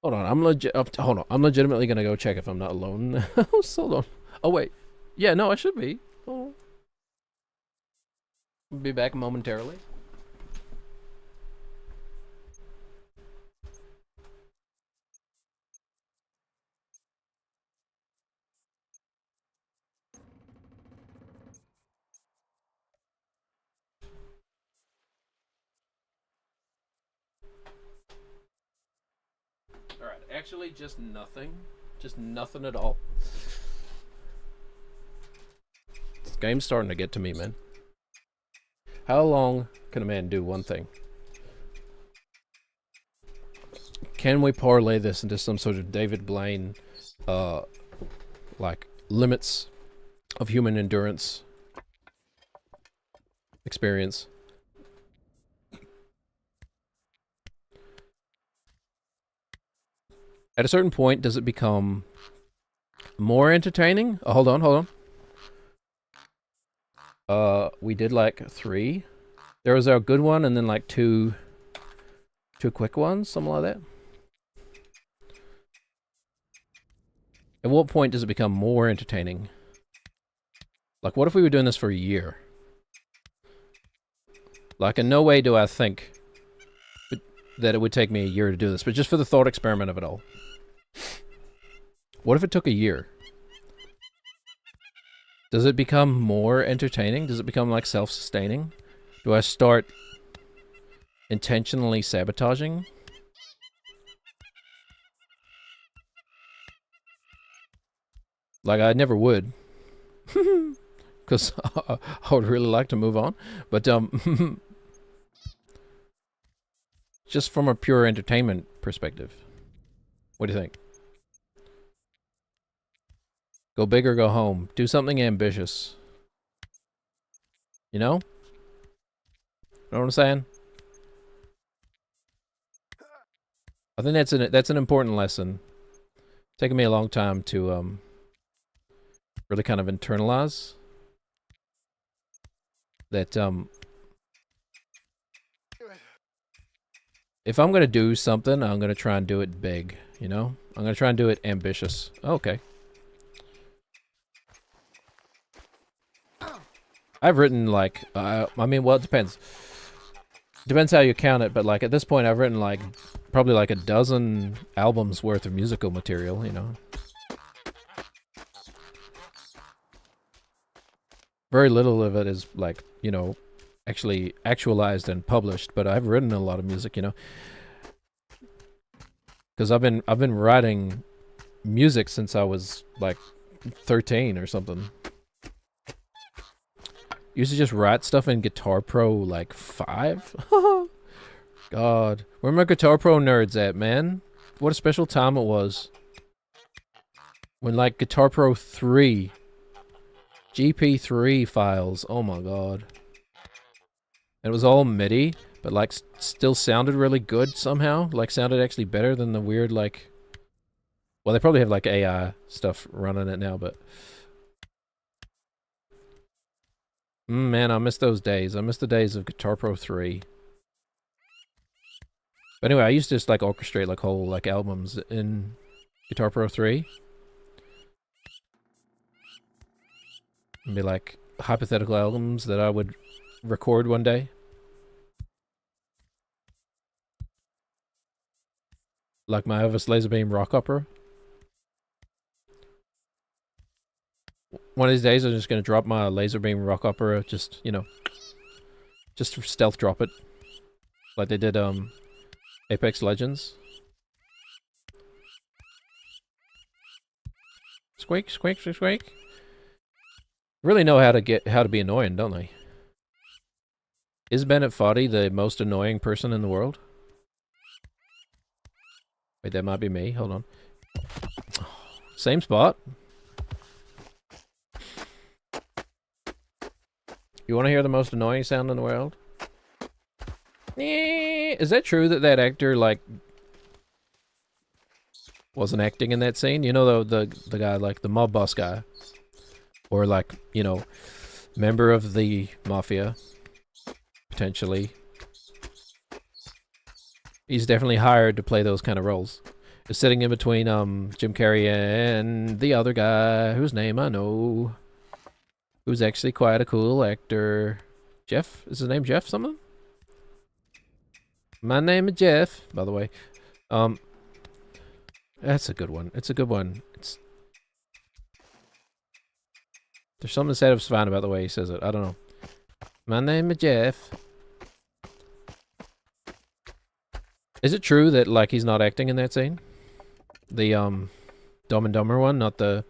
Hold on, hold on. I'm legitimately gonna go check if I'm not alone. Hold on. Oh wait. Yeah, no, I should be. Oh. I'll be back momentarily. Alright, actually just nothing. Just nothing at all. This game's starting to get to me, man. How long can a man do one thing? Can we parlay this into some sort of David Blaine, like, limits of human endurance experience? At a certain point, does it become more entertaining? Oh, hold on. We did like 3. There was a good one, and then like two quick ones, something like that. At what point does it become more entertaining? Like, what if we were doing this for a year? Like, in no way do I think that it would take me a year to do this, but just for the thought experiment of it all. What if it took a year? Does it become more entertaining? Does it become, like, self-sustaining? Do I start intentionally sabotaging? Like, I never would. Because I would really like to move on. But, just from a pure entertainment perspective. What do you think? Go big or go home. Do something ambitious. You know? Know what I'm saying? I think that's an important lesson. It's taken me a long time to really kind of internalize that if I'm gonna do something, I'm gonna try and do it big, you know? I'm gonna try and do it ambitious. Okay. I've written like, I mean, well, it depends. Depends how you count it, but like at this point I've written like probably like a dozen albums worth of musical material, you know. Very little of it is like, you know, actually actualized and published, but I've written a lot of music, you know. Cuz I've been writing music since I was like 13 or something. Used to just write stuff in Guitar Pro like 5. God, where are my Guitar Pro nerds at, man? What a special time it was. When like Guitar Pro 3, GP3 files, oh my god. It was all MIDI, but like still sounded really good somehow. Like sounded actually better than the weird like... Well, they probably have like AI stuff running it now, but... man, I miss those days. I miss the days of Guitar Pro 3. But anyway, I used to just like orchestrate like whole like albums in Guitar Pro 3. And be like hypothetical albums that I would record one day. Like my Elvis Laserbeam rock opera. One of these days I'm just gonna drop my Laserbeam rock opera, just, you know, just stealth drop it. Like they did Apex Legends. Squeak, squeak, squeak, squeak. Really know how to be annoying, don't they? Is Bennett Foddy the most annoying person in the world? Wait, that might be me. Hold on. Same spot. You want to hear the most annoying sound in the world? Is that true that that actor, like, wasn't acting in that scene? You know, the guy, like, the mob boss guy. Or, like, you know, member of the mafia. Potentially. He's definitely hired to play those kind of roles. He's sitting in between Jim Carrey and the other guy, whose name I know. Who's actually quite a cool actor. Jeff? Is his name Jeff something? My name is Jeff, by the way. That's a good one. It's a good one. There's something satisfying about the way he says it. I don't know. My name is Jeff. Is it true that, like, he's not acting in that scene? The, Dumb and Dumber one, not the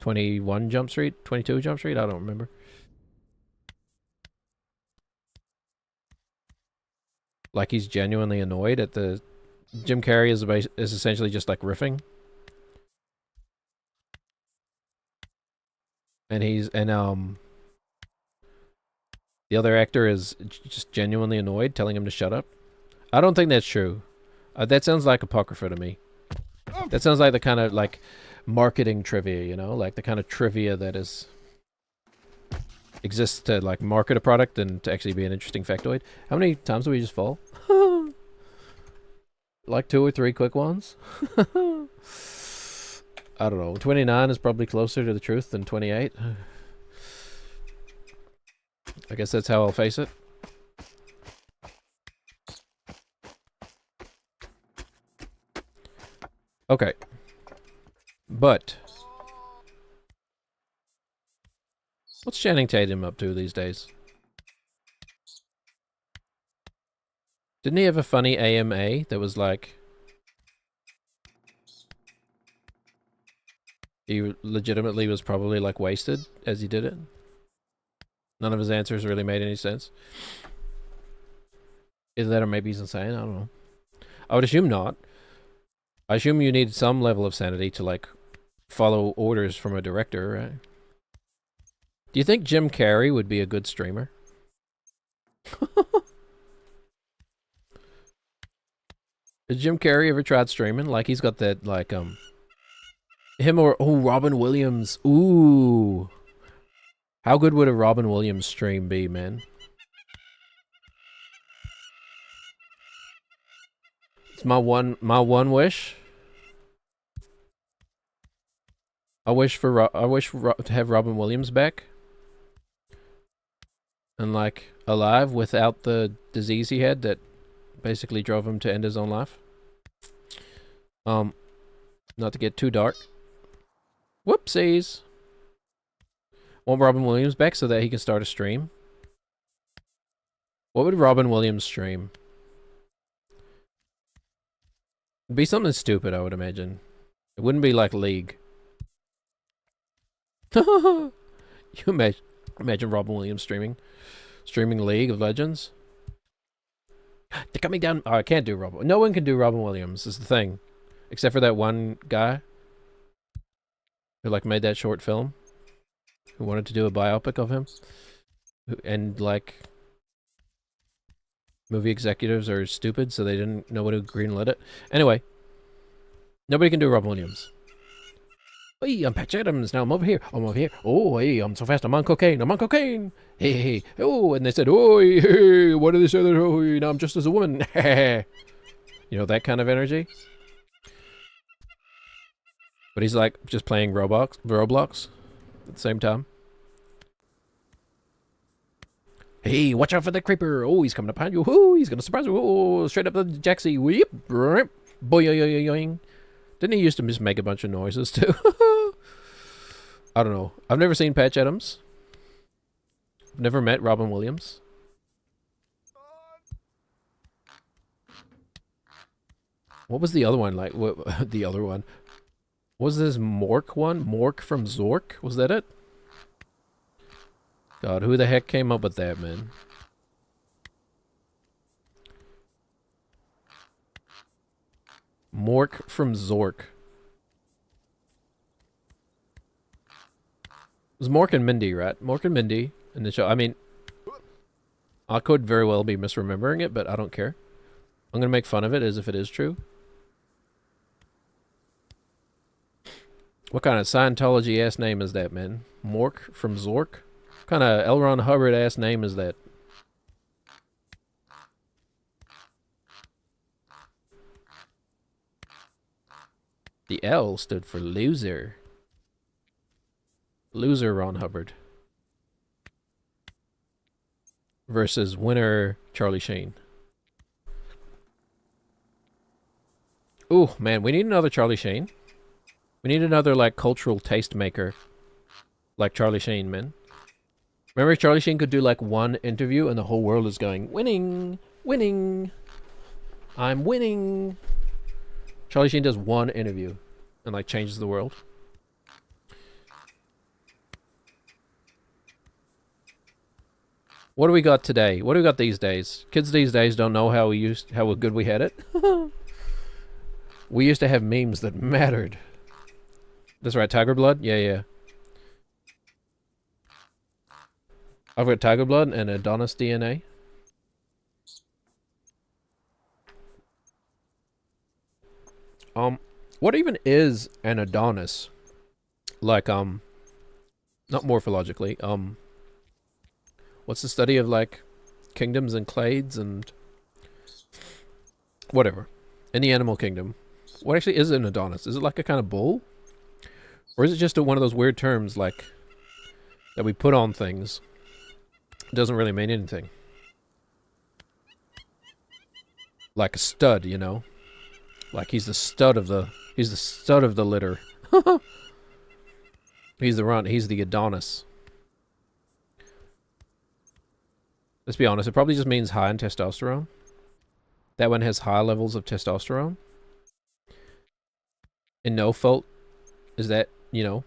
21 Jump Street? 22 Jump Street? I don't remember. Like, he's genuinely annoyed at the... Jim Carrey is essentially just, like, riffing. And the other actor is just genuinely annoyed, telling him to shut up. I don't think that's true. That sounds like Apocrypha to me. That sounds like the kind of, like, marketing trivia, you know? Like, the kind of trivia that exists to, like, market a product and to actually be an interesting factoid. How many times do we just fall? Like 2 or 3 quick ones? I don't know. 29 is probably closer to the truth than 28. I guess that's how I'll face it. Okay. But what's Channing Tatum up to these days? Didn't he have a funny AMA that was like... He legitimately was probably, like, wasted as he did it? None of his answers really made any sense. Either that or maybe he's insane, I don't know. I would assume not. I assume you need some level of sanity to, like, follow orders from a director, right? Do you think Jim Carrey would be a good streamer? Has Jim Carrey ever tried streaming? Like, he's got that, like, him or... Oh, Robin Williams. Ooh. How good would a Robin Williams stream be, man? It's my one wish. I wish to have Robin Williams back and like alive without the disease he had that basically drove him to end his own life. Not to get too dark. Whoopsies. Want Robin Williams back so that he can start a stream? What would Robin Williams stream? It'd be something stupid, I would imagine. It wouldn't be like League. You imagine Robin Williams streaming League of Legends? They're coming down. Oh, I can't do Robin. No one can do Robin Williams, is the thing. Except for that one guy who like made that short film. Who wanted to do a biopic of him. And like movie executives are stupid, so they didn't know what to greenlit it. Anyway. Nobody can do Robin Williams. Hey, I'm Patch Adams. Now I'm over here. I'm over here. Oh, hey, I'm so fast. I'm on cocaine. I'm on cocaine. Hey, hey. Oh, and they said, oh, hey, what did they say? That, oh, now I'm just as a woman. You know, that kind of energy. But he's like just playing Roblox at the same time. Hey, watch out for the creeper. Oh, he's coming up behind you. Oh, he's going to surprise you. Oh, straight up the Jaxie. Weep. Boing. Didn't he used to just make a bunch of noises too? I don't know. I've never seen Patch Adams. I've never met Robin Williams. What was the other one like? What, the other one? Was this Mork one? Mork from Zork? Was that it? God, who the heck came up with that, man? Mork from Zork. It was Mork and Mindy, right? Mork and Mindy in the show. I mean, I could very well be misremembering it, but I don't care. I'm going to make fun of it as if it is true. What kind of Scientology-ass name is that, man? Mork from Zork? What kind of L. Ron Hubbard-ass name is that? The L stood for loser. Loser Ron Hubbard. Versus winner Charlie Sheen. Ooh, man, we need another Charlie Sheen. We need another, like, cultural taste maker. Like Charlie Sheen, man. Remember Charlie Sheen could do, like, one interview and the whole world is going, winning! Winning! I'm winning! Charlie Sheen does one interview and like changes the world. What do we got today? What do we got these days? Kids these days don't know how good we had it. We used to have memes that mattered. That's right, Tiger Blood? Yeah. I've got Tiger Blood and Adonis DNA. What even is an Adonis? Like, not morphologically, what's the study of, like, kingdoms and clades and whatever. In the animal kingdom. What actually is an Adonis? Is it like a kind of bull? Or is it just one of those weird terms, like, that we put on things? It doesn't really mean anything. Like a stud, you know? Like he's the stud of the litter. He's the Adonis. Let's be honest, it probably just means high in testosterone. That one has high levels of testosterone. And no fault is that, you know,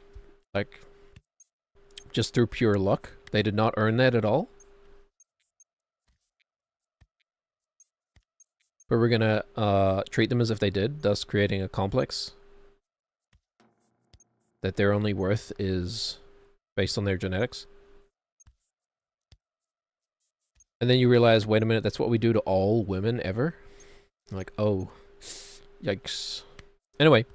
like, just through pure luck. They did not earn that at all. But we're gonna treat them as if they did, thus creating a complex that their only worth is based on their genetics. And then you realize, wait a minute, that's what we do to all women ever? Like, oh, yikes. Anyway.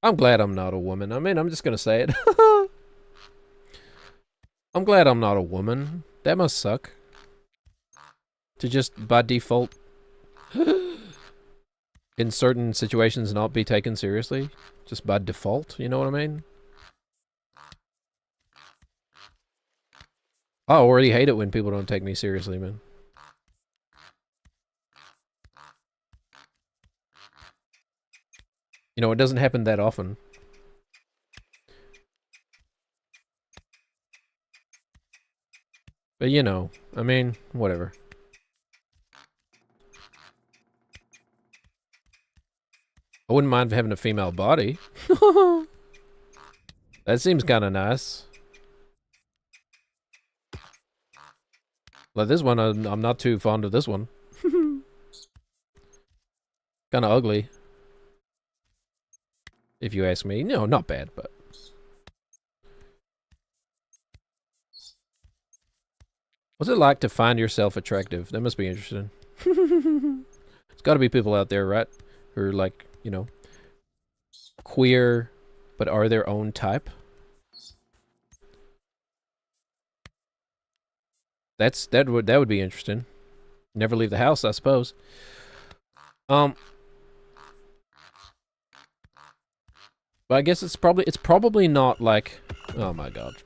I'm glad I'm not a woman. I mean, I'm just gonna say it. I'm glad I'm not a woman. That must suck. To just, by default... in certain situations not be taken seriously, just by default. You know what I mean? I already hate it when people don't take me seriously, man. You know, it doesn't happen that often. But you know, I mean, whatever. I wouldn't mind having a female body. That seems kind of nice. Like this one, I'm not too fond of this one. Kind of ugly. If you ask me. No, not bad, but... What's it like to find yourself attractive? That must be interesting. There's got to be people out there, right? Who are like, you know, queer, but are their own type. That would be interesting. Never leave the house, I suppose. But I guess it's probably not like, oh my god.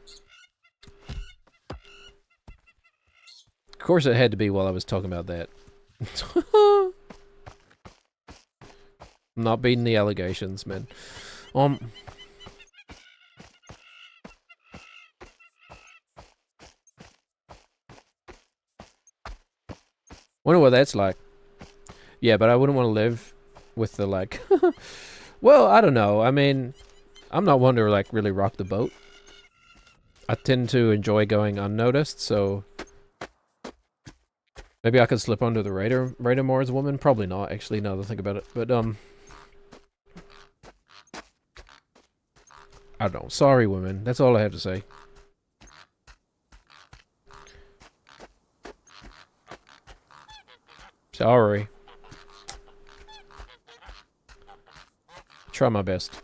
Of course it had to be while I was talking about that. I'm not beating the allegations, man. Wonder what that's like. Yeah, but I wouldn't want to live with the, like... Well, I don't know. I mean, I'm not one to, like, really rock the boat. I tend to enjoy going unnoticed, so... Maybe I could slip under the radar more as a woman. Probably not, actually, now that I think about it. But, I don't know. Sorry, women. That's all I have to say. Sorry. Try my best.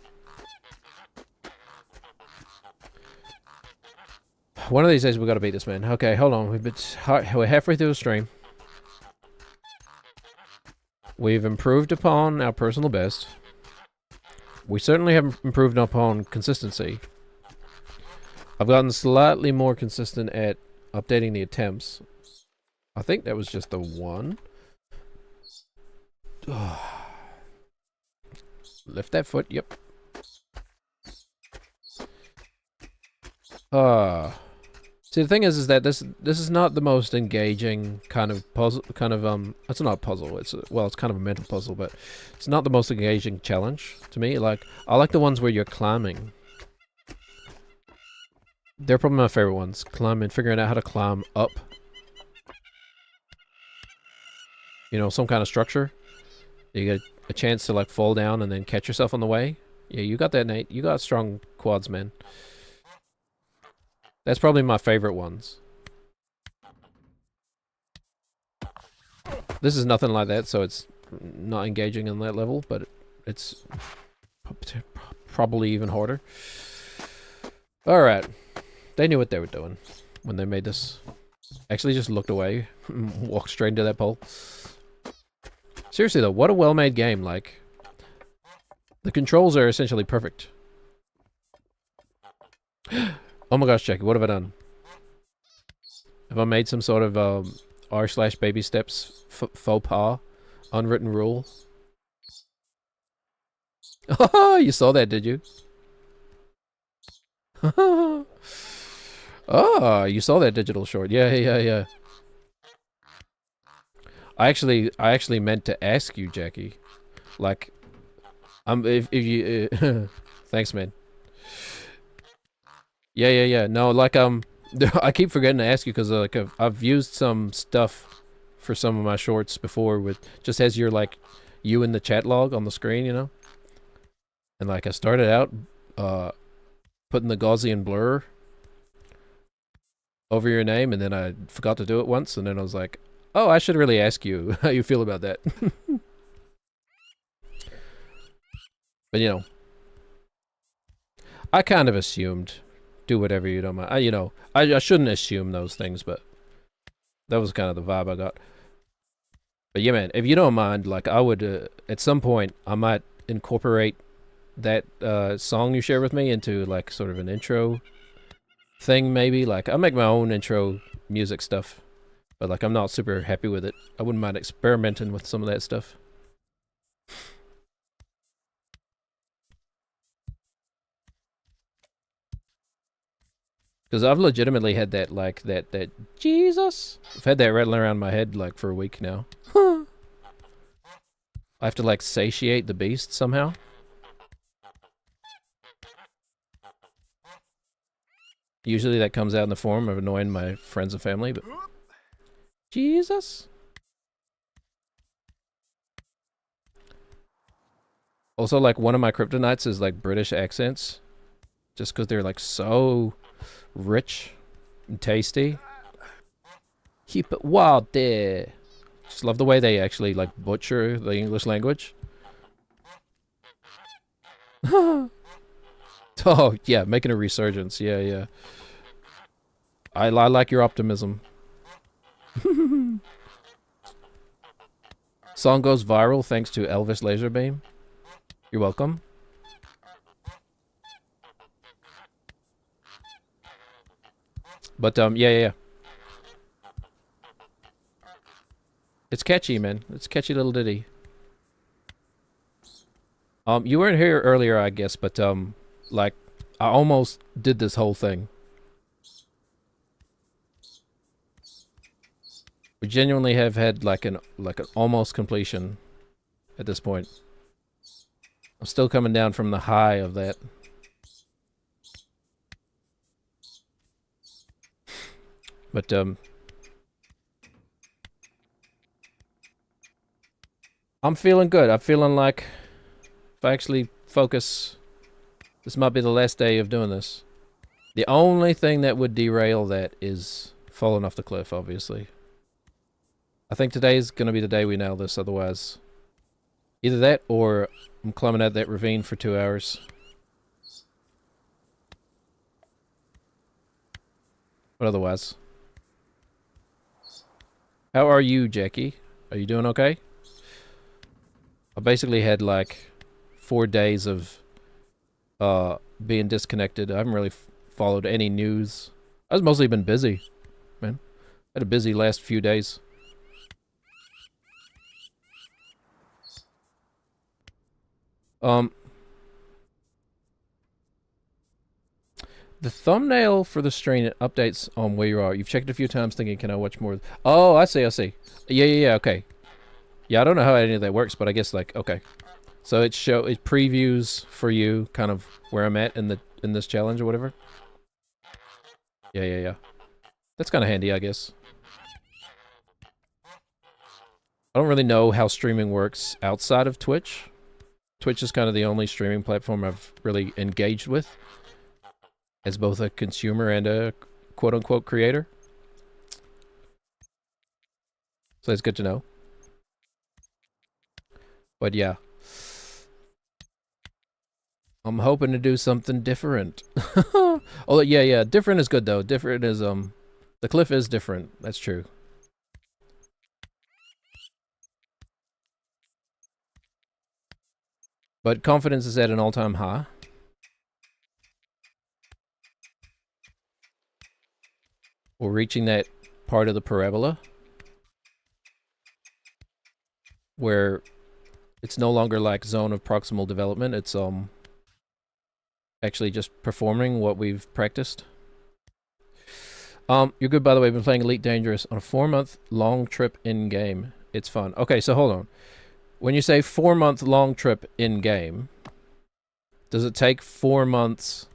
One of these days we gotta beat this man. Okay, hold on. We're halfway through the stream. We've improved upon our personal best. We certainly have improved upon consistency. I've gotten slightly more consistent at updating the attempts. I think that was just the one. Lift that foot, yep. See, the thing is that this is not the most engaging kind of puzzle, it's not a puzzle, it's kind of a mental puzzle, but it's not the most engaging challenge to me. Like, I like the ones where you're climbing. They're probably my favorite ones. Climbing, figuring out how to climb up. You know, some kind of structure. You get a chance to, like, fall down and then catch yourself on the way. Yeah, you got that, Nate. You got strong quads, man. That's probably my favorite ones. This is nothing like that, so it's not engaging on that level, but it's probably even harder. Alright. They knew what they were doing when they made this. Actually just looked away and walked straight into that pole. Seriously though, what a well-made game, like... The controls are essentially perfect. Oh my gosh, Jackie, what have I done? Have I made some sort of r/baby steps faux pas? Unwritten rule? Oh, you saw that, did you? Oh, you saw that digital short. Yeah. I actually meant to ask you, Jackie. Like, if you thanks, man. Yeah. No, like, I keep forgetting to ask you because, like, I've used some stuff for some of my shorts before with just has your, like, you in the chat log on the screen, you know? And, like, I started out, putting the Gaussian blur over your name, and then I forgot to do it once, and then I was like, oh, I should really ask you how you feel about that. But, you know, I kind of assumed... Do whatever you don't mind. I shouldn't assume those things, but that was kind of the vibe I got. But yeah, man, if you don't mind, like I would at some point I might incorporate that song you shared with me into like sort of an intro thing, maybe. Like I'll make my own intro music stuff, but like I'm not super happy with it. I wouldn't mind experimenting with some of that stuff. Because I've legitimately had that, like, that Jesus. I've had that rattling around my head, like, for a week now. I have to, like, satiate the beast somehow. Usually that comes out in the form of annoying my friends and family, but... Jesus. Also, like, one of my kryptonites is, like, British accents. Just because they're, like, so rich and tasty. Keep it wild there. Just love the way they actually, like, butcher the English language. Oh, yeah, making a resurgence. Yeah, yeah. I like your optimism. Song goes viral thanks to Elvis Laserbeam. You're welcome. But, yeah. It's catchy, man. It's a catchy little ditty. You weren't here earlier, I guess, but, like, I almost did this whole thing. We genuinely have had, like, an almost completion at this point. I'm still coming down from the high of that. But, I'm feeling good. I'm feeling like if I actually focus, this might be the last day of doing this. The only thing that would derail that is falling off the cliff, obviously. I think today's going to be the day we nail this, otherwise. Either that, or I'm climbing out that ravine for 2 hours. But otherwise. How are you, Jackie? Are you doing okay? I basically had like 4 days of being disconnected. I haven't really followed any news. I've mostly been busy, man. Had a busy last few days. The thumbnail for the stream updates on where you are. You've checked it a few times thinking, can I watch more? Oh, I see. Yeah, okay. Yeah, I don't know how any of that works, but I guess, like, okay. So it previews for you kind of where I'm at in this challenge or whatever. Yeah. That's kind of handy, I guess. I don't really know how streaming works outside of Twitch. Twitch is kind of the only streaming platform I've really engaged with as both a consumer and a quote-unquote creator. So it's good to know. But yeah. I'm hoping to do something different. Oh, yeah. Different is good, though. Different is, the cliff is different. That's true. But confidence is at an all-time high. We're reaching that part of the parabola where it's no longer like zone of proximal development. It's actually just performing what we've practiced. You're good, by the way. I've been playing Elite Dangerous on a 4-month long trip in-game. It's fun. Okay, so hold on. When you say 4-month long trip in-game, does it take 4 months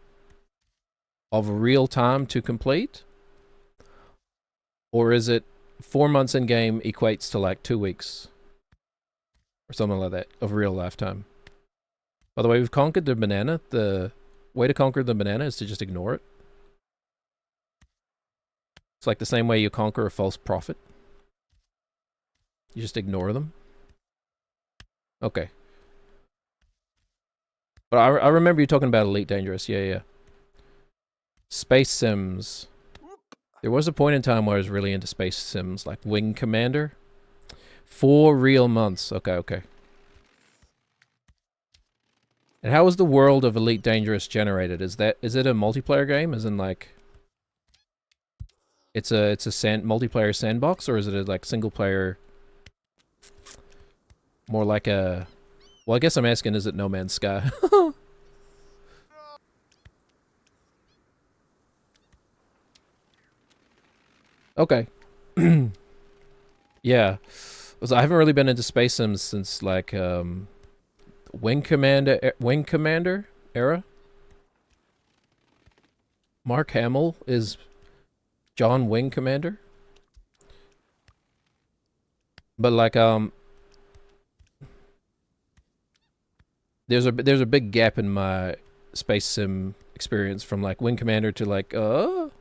of real time to complete? Or is it 4 months in-game equates to like 2 weeks? Or something like that, of real lifetime. By the way, we've conquered the banana. The way to conquer the banana is to just ignore it. It's like the same way you conquer a false prophet. You just ignore them. Okay. But I remember you talking about Elite Dangerous. Yeah. Space Sims. There was a point in time where I was really into Space Sims, like Wing Commander. 4 real months. Okay, okay. And how was the world of Elite Dangerous generated? Is it a multiplayer game? As in like it's a multiplayer sandbox, or is it a like single player? More like a. Well, I guess I'm asking, is it No Man's Sky? Okay. Yeah. I haven't really been into Space Sims since like Wing Commander era. Mark Hamill is John Wing Commander. But like there's a big gap in my Space Sim experience from like Wing Commander to like No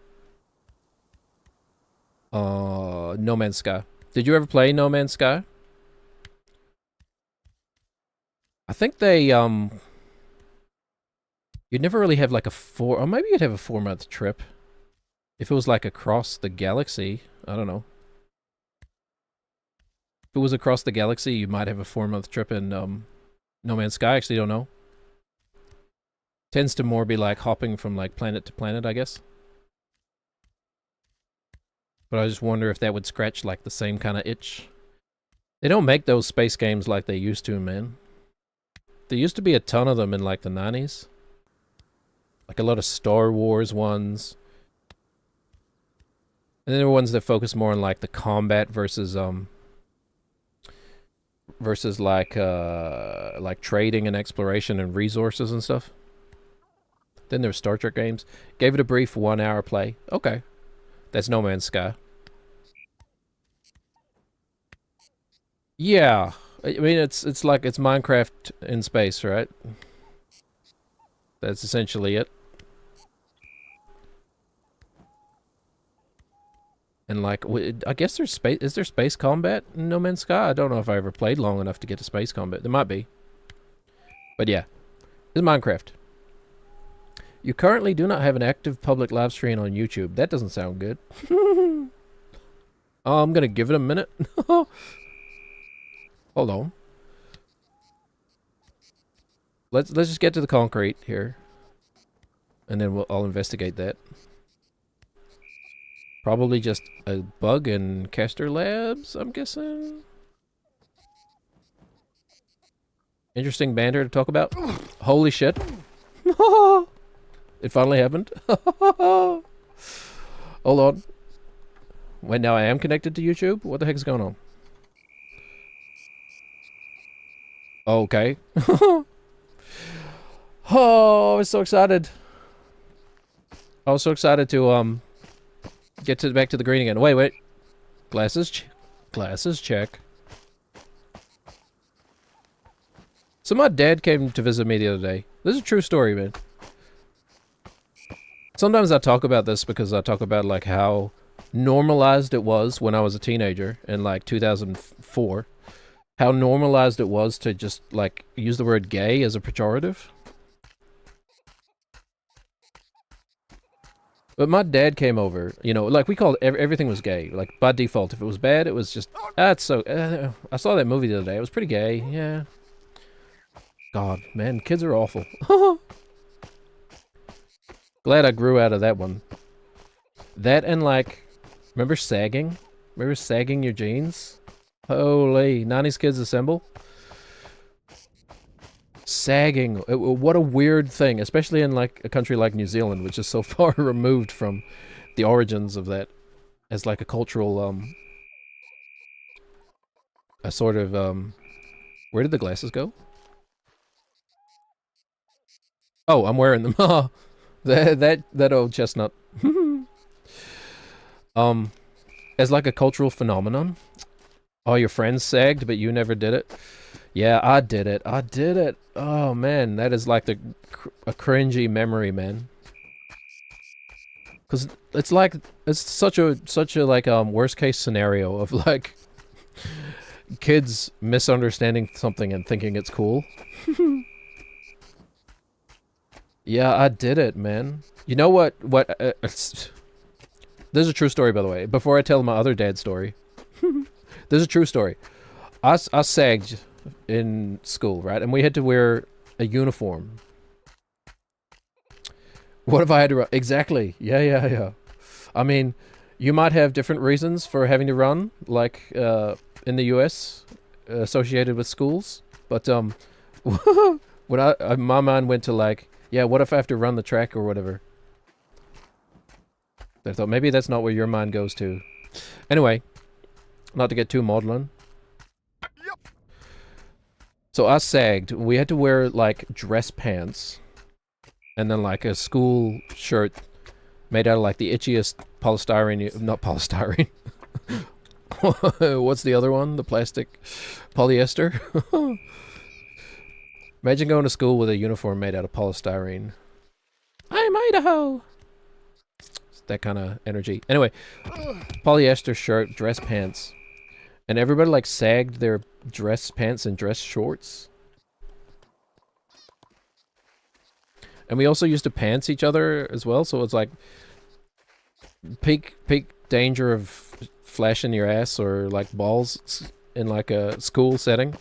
Man's Sky. Did you ever play No Man's Sky? I think they you'd never really have like or maybe you'd have a 4-month trip. If it was like across the galaxy, I don't know. If it was across the galaxy, you might have a 4-month trip in No Man's Sky. I actually don't know. Tends to more be like hopping from like planet to planet, I guess. But I just wonder if that would scratch like the same kind of itch. They don't make those space games like they used to, man. There used to be a ton of them in like the 90s. Like a lot of Star Wars ones. And then there were ones that focus more on like the combat versus like trading and exploration and resources and stuff. Then there were Star Trek games. Gave it a brief 1-hour play. Okay. That's No Man's Sky. Yeah. I mean, it's Minecraft in space, right? That's essentially it. And like, I guess there's space. Is there space combat in No Man's Sky? I don't know if I ever played long enough to get to space combat. There might be. But yeah, it's Minecraft. You currently do not have an active public live stream on YouTube. That doesn't sound good. Oh, I'm gonna give it a minute. Hold on. Let's just get to the concrete here, and then I'll investigate that. Probably just a bug in Caster Labs, I'm guessing. Interesting banter to talk about. Holy shit. It finally happened. Hold on. Wait, now I am connected to YouTube? What the heck is going on? Okay. Oh, I was so excited. I was so excited to get back to the green again. Wait. Glasses check. So my dad came to visit me the other day. This is a true story, man. Sometimes I talk about this because I talk about like how normalized it was when I was a teenager in like 2004. How normalized it was to just like use the word gay as a pejorative. But my dad came over, you know, like we called everything was gay. Like by default, if it was bad, it was just, it's so, I saw that movie the other day. It was pretty gay, yeah. God, man, kids are awful. Glad I grew out of that one. That and like, remember sagging? Remember sagging your jeans? Holy, 90s kids assemble. Sagging, what a weird thing, especially in like a country like New Zealand, which is so far removed from the origins of that as like a cultural, a sort of, where did the glasses go? Oh, I'm wearing them. that old chestnut. As like a cultural phenomenon. Oh, your friends sagged, but you never did it. Yeah, I did it. Oh man, that is like a cringy memory, man. Cause it's like it's such a like worst case scenario of like kids misunderstanding something and thinking it's cool. Yeah, I did it, man. You know what? This is a true story, by the way. Before I tell my other dad story, this is a true story. I sagged in school, right? And we had to wear a uniform. What if I had to run? Exactly. Yeah. I mean, you might have different reasons for having to run, like in the US, associated with schools. But when my mind went to like, yeah, what if I have to run the track or whatever? I thought maybe that's not where your mind goes to. Anyway, not to get too maudlin. So I sagged. We had to wear like dress pants, and then like a school shirt made out of like the itchiest polystyrene. Not polystyrene. What's the other one? The plastic polyester. Imagine going to school with a uniform made out of polystyrene. I'm Idaho. It's that kind of energy. Anyway, polyester shirt, dress pants, and everybody like sagged their dress pants and dress shorts. And we also used to pants each other as well, so it's like peak danger of flashing your ass or like balls in like a school setting.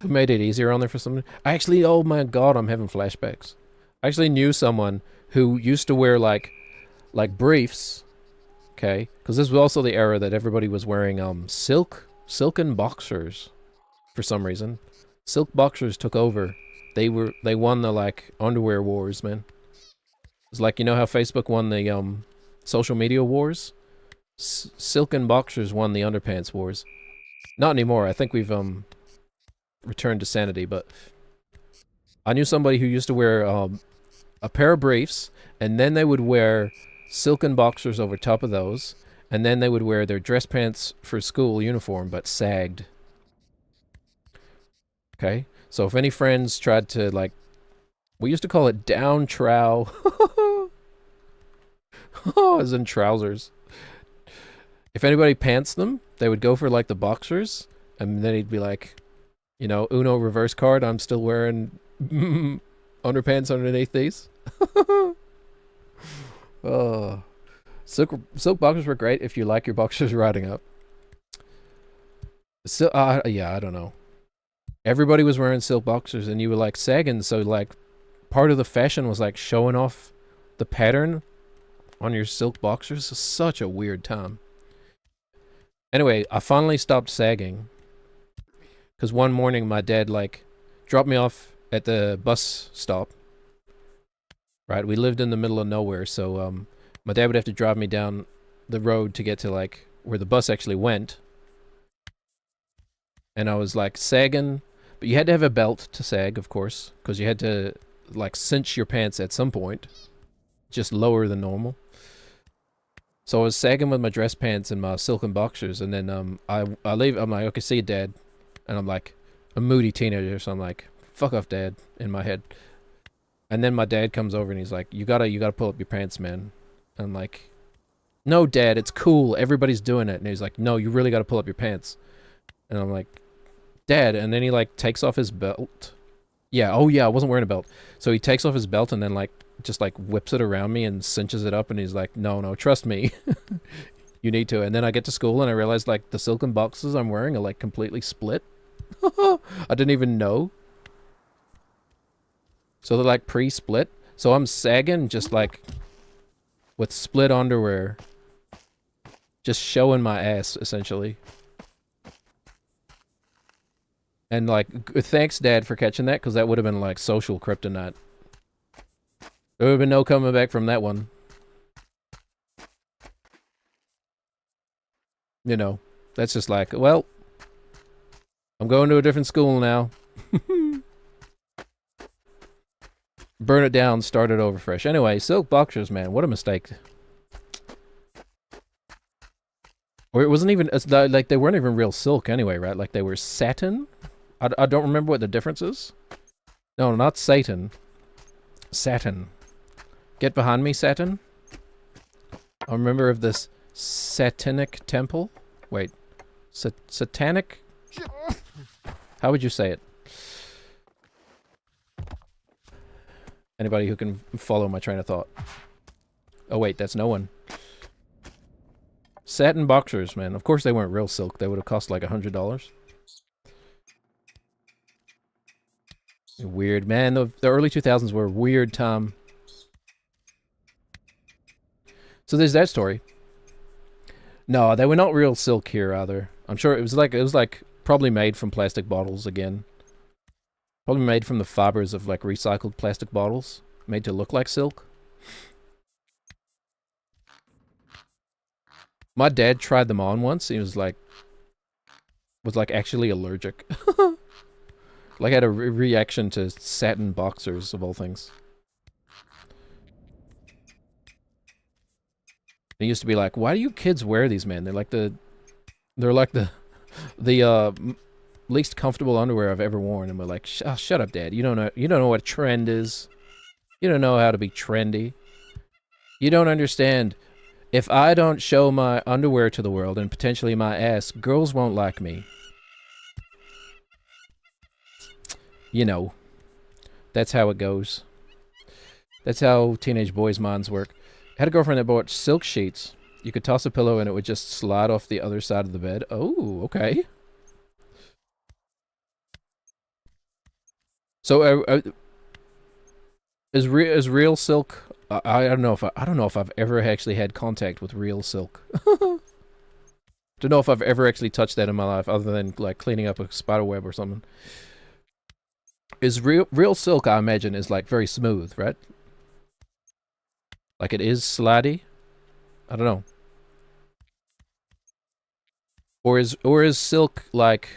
We made it easier on there for some. I actually, oh my god, I'm having flashbacks. I actually knew someone who used to wear like briefs. Okay, because this was also the era that everybody was wearing silken boxers for some reason. Silk boxers took over. They won the like underwear wars, man. It's like, you know how Facebook won the social media wars? Silken boxers won the underpants wars. Not anymore. I think we've returned to sanity, but I knew somebody who used to wear a pair of briefs, and then they would wear silken boxers over top of those, and then they would wear their dress pants for school uniform, but sagged. Okay? So if any friends tried to, like, we used to call it down trow. As in trousers. If anybody pants them, they would go for, like, the boxers, and then he'd be like, you know, Uno reverse card, I'm still wearing underpants underneath these. Oh. Silk boxers were great if you like your boxers riding up. So, yeah, I don't know. Everybody was wearing silk boxers and you were like sagging, so like part of the fashion was like showing off the pattern on your silk boxers. It's such a weird time. Anyway, I finally stopped sagging because one morning my dad like dropped me off at the bus stop. Right, we lived in the middle of nowhere, so my dad would have to drive me down the road to get to like where the bus actually went. And I was like sagging, but you had to have a belt to sag, of course, because you had to like cinch your pants at some point, just lower than normal. So I was sagging with my dress pants and my silken boxers, and then I leave. I'm like, okay, see you, Dad, and I'm like a moody teenager, so I'm like, fuck off, Dad, in my head. And then my dad comes over and he's like, you gotta pull up your pants, man. And I'm like, no, Dad, it's cool. Everybody's doing it. And he's like, no, you really gotta pull up your pants. And I'm like, Dad. And then he like takes off his belt. Yeah, oh yeah, I wasn't wearing a belt. So he takes off his belt and then like just like whips it around me and cinches it up. And he's like, no, trust me. You need to. And then I get to school and I realize like the silken boxes I'm wearing are like completely split. I didn't even know. So they're like pre-split. So I'm sagging just like with split underwear. Just showing my ass, essentially. And like, thanks, Dad, for catching that, because that would have been like social kryptonite. There would have been no coming back from that one. You know, that's just like, well, I'm going to a different school now. Burn it down, start it over fresh. Anyway, silk boxers, man, what a mistake. Or it wasn't even, like, they weren't even real silk anyway, right? Like, they were satin? I don't remember what the difference is. No, not Satan. Satin. Get behind me, Satin. I'm a member of this satanic temple. Wait. Satanic? How would you say it? Anybody who can follow my train of thought. Oh wait, that's no one. Satin boxers, man. Of course they weren't real silk. They would have cost like $100. Weird, man. The early 2000s were a weird time. So there's that story. No, they were not real silk here either. I'm sure it was like probably made from plastic bottles again. Probably made from the fibers of like recycled plastic bottles, made to look like silk. My dad tried them on once. He was like actually allergic. Like had a reaction to satin boxers of all things. He used to be like, "Why do you kids wear these, man? They're like the least comfortable underwear I've ever worn." And we're like, "Shut up, Dad. You don't know what a trend is. You don't know how to be trendy. You don't understand. If I don't show my underwear to the world and potentially my ass, girls won't like me." You know, that's how it goes. That's how teenage boys' minds work. I had a girlfriend that bought silk sheets. You could toss a pillow and it would just slide off the other side of the bed. Oh, okay. So, is real silk? I don't know if I've ever actually had contact with real silk. Don't know if I've ever actually touched that in my life, other than like cleaning up a spider web or something. Is real silk? I imagine is like very smooth, right? Like it is slidey. I don't know. Or is silk like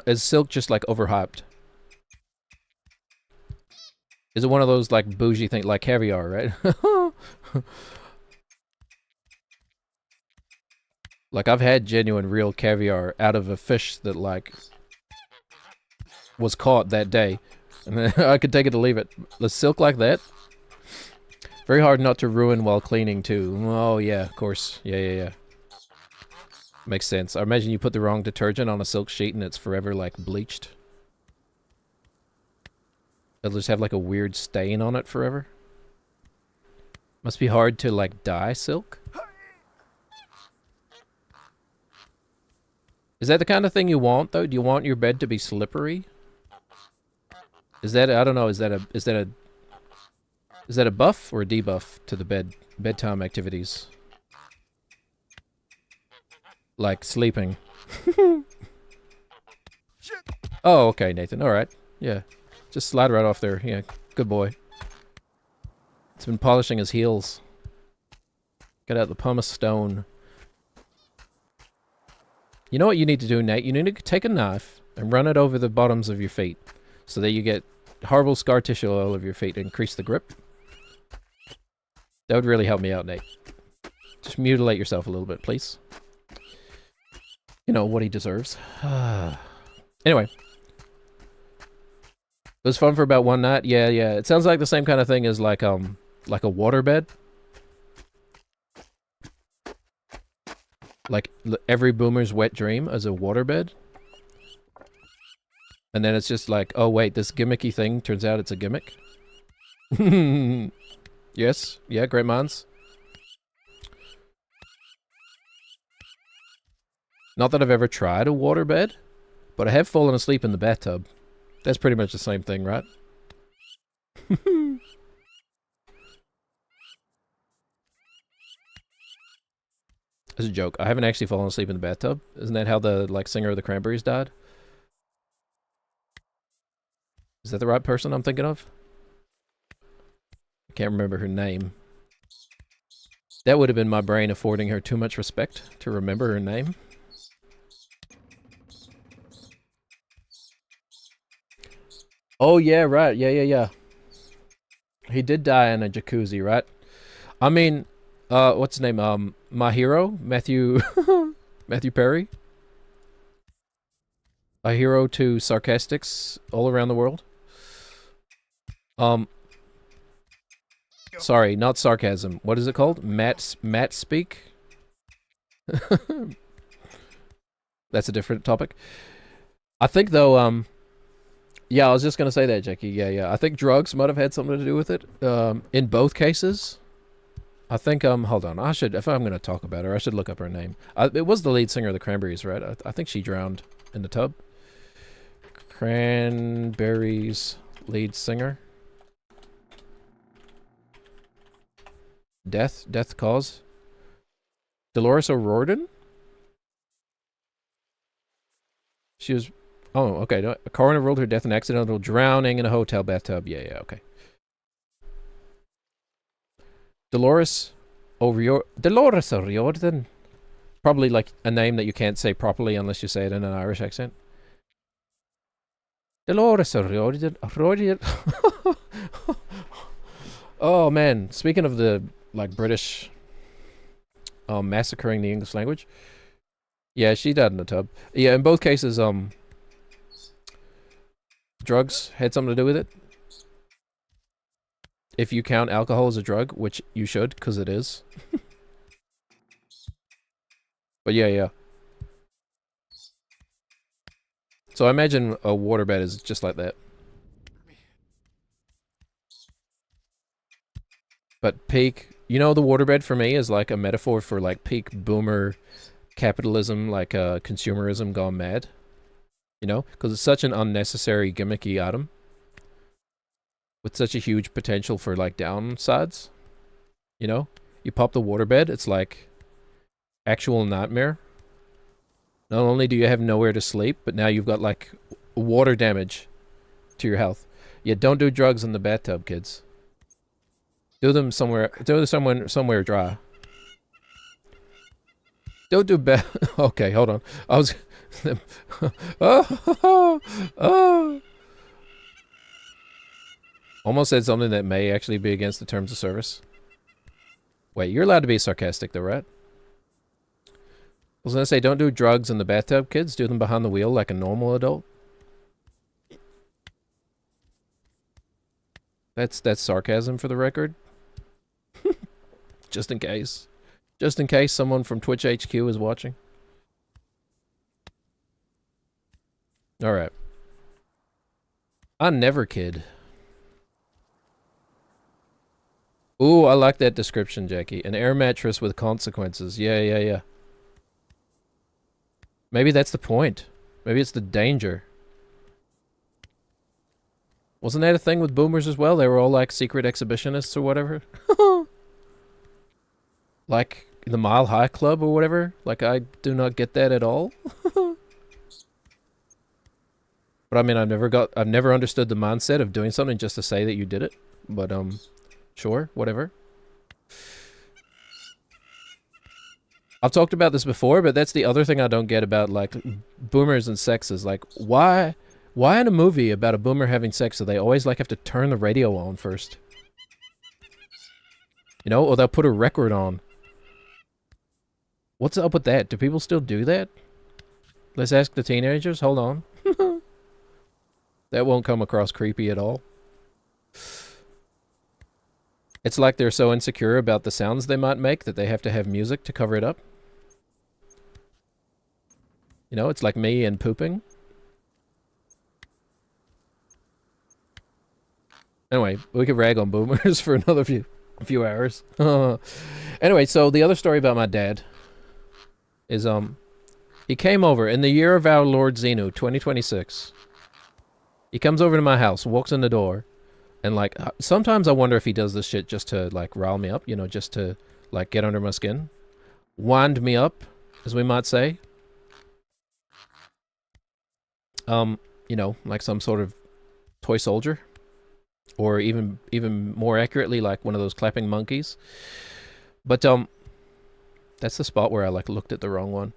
is silk just like overhyped? Is it one of those like bougie things like caviar, right? Like I've had genuine real caviar out of a fish that like was caught that day. And then I could take it or leave it. The silk like that? Very hard not to ruin while cleaning too. Oh yeah, of course. Yeah. Makes sense. I imagine you put the wrong detergent on a silk sheet and it's forever like bleached. It'll just have like a weird stain on it forever. Must be hard to like dye silk. Is that the kind of thing you want though? Do you want your bed to be slippery? Is that, I don't know, is that a buff or a debuff to the bedtime activities? Like sleeping. Oh, okay, Nathan. All right. Yeah. Just slide right off there. Yeah, good boy. It's been polishing his heels. Get out the pumice stone. You know what you need to do, Nate? You need to take a knife and run it over the bottoms of your feet so that you get horrible scar tissue all over your feet and increase the grip. That would really help me out, Nate. Just mutilate yourself a little bit, please. You know, what he deserves. Anyway. It was fun for about one night. Yeah. It sounds like the same kind of thing as like a waterbed. Like every boomer's wet dream as a waterbed. And then it's just like, oh wait, this gimmicky thing turns out it's a gimmick. Yes, yeah, great minds. Not that I've ever tried a waterbed, but I have fallen asleep in the bathtub. That's pretty much the same thing, right? As a joke, I haven't actually fallen asleep in the bathtub. Isn't that how the like singer of the Cranberries died? Is that the right person I'm thinking of? I can't remember her name. That would have been my brain affording her too much respect to remember her name. Oh yeah, right. Yeah. He did die in a jacuzzi, right? I mean, what's his name? My hero, Matthew Perry. A hero to sarcastics all around the world. Sorry, not sarcasm. What is it called? Matt speak? That's a different topic. I think though, yeah, I was just gonna say that, Jackie. Yeah. I think drugs might have had something to do with it. In both cases. I think, hold on. I should, if I'm going to talk about her, I should look up her name. It was the lead singer of the Cranberries, right? I think she drowned in the tub. Cranberries lead singer. Death cause. Dolores O'Riordan? She was, oh, okay. A coroner ruled her death an accidental drowning in a hotel bathtub. Yeah, okay. Dolores O'Riordan. Probably like a name that you can't say properly unless you say it in an Irish accent. Dolores O'Riordan. Oh man, speaking of the like British massacring the English language. Yeah, she died in the tub. Yeah, in both cases, drugs had something to do with it. If you count alcohol as a drug, which you should, because it is. But yeah. So I imagine a waterbed is just like that. But peak, you know, the waterbed for me is like a metaphor for like peak boomer capitalism, like consumerism gone mad. You know, because it's such an unnecessary gimmicky item with such a huge potential for like downsides. You know, you pop the waterbed, it's like actual nightmare. Not only do you have nowhere to sleep, but now you've got like water damage to your health. Yeah, don't do drugs in the bathtub, kids. Do them somewhere. Do them somewhere dry. Don't do bad. Okay, hold on. I was. Oh. Almost said something that may actually be against the terms of service. Wait, you're allowed to be sarcastic, though, right? I was gonna say, don't do drugs in the bathtub, kids. Do them behind the wheel like a normal adult. That's sarcasm for the record. Just in case. Just in case someone from Twitch HQ is watching. Alright. I never kid. Ooh, I like that description, Jackie. An air mattress with consequences. Yeah. Maybe that's the point. Maybe it's the danger. Wasn't that a thing with boomers as well? They were all like secret exhibitionists or whatever. Like the Mile High Club or whatever. Like I do not get that at all. But I mean, I've never understood the mindset of doing something just to say that you did it. But sure, whatever. I've talked about this before, but that's the other thing I don't get about like boomers and sex is like why in a movie about a boomer having sex do they always like have to turn the radio on first? You know, or they'll put a record on. What's up with that? Do people still do that? Let's ask the teenagers. Hold on. That won't come across creepy at all. It's like they're so insecure about the sounds they might make that they have to have music to cover it up. You know, it's like me and pooping. Anyway, we could rag on boomers for another few hours. Anyway, so the other story about my dad is he came over in the year of our Lord Xenu, 2026. He comes over to my house, walks in the door, and like sometimes I wonder if he does this shit just to like rile me up, you know, just to like get under my skin, wind me up, as we might say. You know, like some sort of toy soldier, or even more accurately, like one of those clapping monkeys. But that's the spot where I like looked at the wrong one.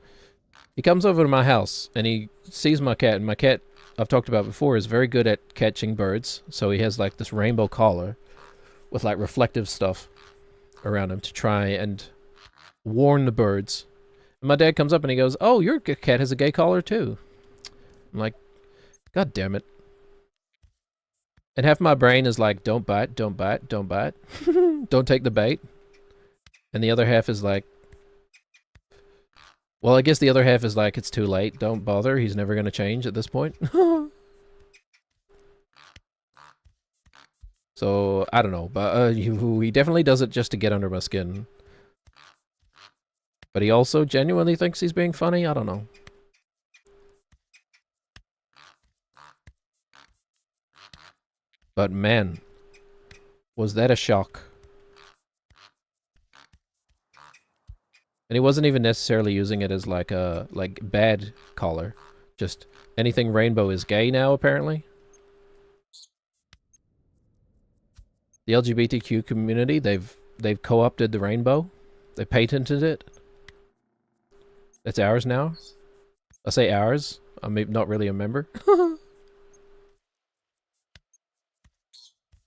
He comes over to my house and he sees my cat, and my cat, I've talked about before, is very good at catching birds. So he has like this rainbow collar with like reflective stuff around him to try and warn the birds. And my dad comes up and he goes, "Oh, your cat has a gay collar too." I'm like, God damn it. And half my brain is like, don't bite, don't bite, don't bite. Don't take the bait. And the other half is like, well, I guess the other half is like, it's too late, don't bother, he's never going to change at this point. So, I don't know. But he definitely does it just to get under my skin. But he also genuinely thinks he's being funny? I don't know. But man, was that a shock. And he wasn't even necessarily using it as like a bad collar. Just anything rainbow is gay now, apparently. The LGBTQ community, they've co-opted the rainbow. They patented it. It's ours now. I say ours. I'm not really a member.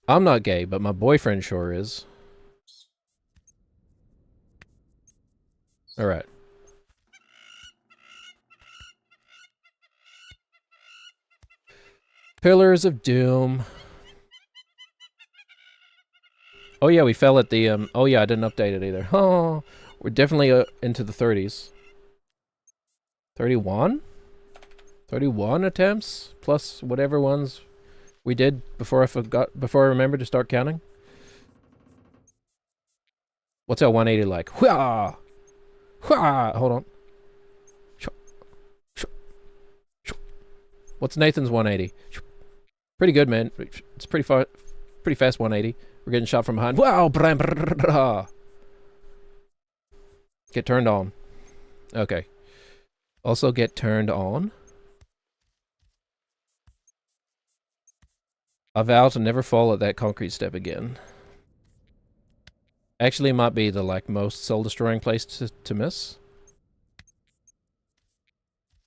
I'm not gay, but my boyfriend sure is. Alright. Pillars of Doom. Oh yeah, we fell at the, oh yeah, I didn't update it either. Oh, we're definitely into the 30s. 31? 31 attempts? Plus whatever ones we did before I remembered to start counting. What's our 180 like? Hwah! Hwah! Hold on. What's Nathan's 180? Pretty good, man. It's pretty fast 180. We're getting shot from behind. Wow! Get turned on. Okay. Also get turned on. I vow to never fall at that concrete step again. Actually, might be the most soul-destroying place to miss.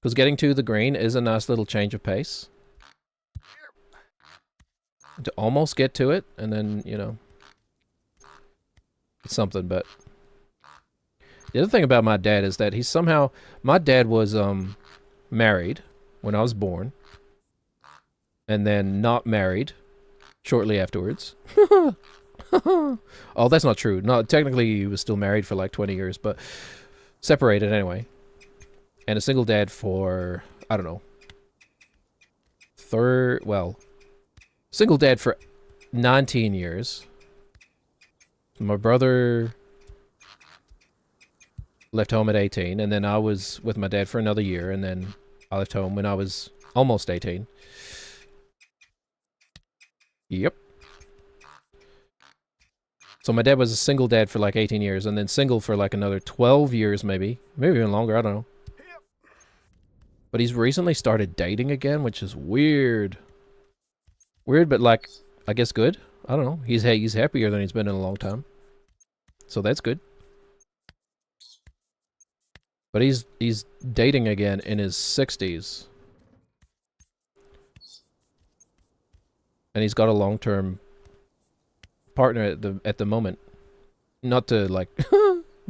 Because getting to the green is a nice little change of pace. To almost get to it, and then, you know, it's something, but... The other thing about my dad is that he's somehow... My dad was, married when I was born. And then not married shortly afterwards. Oh, that's not true. No, technically he was still married for like 20 years, but separated anyway. And a single dad for, I don't know, single dad for 19 years. My brother left home at 18, and then I was with my dad for another year, and then I left home when I was almost 18. Yep. So my dad was a single dad for like 18 years, and then single for like another 12 years maybe. Maybe even longer, I don't know. But he's recently started dating again, which is weird. Weird, but like, I guess good. I don't know. He's happier than he's been in a long time. So that's good. But he's dating again in his 60s. And he's got a long-term partner at the moment. Not to like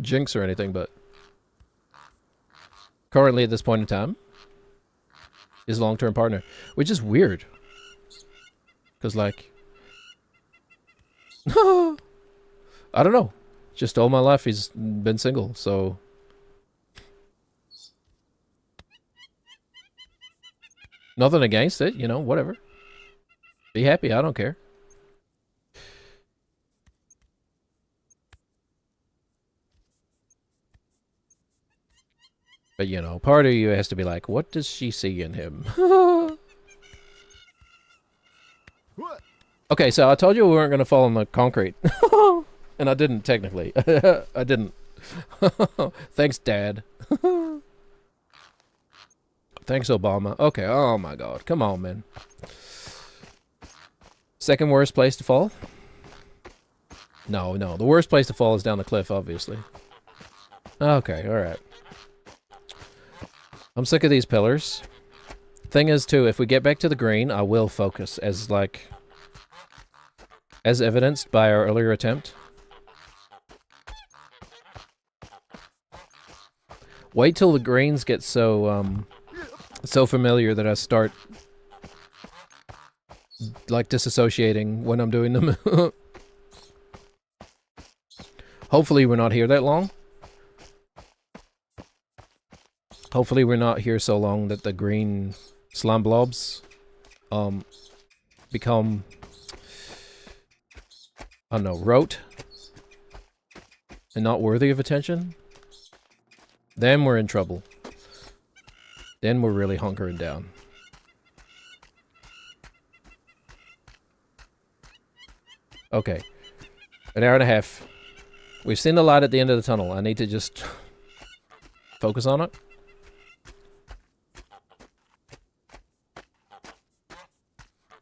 jinx or anything, but currently at this point in time, his long-term partner, which is weird. Because like, I don't know. Just all my life he's been single, so. Nothing against it, you know, whatever. Be happy, I don't care. But, you know, part of you has to be like, what does she see in him? Okay, so I told you we weren't going to fall on the concrete. And I didn't, technically. I didn't. Thanks, Dad. Thanks, Obama. Okay, oh my god. Come on, man. Second worst place to fall? No. The worst place to fall is down the cliff, obviously. Okay, alright. I'm sick of these pillars. Thing is, too, if we get back to the green, I will focus as, like... As evidenced by our earlier attempt. Wait till the greens get so, so familiar that I start... like, disassociating when I'm doing them. Hopefully we're not here that long. Hopefully we're not here so long that the green slime blobs become I don't know, rote and not worthy of attention, then we're in trouble. Then we're really hunkering down. Okay. An hour and a half. We've seen the light at the end of the tunnel. I need to just focus on it.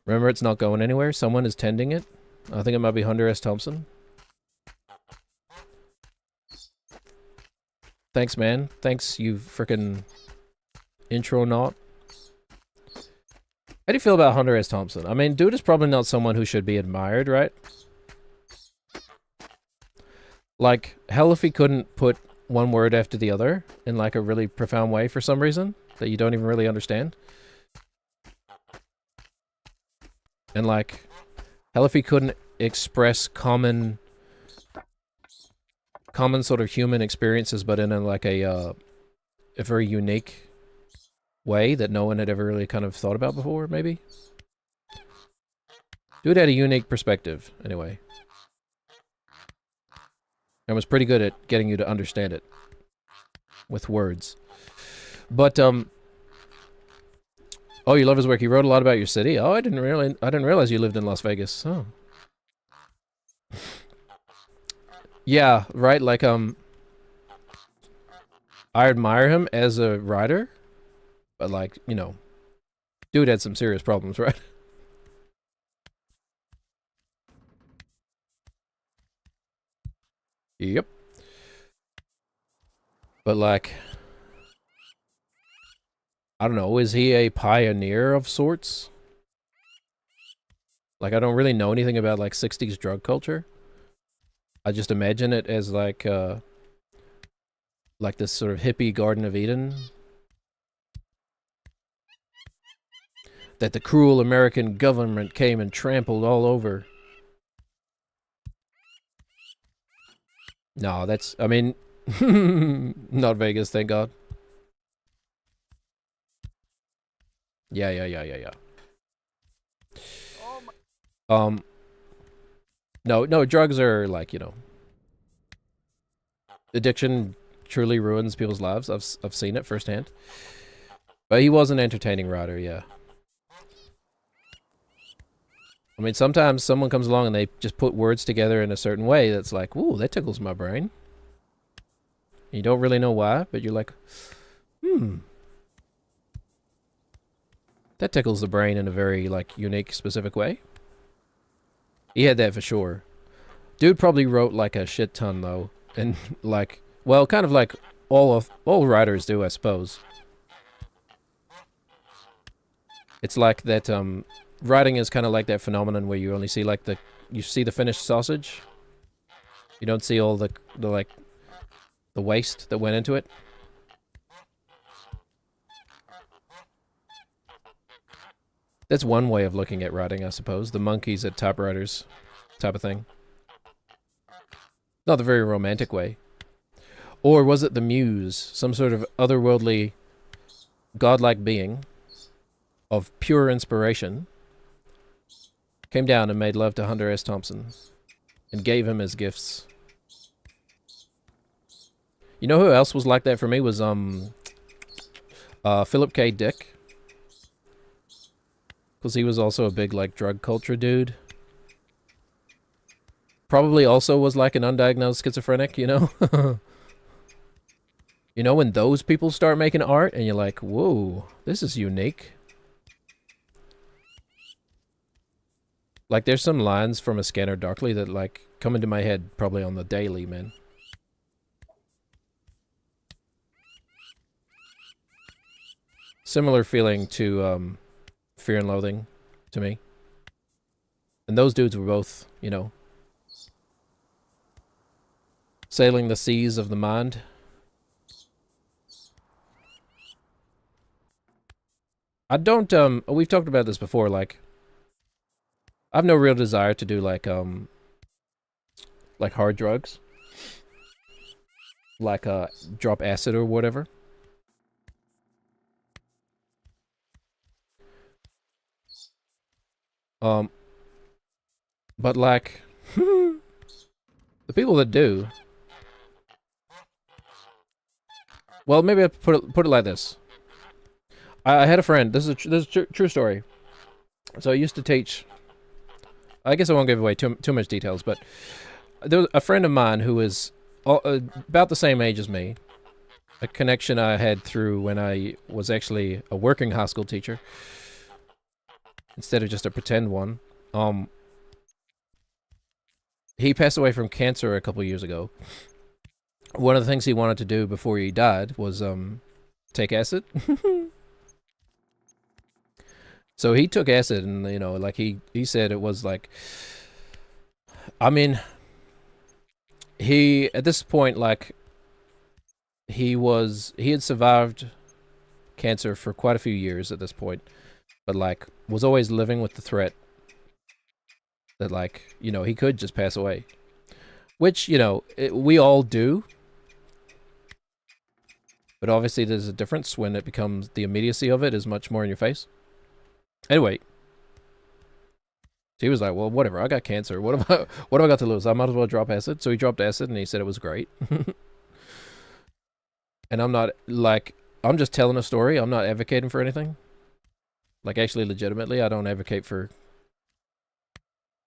Remember, it's not going anywhere. Someone is tending it. I think it might be Hunter S. Thompson. Thanks, man. Thanks, you frickin' intronaut. How do you feel about Hunter S. Thompson? I mean, dude is probably not someone who should be admired, right? Like, hell if he couldn't put one word after the other in, like, a really profound way for some reason that you don't even really understand. And, like, hell if he couldn't express common sort of human experiences, but in, a very unique way that no one had ever really kind of thought about before, maybe? Dude had a unique perspective, anyway. And was pretty good at getting you to understand it. With words. But, oh, you love his work. He wrote a lot about your city? Oh, I didn't realize you lived in Las Vegas. Oh. Yeah, right, like, I admire him as a writer. But, like, you know, dude had some serious problems, right? Yep. But, like, I don't know, is he a pioneer of sorts? Like, I don't really know anything about, like, 60s drug culture. I just imagine it as, like this sort of hippie Garden of Eden. That the cruel American government came and trampled all over. No, that's, I mean, not Vegas, thank God. Yeah. No, drugs are like, you know, addiction truly ruins people's lives. I've seen it firsthand. But he was an entertaining writer, yeah. I mean, sometimes someone comes along and they just put words together in a certain way that's like, ooh, that tickles my brain. You don't really know why, but you're like, that tickles the brain in a very, like, unique, specific way. He had that for sure. Dude probably wrote, like, a shit ton, though. And, like, well, kind of like all writers do, I suppose. It's like that, writing is kind of like that phenomenon where you only see, like, you see the finished sausage. You don't see all the waste that went into it. That's one way of looking at writing, I suppose. The monkeys at typewriters type of thing. Not the very romantic way. Or was it the muse, some sort of otherworldly, godlike being of pure inspiration, came down and made love to Hunter S. Thompson and gave him his gifts. You know who else was like that for me was Philip K. Dick. Because he was also a big, like, drug culture dude. Probably also was, like, an undiagnosed schizophrenic, you know? You know, when those people start making art, and you're like, whoa, this is unique. Like, there's some lines from A Scanner Darkly that, like, come into my head probably on the daily, man. Similar feeling to, Fear and Loathing to me. And those dudes were both, you know, sailing the seas of the mind. I don't, we've talked about this before, like, I have no real desire to do, like hard drugs. Like, drop acid or whatever. But, like, The people that do. Well, maybe I put it like this. I had a friend. This is a true story. So I used to teach. I guess I won't give away too much details, but there was a friend of mine who was about the same age as me. A connection I had through when I was actually a working high school teacher instead of just a pretend one. He passed away from cancer a couple years ago. One of the things he wanted to do before he died was take acid. So he took acid, and you know, like he said it was like, I mean, he at this point, like, he had survived cancer for quite a few years at this point, but like was always living with the threat that, like, you know, he could just pass away, which, you know, we all do. But obviously there's a difference when it becomes, the immediacy of it is much more in your face. Anyway, he was like, well, whatever, I got cancer. What have I got to lose? I might as well drop acid. So he dropped acid, and he said it was great. And I'm not, like, I'm just telling a story. I'm not advocating for anything. Like, actually, legitimately, I don't advocate for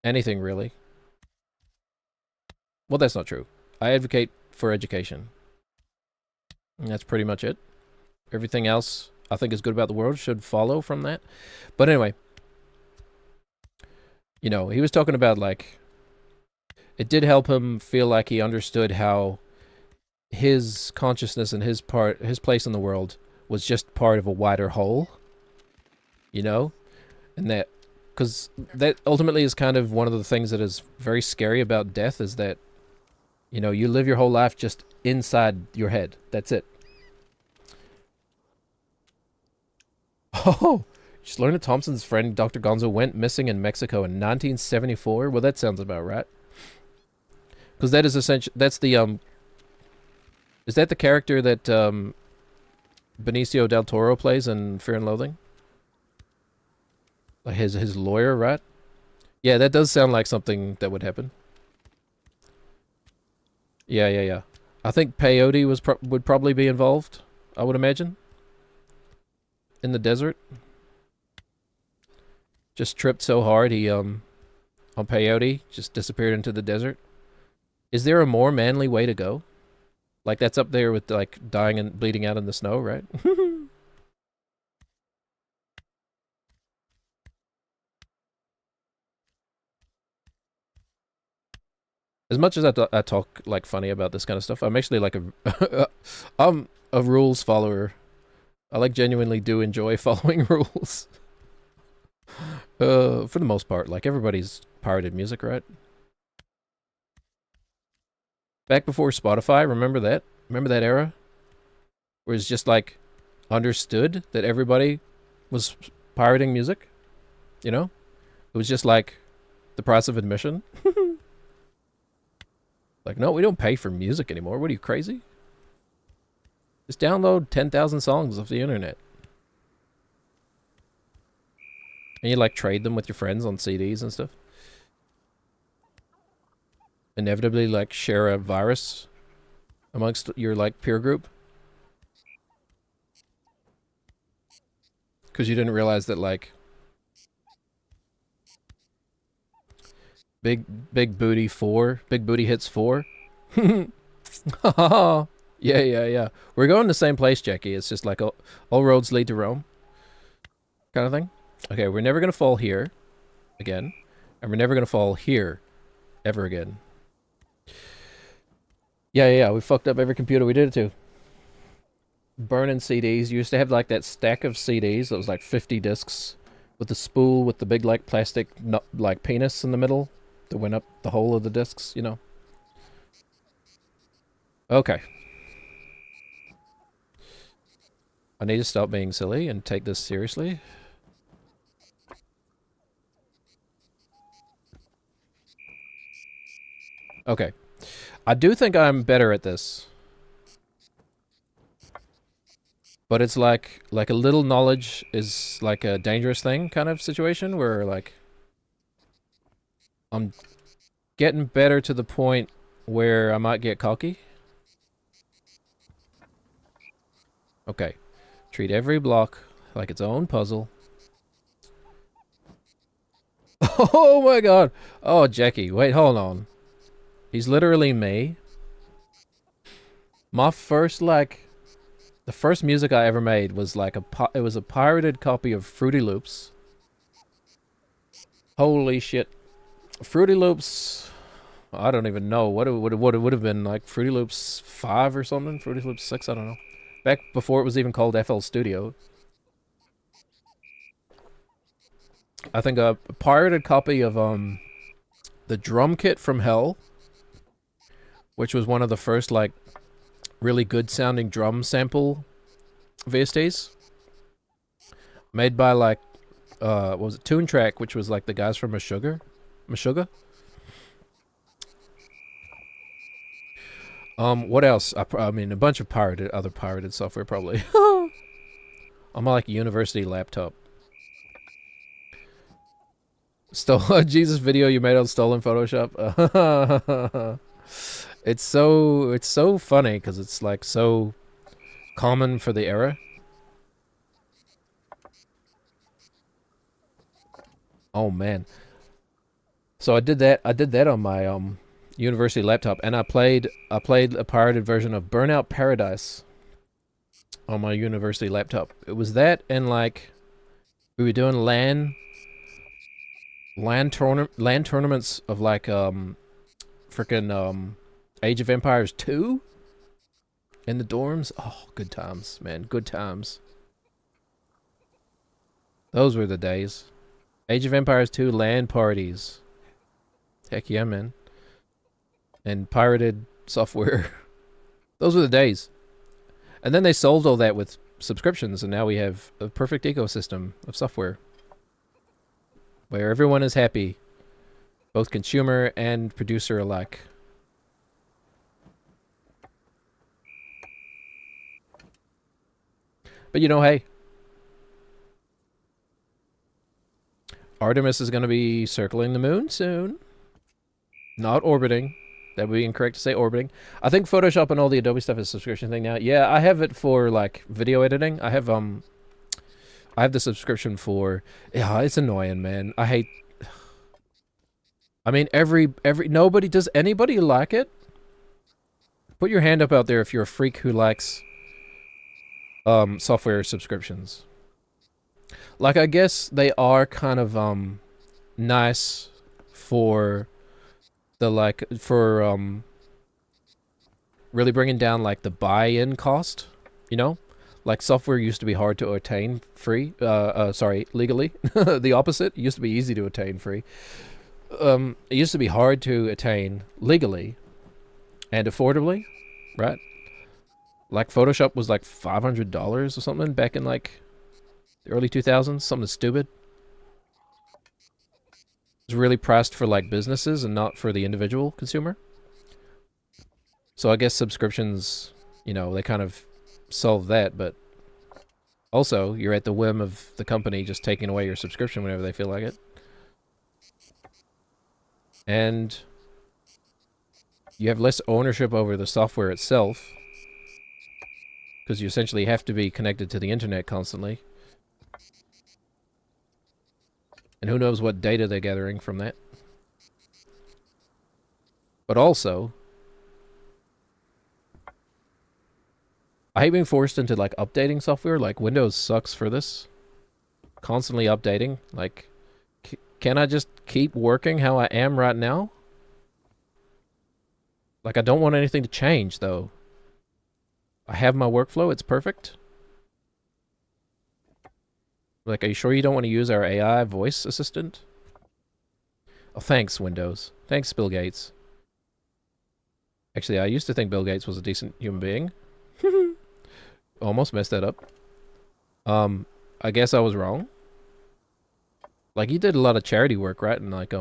anything, really. Well, that's not true. I advocate for education. And that's pretty much it. Everything else I think is good about the world should follow from that. But anyway, you know, he was talking about, like, it did help him feel like he understood how his consciousness and his place in the world was just part of a wider whole, you know? And that, because that ultimately is kind of one of the things that is very scary about death, is that, you know, you live your whole life just inside your head. That's it. Oh, just learned that Thompson's friend, Dr. Gonzo, went missing in Mexico in 1974. Well, that sounds about right. Because that is essentially, that's the, is that the character that, Benicio del Toro plays in Fear and Loathing? Like his lawyer, right? Yeah, that does sound like something that would happen. Yeah. I think peyote would probably be involved, I would imagine. In the desert. Just tripped so hard he, on peyote, just disappeared into the desert. Is there a more manly way to go? Like, that's up there with, like, dying and bleeding out in the snow, right? As much as I talk, like, funny about this kind of stuff, I'm actually, like, I'm a rules follower. I, like, genuinely do enjoy following rules. For the most part. Like, everybody's pirated music, right? Back before Spotify, remember that? Remember that era? Where it's just, like, understood that everybody was pirating music? You know? It was just, like, the price of admission. Like, no, we don't pay for music anymore. What are you, crazy? Just download 10,000 songs off the internet. And you, like, trade them with your friends on CDs and stuff. Inevitably, like, share a virus amongst your, like, peer group. Because you didn't realize that, like, Big Booty Hits 4. Yeah. We're going the same place, Jackie. It's just like all roads lead to Rome. Kind of thing. Okay, we're never going to fall here again. And we're never going to fall here ever again. Yeah. We fucked up every computer we did it to. Burning CDs. You used to have, like, that stack of CDs that was like 50 discs with the spool with the big, like, plastic, like, penis in the middle that went up the whole of the discs, you know? Okay. I need to stop being silly and take this seriously. Okay. I do think I'm better at this. But it's like a little knowledge is like a dangerous thing kind of situation where, like, I'm getting better to the point where I might get cocky. Okay. Treat every block like its own puzzle. Oh my god. Oh, Jackie, wait, hold on. He's literally me. My first, like, the first music I ever made was like it was a pirated copy of Fruity Loops. Holy shit. Fruity Loops, I don't even know what it would have been, like Fruity Loops 5 or something, Fruity Loops 6, I don't know. Back before it was even called FL Studio. I think a pirated copy of the drum kit from Hell, which was one of the first like really good sounding drum sample VSTs, made by like what was it, Tune Track, which was like the guys from Meshuggah. What else? I mean, a bunch of other pirated software probably. On my like university laptop. Stole Jesus video you made on stolen Photoshop. It's so funny because it's like so common for the era. Oh man. So I did that on my university laptop, and I played a pirated version of Burnout Paradise on my university laptop. It was that, and like we were doing LAN tournaments of like freaking Age of Empires 2 in the dorms. Oh, good times, man. Good times. Those were the days. Age of Empires 2 LAN parties. Heck yeah, man. And pirated software. Those were the days. And then they solved all that with subscriptions, and now we have a perfect ecosystem of software where everyone is happy, both consumer and producer alike. But you know, hey, Artemis is going to be circling the moon soon. Not orbiting. That would be incorrect to say orbiting. I think Photoshop and all the Adobe stuff is a subscription thing now. Yeah, I have it for like video editing. I have the subscription for. Yeah, it's annoying, man. I hate. I mean, nobody does. Anybody like it? Put your hand up out there if you're a freak who likes software subscriptions. Like, I guess they are kind of nice for the like for really bringing down like the buy-in cost, you know? Like software used to be hard to attain free, legally. The opposite, it used to be easy to attain free. It used to be hard to attain legally and affordably, right? Like Photoshop was like $500 or something back in like the early 2000s, something stupid. It was really priced for like businesses and not for the individual consumer. So I guess subscriptions, you know, they kind of solve that, but also you're at the whim of the company just taking away your subscription whenever they feel like it. And you have less ownership over the software itself because you essentially have to be connected to the internet constantly. And who knows what data they're gathering from that. But also, I hate being forced into like updating software. Like Windows sucks for this. Constantly updating. Like, can I just keep working how I am right now? Like, I don't want anything to change though. I have my workflow, it's perfect. Like, are you sure you don't want to use our AI voice assistant? Oh, thanks, Windows. Thanks, Bill Gates. Actually, I used to think Bill Gates was a decent human being. Almost messed that up. I guess I was wrong. Like, he did a lot of charity work, right? And like,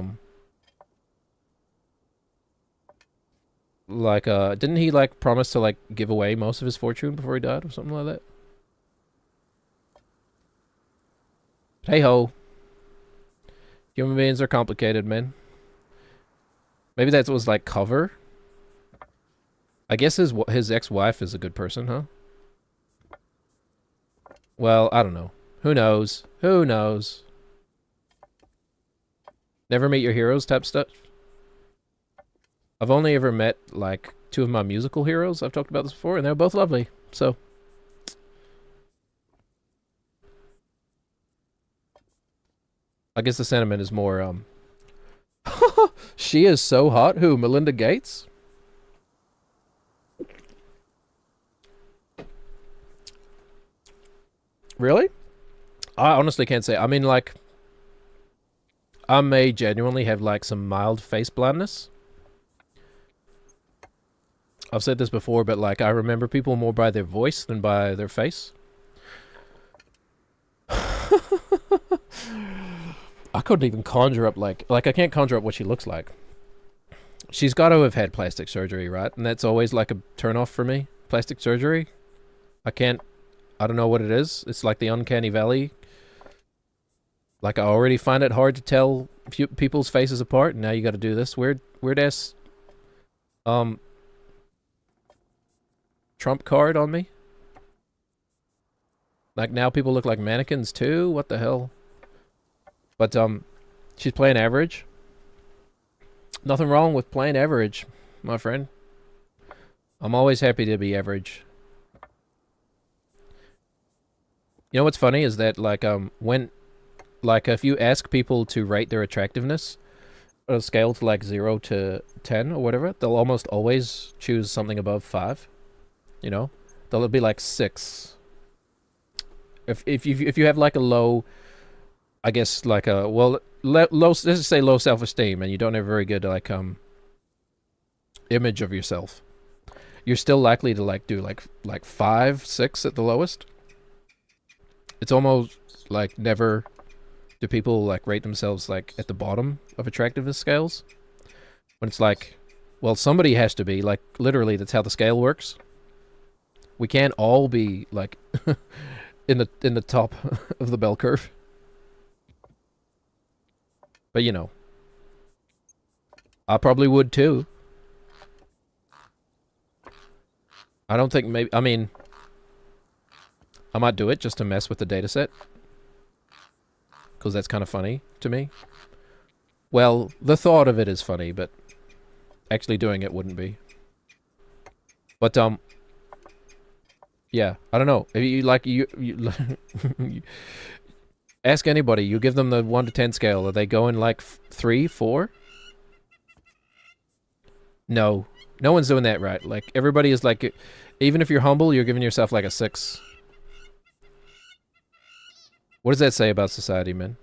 didn't he, like, promise to, like, give away most of his fortune before he died or something like that? Hey ho. Human beings are complicated, man. Maybe that was like cover. I guess his ex-wife is a good person, huh? Well, I don't know. Who knows? Who knows? Never meet your heroes type stuff. I've only ever met like 2 of my musical heroes. I've talked about this before, and they're both lovely. So I guess the sentiment is more she is so hot. Who? Melinda Gates? Really? I honestly can't say. I mean, like, I may genuinely have like some mild face blindness. I've said this before, but like I remember people more by their voice than by their face. I couldn't even conjure up like I can't conjure up what she looks like. She's got to have had plastic surgery, right? And that's always like a turnoff for me. Plastic surgery. I don't know what it is. It's like the uncanny valley. Like I already find it hard to tell people's faces apart, and now you got to do this weird ass trump card on me. Like now people look like mannequins too. What the hell? But she's playing average. Nothing wrong with playing average, my friend. I'm always happy to be average. You know what's funny is that like when like if you ask people to rate their attractiveness on a scale to like 0 to 10 or whatever, they'll almost always choose something above 5. You know, they'll be like 6. If you have like a low, I guess like a low, let's just say low self-esteem, and you don't have a very good like image of yourself, you're still likely to like do like 5, 6 at the lowest. It's almost like never do people like rate themselves like at the bottom of attractiveness scales. When it's like, well, somebody has to be, like, literally that's how the scale works. We can't all be like in the top of the bell curve. But you know, I probably would too. I don't think maybe, I mean, I might do it just to mess with the data set. Because that's kind of funny to me. Well, the thought of it is funny, but actually doing it wouldn't be. But, yeah, I don't know. If you, like, you ask anybody, you give them the 1 to 10 scale, are they going like 3, 4? No. No one's doing that right. Like, everybody is like, even if you're humble, you're giving yourself like a 6. What does that say about society, man?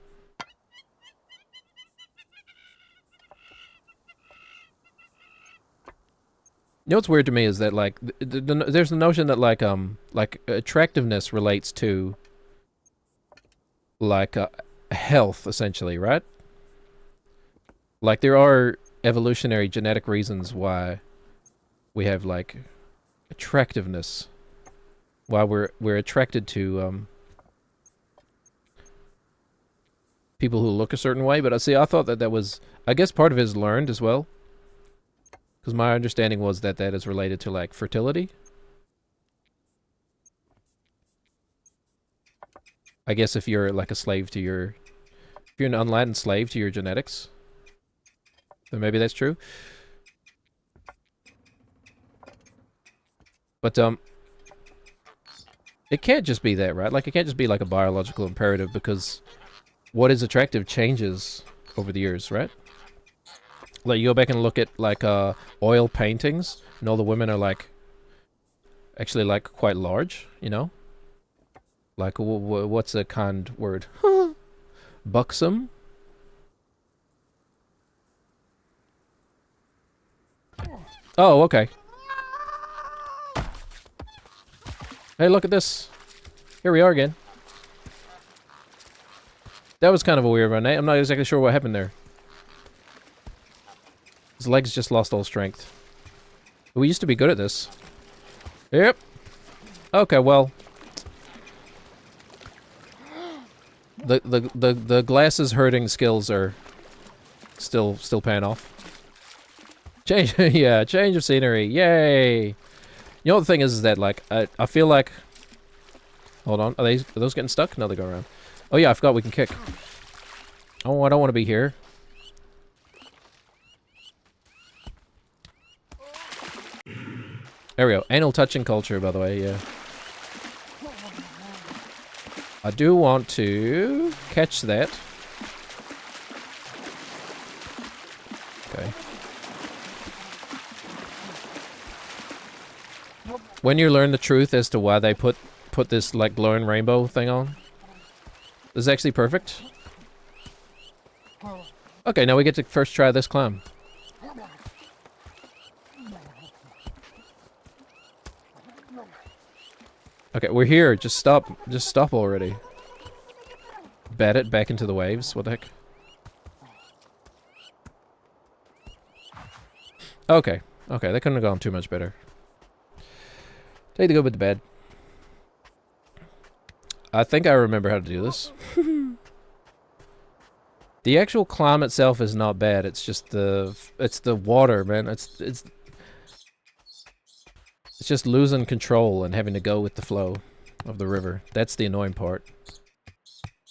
You know what's weird to me is that, like, there's the notion that, like attractiveness relates to, like, health, essentially, right? Like, there are evolutionary genetic reasons why we have, like, attractiveness. Why we're attracted to, people who look a certain way. But I thought that was, I guess part of it is learned as well. Because my understanding was that that is related to, like, fertility. I guess if you're, like, a slave to your... If you're an unladen slave to your genetics, then maybe that's true. But, it can't just be that, right? Like, it can't just be, like, a biological imperative, because what is attractive changes over the years, right? Like, you go back and look at, like, oil paintings, and all the women are, like, actually, like, quite large, you know? Like, what's a kind word? Buxom? Oh, okay. Hey, look at this. Here we are again. That was kind of a weird one, eh? I'm not exactly sure what happened there. His legs just lost all strength. We used to be good at this. Yep. Okay, well. The glasses hurting skills are still paying off. Change, yeah, change of scenery. Yay! You know what the thing is that like I feel like. Hold on, are those getting stuck? No, they go around. Oh yeah, I forgot we can kick. Oh, I don't want to be here. There we go. Anal touching culture, by the way. Yeah. I do want to catch that. Okay. When you learn the truth as to why they put this like glowing rainbow thing on, this is actually perfect. Okay, now we get to first try this climb. Okay, we're here. Just stop. Just stop already. Bat it back into the waves. What the heck? Okay. Okay, that couldn't have gone too much better. Take the good with the bad. I think I remember how to do this. The actual climb itself is not bad. It's just the water, man. It's just losing control and having to go with the flow of the river. That's the annoying part.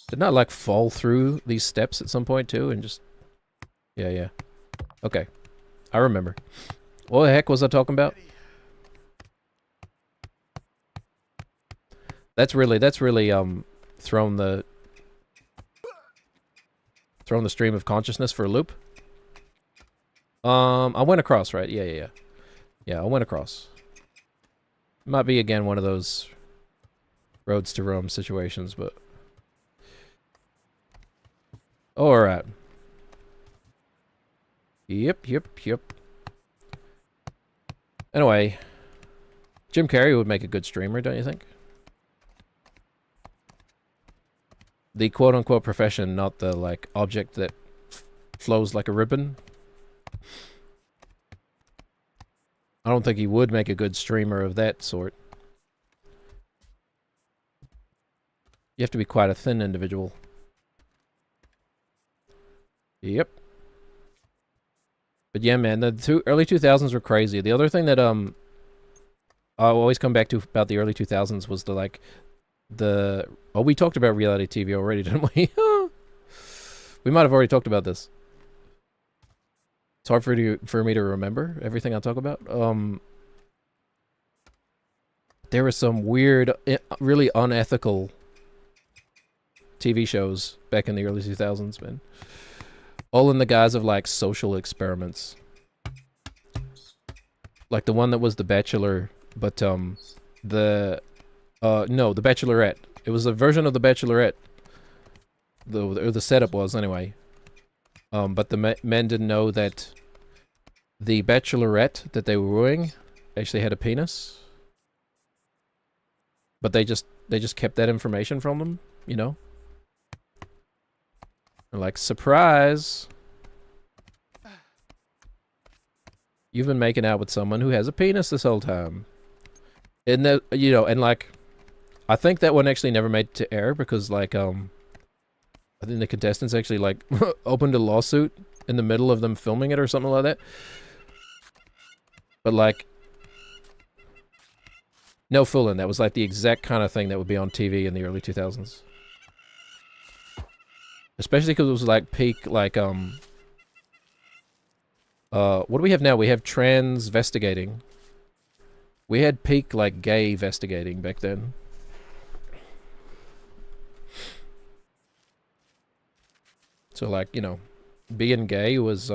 Did not like fall through these steps at some point too and just... Yeah. Okay. I remember. What the heck was I talking about? That's really thrown the stream of consciousness for a loop. I went across, right? Yeah. Yeah, I went across. Might be again one of those roads to Rome situations, but all right. Yep. Anyway, Jim Carrey would make a good streamer, don't you think? The quote-unquote profession, not the like object that flows like a ribbon. I don't think he would make a good streamer of that sort. You have to be quite a thin individual. Yep. But yeah, man, the early 2000s were crazy. The other thing that I always come back to about the early 2000s was oh, we talked about reality TV already, didn't we? We might have already talked about this. It's hard for me to remember everything I talk about. There were some weird, really unethical TV shows back in the early 2000s, man. All in the guise of like social experiments. Like the one that was The Bachelor, but no, The Bachelorette. It was a version of The Bachelorette. The setup was anyway. But the men didn't know that the Bachelorette that they were wooing actually had a penis. But they just kept that information from them, you know? They're like, surprise! You've been making out with someone who has a penis this whole time. And that, you know, and like, I think that one actually never made it to air because like, I think the contestants actually like opened a lawsuit in the middle of them filming it or something like that. But like, no fooling, that was like the exact kind of thing that would be on TV in the early 2000s. Especially because it was like peak, like, what do we have now? We have transvestigating. We had peak, like, gay vestigating back then. So, like, you know, being gay was,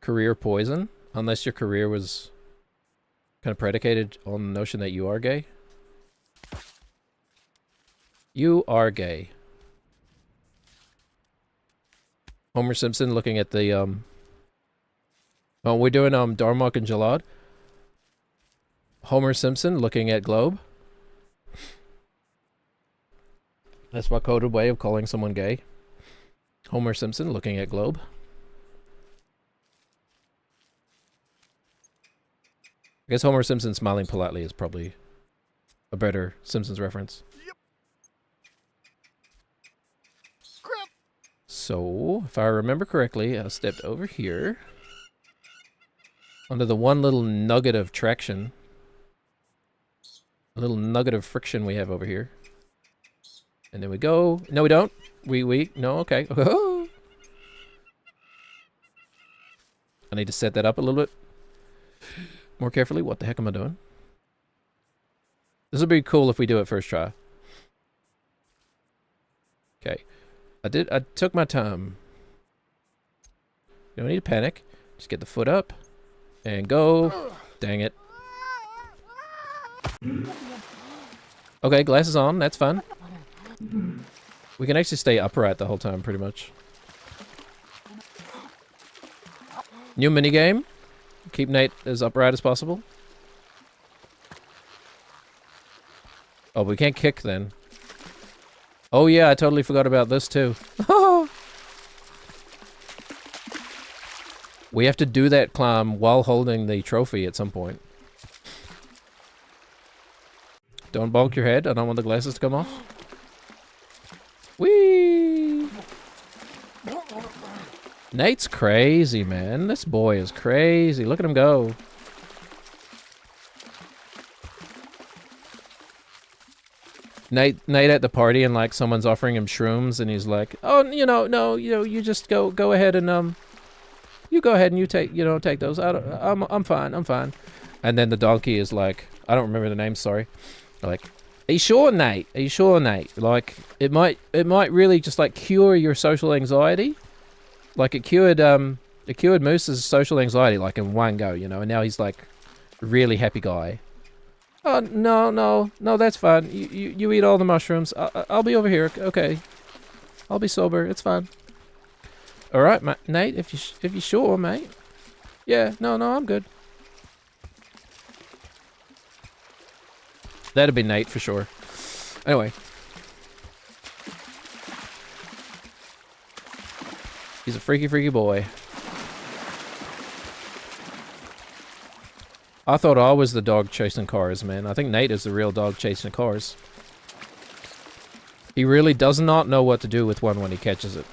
career poison. Unless your career was kind of predicated on the notion that you are gay. You are gay. Homer Simpson looking at the, oh, we're doing, Darmok and Jalad. Homer Simpson looking at Globe. That's my coded way of calling someone gay. Homer Simpson looking at Globe. I guess Homer Simpson smiling politely is probably a better Simpsons reference. Yep. So, if I remember correctly, I stepped over here. Onto the one little nugget of traction. A little nugget of friction we have over here. And then we go. No, we don't. No, okay. I need to set that up a little bit more carefully. What the heck am I doing? This would be cool if we do it first try. Okay. I took my time. You don't need to panic. Just get the foot up. And go. Dang it. Okay, glasses on. That's fun. We can actually stay upright the whole time, pretty much. New minigame. Keep Nate as upright as possible. Oh, we can't kick then. Oh yeah, I totally forgot about this too. We have to do that climb while holding the trophy at some point. Don't bonk your head. I don't want the glasses to come off. Whee! Nate's crazy, man. This boy is crazy. Look at him go. Nate at the party, and like someone's offering him shrooms, and he's like, "Oh, no, you just go ahead and you go ahead and you take those. I'm fine." And then the donkey is like, I don't remember the name. Sorry. Like, are you sure, Nate? Are you sure, Nate? Like, it might really just like cure your social anxiety. Like it cured Moose's social anxiety like in one go, and now he's like a really happy guy. Oh no, that's fine. You eat all the mushrooms. I'll be over here. Okay, I'll be sober. It's fine. All right, Nate. If you sure, mate. Yeah. No, I'm good. That'd be Nate for sure. Anyway. He's a freaky boy. I thought I was the dog chasing cars, man. I think Nate is the real dog chasing cars. He really does not know what to do with one when he catches it.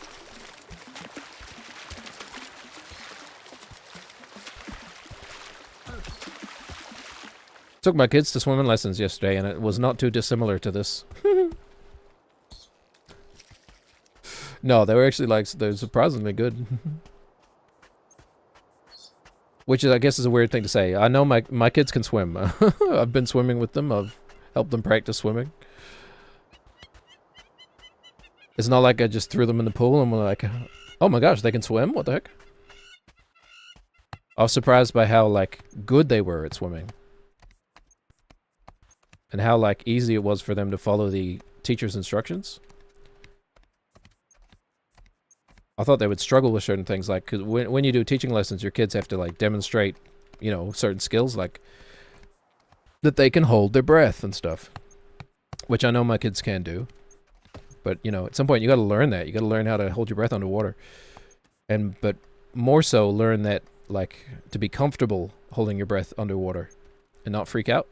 Took my kids to swimming lessons yesterday, and it was not too dissimilar to this. No, they were actually they're surprisingly good. Which is, I guess, is a weird thing to say. I know my kids can swim. I've been swimming with them. I've helped them practice swimming. It's not like I just threw them in the pool and we're like, oh my gosh, they can swim? What the heck? I was surprised by how, good they were at swimming. And how, easy it was for them to follow the teacher's instructions. I thought they would struggle with certain things, cause when you do teaching lessons, your kids have to, demonstrate, certain skills, that they can hold their breath and stuff. Which I know my kids can do. But, at some point you gotta learn that. You gotta learn how to hold your breath underwater. But more so learn that, to be comfortable holding your breath underwater and not freak out.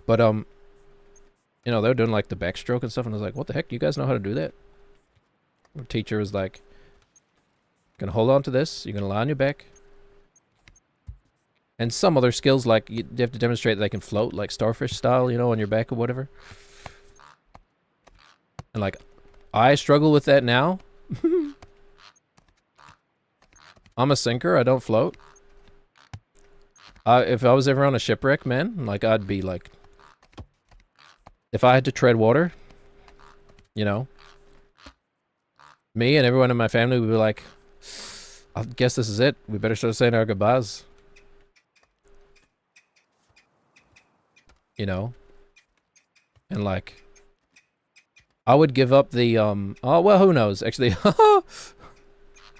But, they were doing, the backstroke and stuff, and I was like, what the heck? Do you guys know how to do that? The teacher was like, gonna hold on to this, you're gonna lie on your back. And some other skills, you have to demonstrate that they can float, like starfish style, on your back or whatever. And, I struggle with that now. I'm a sinker, I don't float. If I was ever on a shipwreck, man, I'd be, if I had to tread water, me and everyone in my family would be like, I guess this is it. We better start saying our goodbyes. And I would give up the, oh, well, who knows? Actually,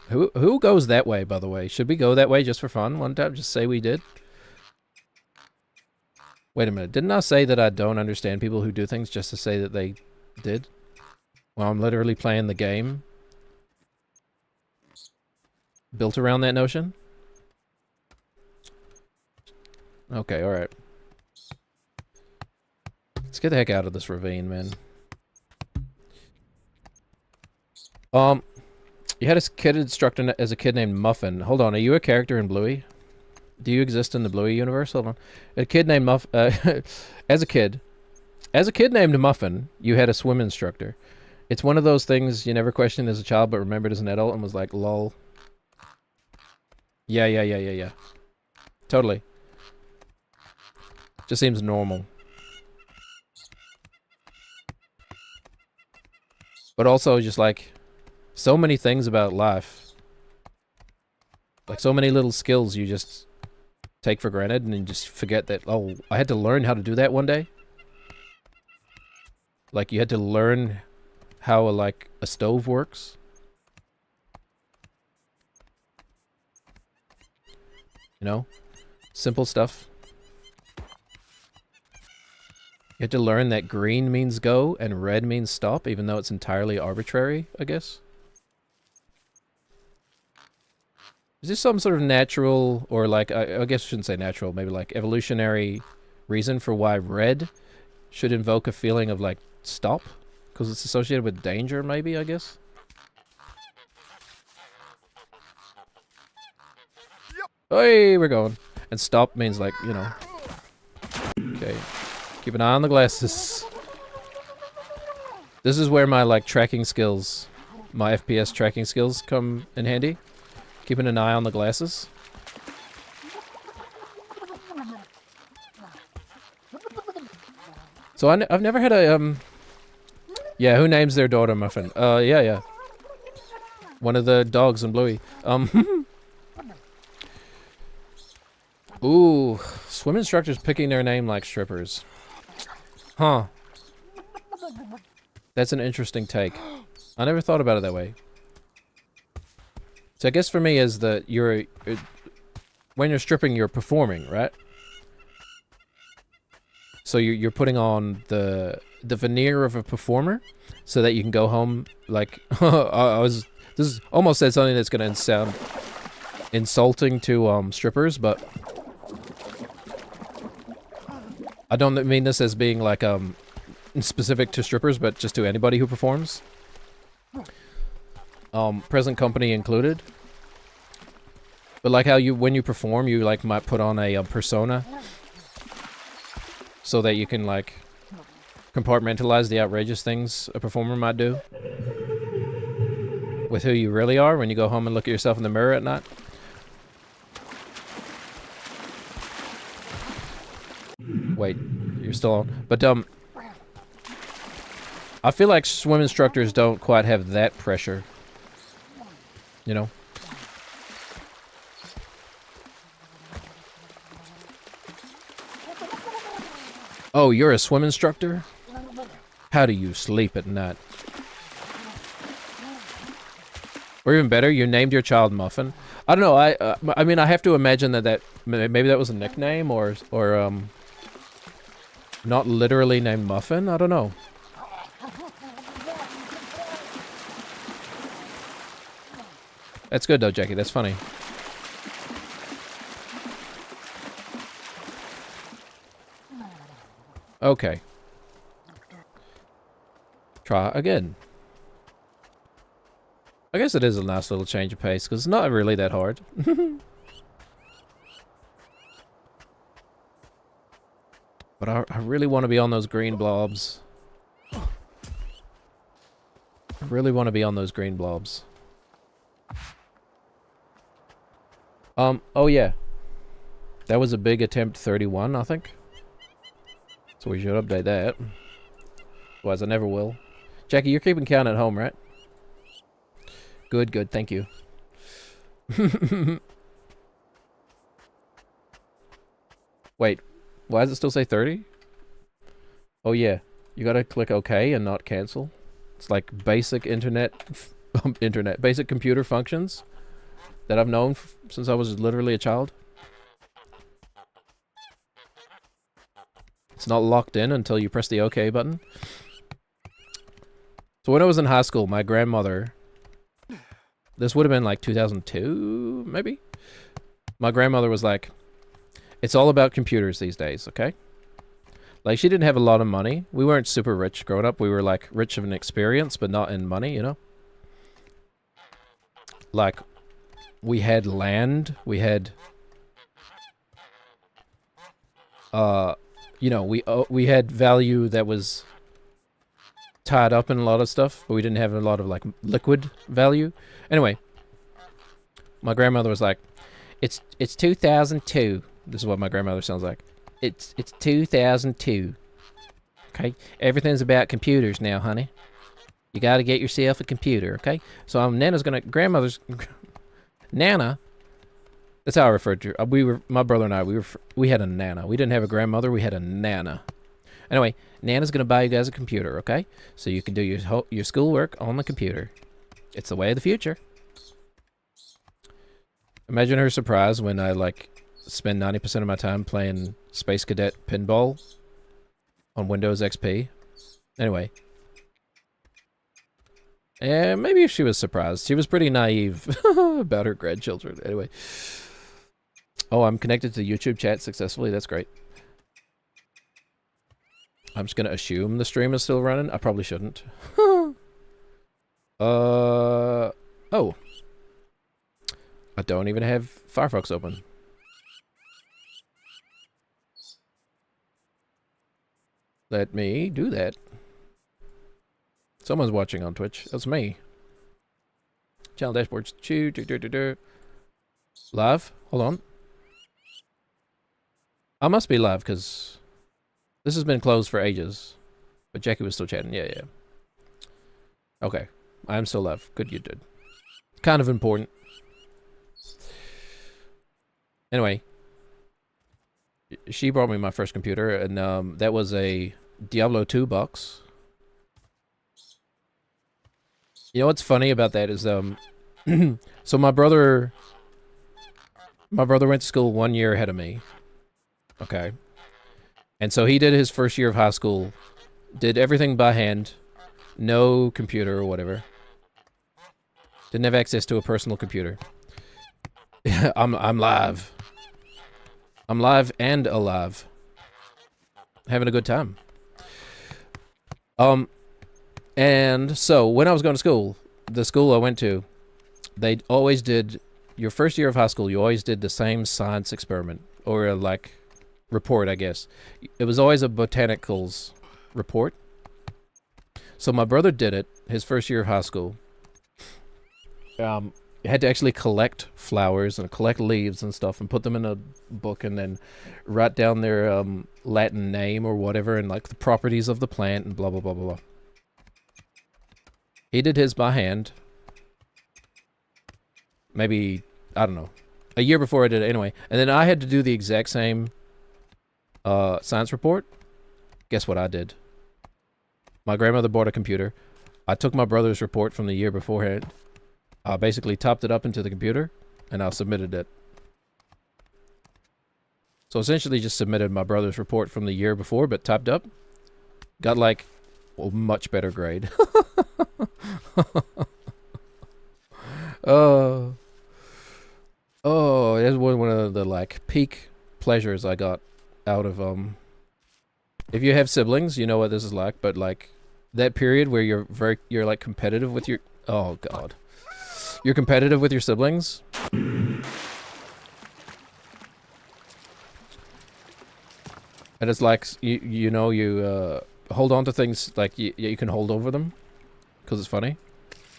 who goes that way, by the way? Should we go that way just for fun one time? Just say we did? Wait a minute. Didn't I say that I don't understand people who do things just to say that they did? Well, I'm literally playing the game built around that notion? Okay, alright. Let's get the heck out of this ravine, man. Um, you had a kid instructor as a kid named Muffin. Hold on, are you a character in Bluey? Do you exist in the Bluey universe? Hold on. A kid named as a kid named Muffin, you had a swim instructor. It's one of those things you never questioned as a child but remembered as an adult and was like, lol. Yeah. Totally. Just seems normal. But also just like so many things about life. Like so many little skills you just take for granted and then just forget that, oh, I had to learn how to do that one day. Like you had to learn how like a stove works. You know? Simple stuff. You had to learn that green means go and red means stop, even though it's entirely arbitrary, I guess. Is this some sort of natural, or like, I guess I shouldn't say natural, maybe like evolutionary reason for why red should invoke a feeling of like stop? Because it's associated with danger, maybe, I guess? Hey, we're going. And stop means like, you know. Okay. Keep an eye on the glasses. This is where my like tracking skills, my FPS tracking skills come in handy. Keeping an eye on the glasses. So I've never had a yeah, who names their daughter Muffin? Yeah. One of the dogs in Bluey. Ooh, swim instructors picking their name like strippers. Huh. That's an interesting take. I never thought about it that way. So I guess for me is that when you're stripping, you're performing, right? So you're putting on the veneer of a performer, so that you can go home like this is almost said something that's gonna sound insulting to strippers, but I don't mean this as being like specific to strippers, but just to anybody who performs. Present company included. But like how when you perform, you like might put on a persona so that you can like compartmentalize the outrageous things a performer might do with who you really are when you go home and look at yourself in the mirror at night. Wait, you're still on. But I feel like swim instructors don't quite have that pressure. You know? Oh, you're a swim instructor? How do you sleep at night? Or even better, you named your child Muffin. I don't know. I mean, I have to imagine that maybe that was a nickname or not literally named Muffin. I don't know. That's good though, Jackie. That's funny. Okay. Try again. I guess it is a nice little change of pace, because it's not really that hard. But I really want to be on those green blobs. I really want to be on those green blobs. Oh yeah. That was a big attempt 31, I think. So we should update that. Otherwise I never will. Jackie, you're keeping count at home, right? Good, thank you. Wait, why does it still say 30? Oh yeah, you gotta click OK and not cancel. It's like basic basic computer functions that I've known since I was literally a child. It's not locked in until you press the OK button. So when I was in high school, my grandmother... This would have been like 2002, maybe? My grandmother was like, it's all about computers these days, okay? Like, she didn't have a lot of money. We weren't super rich growing up. We were like rich of an experience, but not in money, you know? like, we had land, we had, you know, we had value that was tied up in a lot of stuff, but we didn't have a lot of, like, liquid value. Anyway, my grandmother was like, it's 2002. This is what my grandmother sounds like. It's 2002. Okay? Everything's about computers now, honey. You got to get yourself a computer, okay? So grandmother's Nana. That's how I referred to her. My brother and I, we had a Nana. We didn't have a grandmother, we had a Nana. Anyway, Nana's going to buy you guys a computer, okay? So you can do your schoolwork on the computer. It's the way of the future. Imagine her surprise when I, like, spend 90% of my time playing Space Cadet Pinball on Windows XP. Anyway. And maybe if she was surprised. She was pretty naive about her grandchildren. Anyway. Oh, I'm connected to the YouTube chat successfully. That's great. I'm just going to assume the stream is still running. I probably shouldn't. Oh. I don't even have Firefox open. Let me do that. Someone's watching on Twitch. That's me. Channel dashboards. Live? Hold on. I must be live because this has been closed for ages. But Jackie was still chatting. Yeah. Okay. I'm still live. Good you did. Kind of important. Anyway. She brought me my first computer, and that was a Diablo 2 box. You know what's funny about that is, so my brother went to school 1 year ahead of me. Okay. And so he did his first year of high school, did everything by hand, no computer or whatever. Didn't have access to a personal computer. I'm live. I'm live and alive. Having a good time. And so when I was going to school, the school I went to, they always did, your first year of high school, you always did the same science experiment, or like report, I guess. It was always a botanicals report. So my brother did it his first year of high school. Had to actually collect flowers and collect leaves and stuff and put them in a book and then write down their Latin name or whatever and like the properties of the plant and blah blah blah blah blah. He did his by hand. Maybe, I don't know, a year before I did it anyway. And then I had to do the exact same science report. Guess what I did? My grandmother bought a computer. I took my brother's report from the year beforehand. I basically topped it up into the computer, and I submitted it. So essentially just submitted my brother's report from the year before, but topped up. Got like a much better grade. Oh, that's one of the like peak pleasures I got out of if you have siblings, you know what this is like, but like that period where you're like competitive with your, oh god. You're competitive with your siblings. And it's like, you know, you hold on to things like you can hold over them. Because it's funny.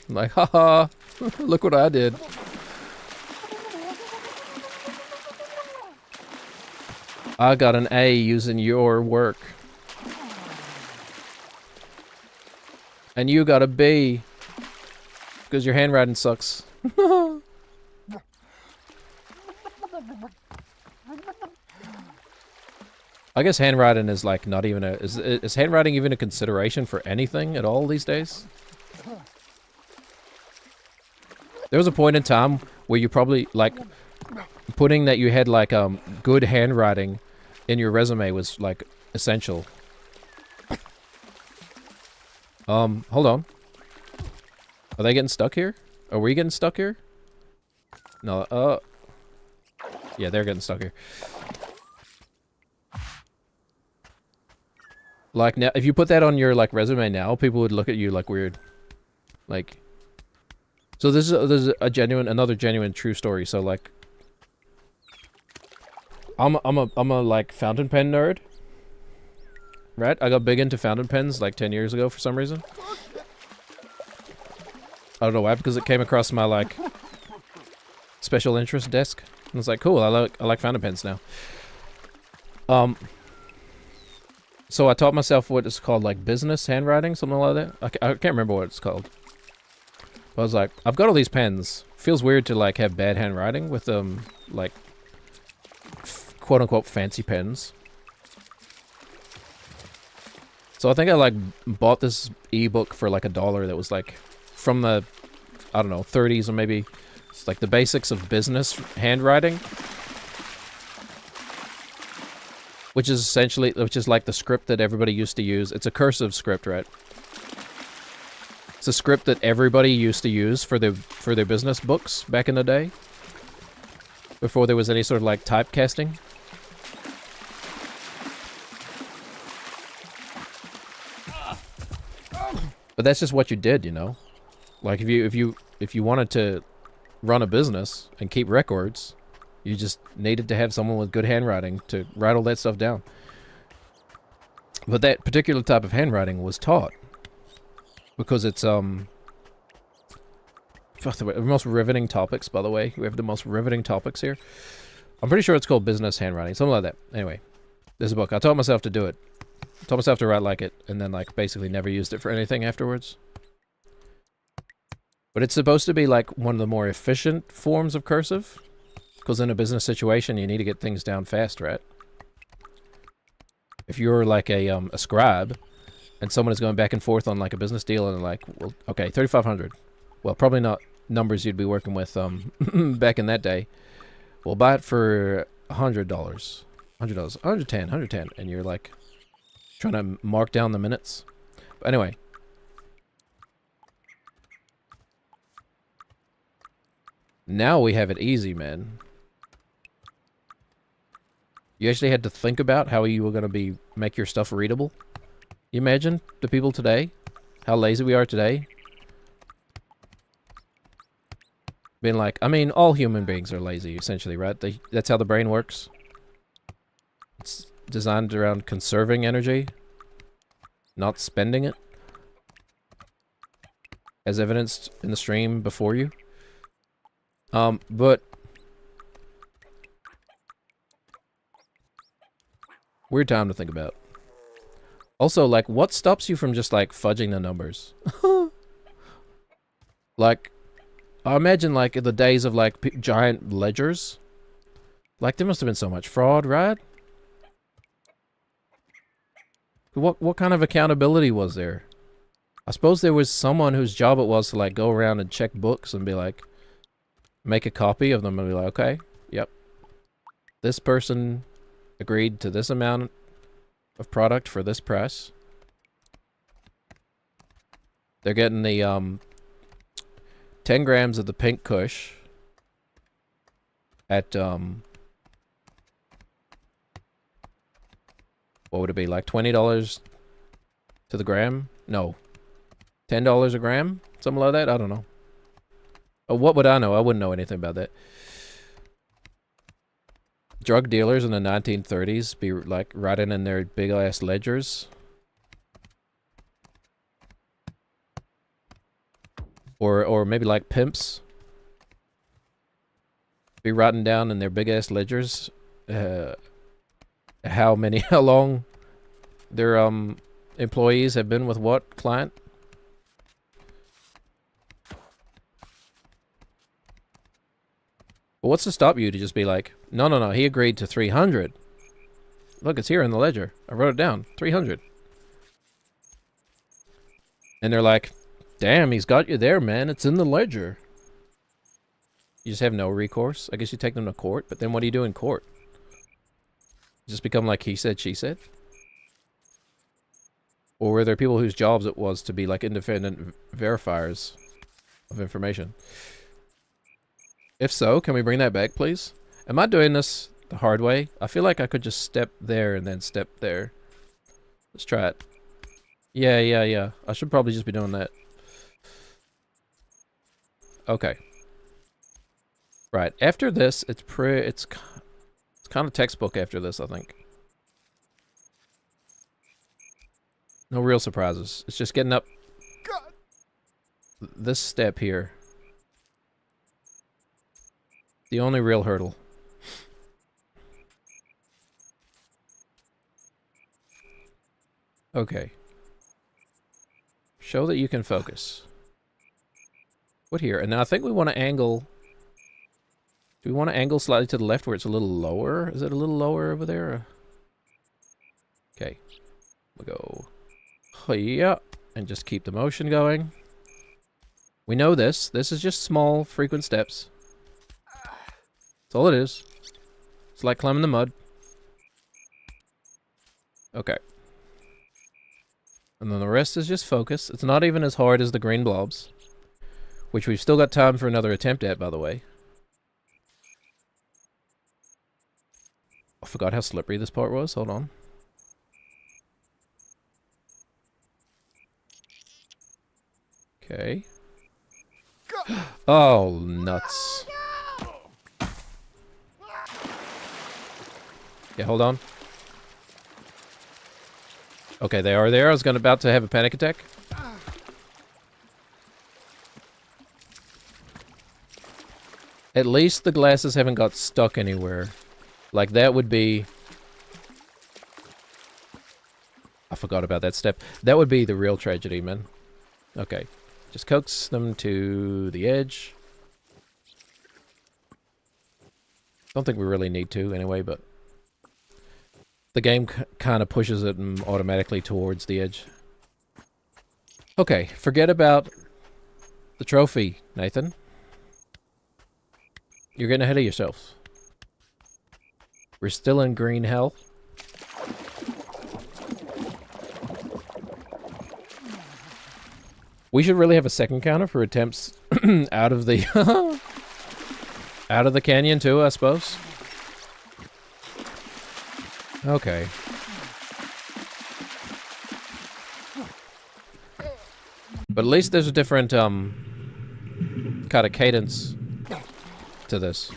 Like, haha, look what I did. I got an A using your work. And you got a B. Because your handwriting sucks. I guess handwriting is like not even a... Is handwriting even a consideration for anything at all these days? There was a point in time where you probably, like, putting that you had, like, good handwriting in your resume was, like, essential. Hold on. Are they getting stuck here? Are we getting stuck here? No, yeah, they're getting stuck here. Like, now, if you put that on your, like, resume now, people would look at you like weird. Like, So this is another genuine true story. So like, I'm a like fountain pen nerd, right? I got big into fountain pens like 10 years ago for some reason. I don't know why, because it came across my like special interest desk. And it's like, cool, I like fountain pens now. So I taught myself what it's called, like business handwriting, something like that. I can't remember what it's called. But I was like, I've got all these pens. Feels weird to like have bad handwriting with like quote unquote fancy pens. So I think I like bought this ebook for like $1 that was like from the, I don't know, 30s, or maybe it's like the basics of business handwriting. Which is like the script that everybody used to use. It's a cursive script, right? It's a script that everybody used to use for their business books back in the day. Before there was any sort of like typecasting. But that's just what you did, you know? Like if you wanted to run a business and keep records, you just needed to have someone with good handwriting to write all that stuff down. But that particular type of handwriting was taught because it's the most riveting topics, by the way. We have the most riveting topics here. I'm pretty sure it's called business handwriting, something like that. Anyway, there's a book. I taught myself to do it. I taught myself to write like it, and then like basically never used it for anything afterwards. But it's supposed to be like one of the more efficient forms of cursive. Because in a business situation, you need to get things down fast, right? If you're like a scribe, and someone is going back and forth on like a business deal, and like, well, okay, 3,500. Well, probably not numbers you'd be working with back in that day. We'll buy it for $100, $100, 110, and you're like trying to mark down the minutes. But anyway. Now we have it easy, man. You actually had to think about how you were going to make your stuff readable. You imagine the people today, how lazy we are today. Being like, I mean, all human beings are lazy, essentially, right? That's how the brain works. It's designed around conserving energy, not spending it. As evidenced in the stream before you. But weird time to think about. Also, like, what stops you from just, like, fudging the numbers? Like, I imagine, like, in the days of, like, giant ledgers. Like, there must have been so much fraud, right? What kind of accountability was there? I suppose there was someone whose job it was to, like, go around and check books and be like, make a copy of them and be like, okay, yep. This person agreed to this amount of product for this price. They're getting the 10 grams of the pink kush at what would it be, like $20 to the gram? No, $10 a gram, something like that. I don't know. What would I know? I wouldn't know anything about that. Drug dealers in the 1930s be like writing in their big ass ledgers. Or maybe like pimps be writing down in their big ass ledgers how long their employees have been with what client. But what's to stop you to just be like, no, he agreed to 300. Look, it's here in the ledger. I wrote it down. 300. And they're like, damn, he's got you there, man. It's in the ledger. You just have no recourse. I guess you take them to court, but then what do you do in court? You just become like he said, she said? Or were there people whose jobs it was to be like independent verifiers of information? If so, can we bring that back, please? Am I doing this the hard way? I feel like I could just step there and then step there. Let's try it. Yeah. I should probably just be doing that. Okay. Right. After this, it's kind of textbook after this, I think. No real surprises. It's just getting up this step here. The only real hurdle. Okay. Show that you can focus. What here? And now I think we want to angle... Do we want to angle slightly to the left where it's a little lower? Is it a little lower over there? Okay. We'll go... Yeah. And just keep the motion going. We know this. This is just small, frequent steps. That's all it is. It's like climbing the mud. Okay. And then the rest is just focus. It's not even as hard as the green blobs. Which we've still got time for another attempt at, by the way. I forgot how slippery this part was. Hold on. Okay. Oh, nuts. Yeah, hold on. Okay, they are there. I was about to have a panic attack. At least the glasses haven't got stuck anywhere. Like, that would be... I forgot about that step. That would be the real tragedy, man. Okay. Just coax them to the edge. Don't think we really need to, anyway, but... The game kind of pushes it automatically towards the edge. Okay, forget about the trophy, Nathan. You're getting ahead of yourself. We're still in green hell. We should really have a second counter for attempts out of the out of the canyon too, I suppose. Okay. But at least there's a different kind of cadence to this.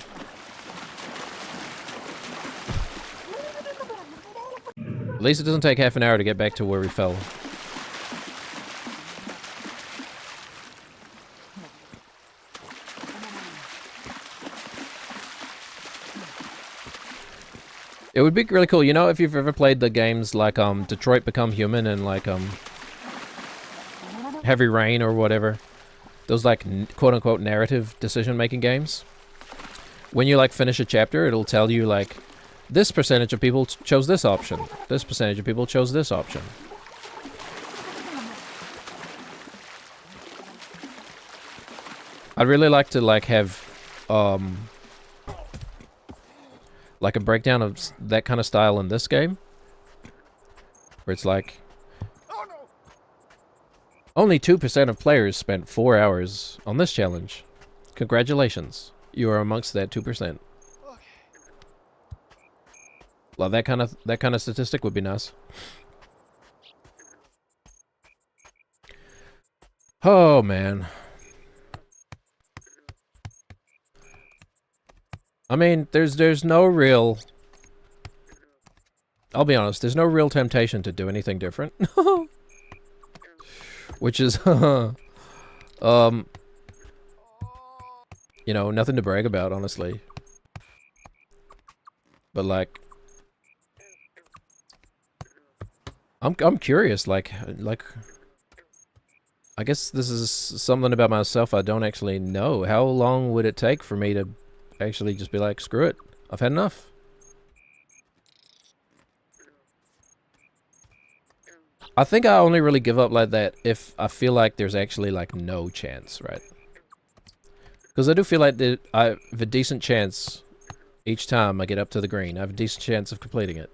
At least it doesn't take half an hour to get back to where we fell. It would be really cool, you know, if you've ever played the games like Detroit Become Human and like Heavy Rain or whatever. Those like quote-unquote narrative decision-making games. When you like finish a chapter, it'll tell you like this percentage of people chose this option. This percentage of people chose this option. I'd really like to like have like a breakdown of that kind of style in this game. Where it's like only 2% of players spent 4 hours on this challenge. Congratulations. You are amongst that 2%. Well, that kind of statistic would be nice. Oh man. I mean, there's no real... I'll be honest, there's no real temptation to do anything different. Which is, you know, nothing to brag about, honestly. But like... I'm curious, like... I guess this is something about myself I don't actually know. How long would it take for me to actually just be like, screw it, I've had enough? I think I only really give up like that if I feel like there's actually like no chance, right? Because I do feel like I have a decent chance each time I get up to the green. I have a decent chance of completing it.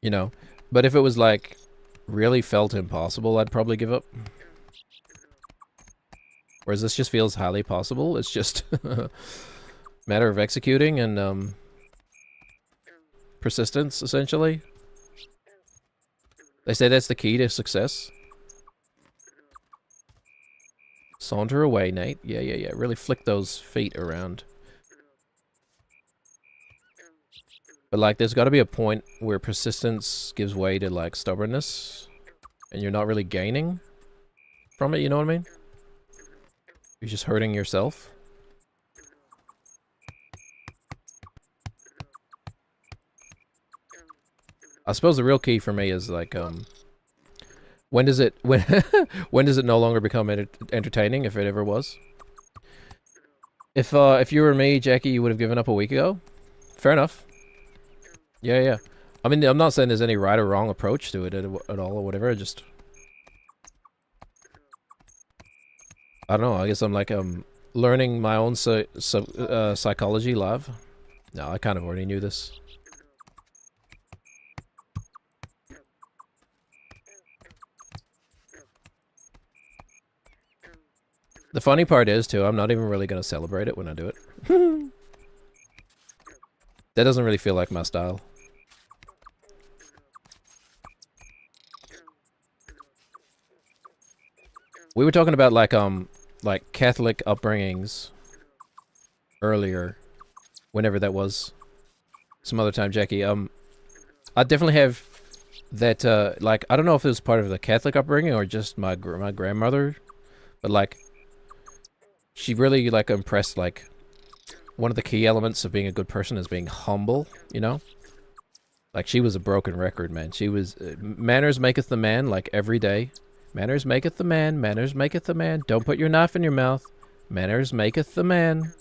You know, but if it was like really felt impossible, I'd probably give up. Whereas this just feels highly possible. It's just a matter of executing and persistence, essentially. They say that's the key to success. Saunter away, Nate. Yeah, yeah, yeah. Really flick those feet around. But, like, there's got to be a point where persistence gives way to, like, stubbornness. And you're not really gaining from it, you know what I mean? You're just hurting yourself. I suppose the real key for me is, like, when does it when does it no longer become entertaining, if it ever was? If you were me, Jackie, you would have given up a week ago. Fair enough. Yeah, yeah. I mean, I'm not saying there's any right or wrong approach to it at all or whatever. Just I don't know. I guess I'm like learning my own psychology live. No, I kind of already knew this. The funny part is, too, I'm not even really going to celebrate it when I do it. That doesn't really feel like my style. We were talking about, like Catholic upbringings earlier, whenever that was. Some other time, Jackie. I definitely have that, like, I don't know if it was part of the Catholic upbringing or just my grandmother, but, like, she really, like, impressed, like, one of the key elements of being a good person is being humble, you know? Like, she was a broken record, man. She was, manners maketh the man, like, every day. Manners maketh the man, manners maketh the man. Don't put your knife in your mouth. Manners maketh the man.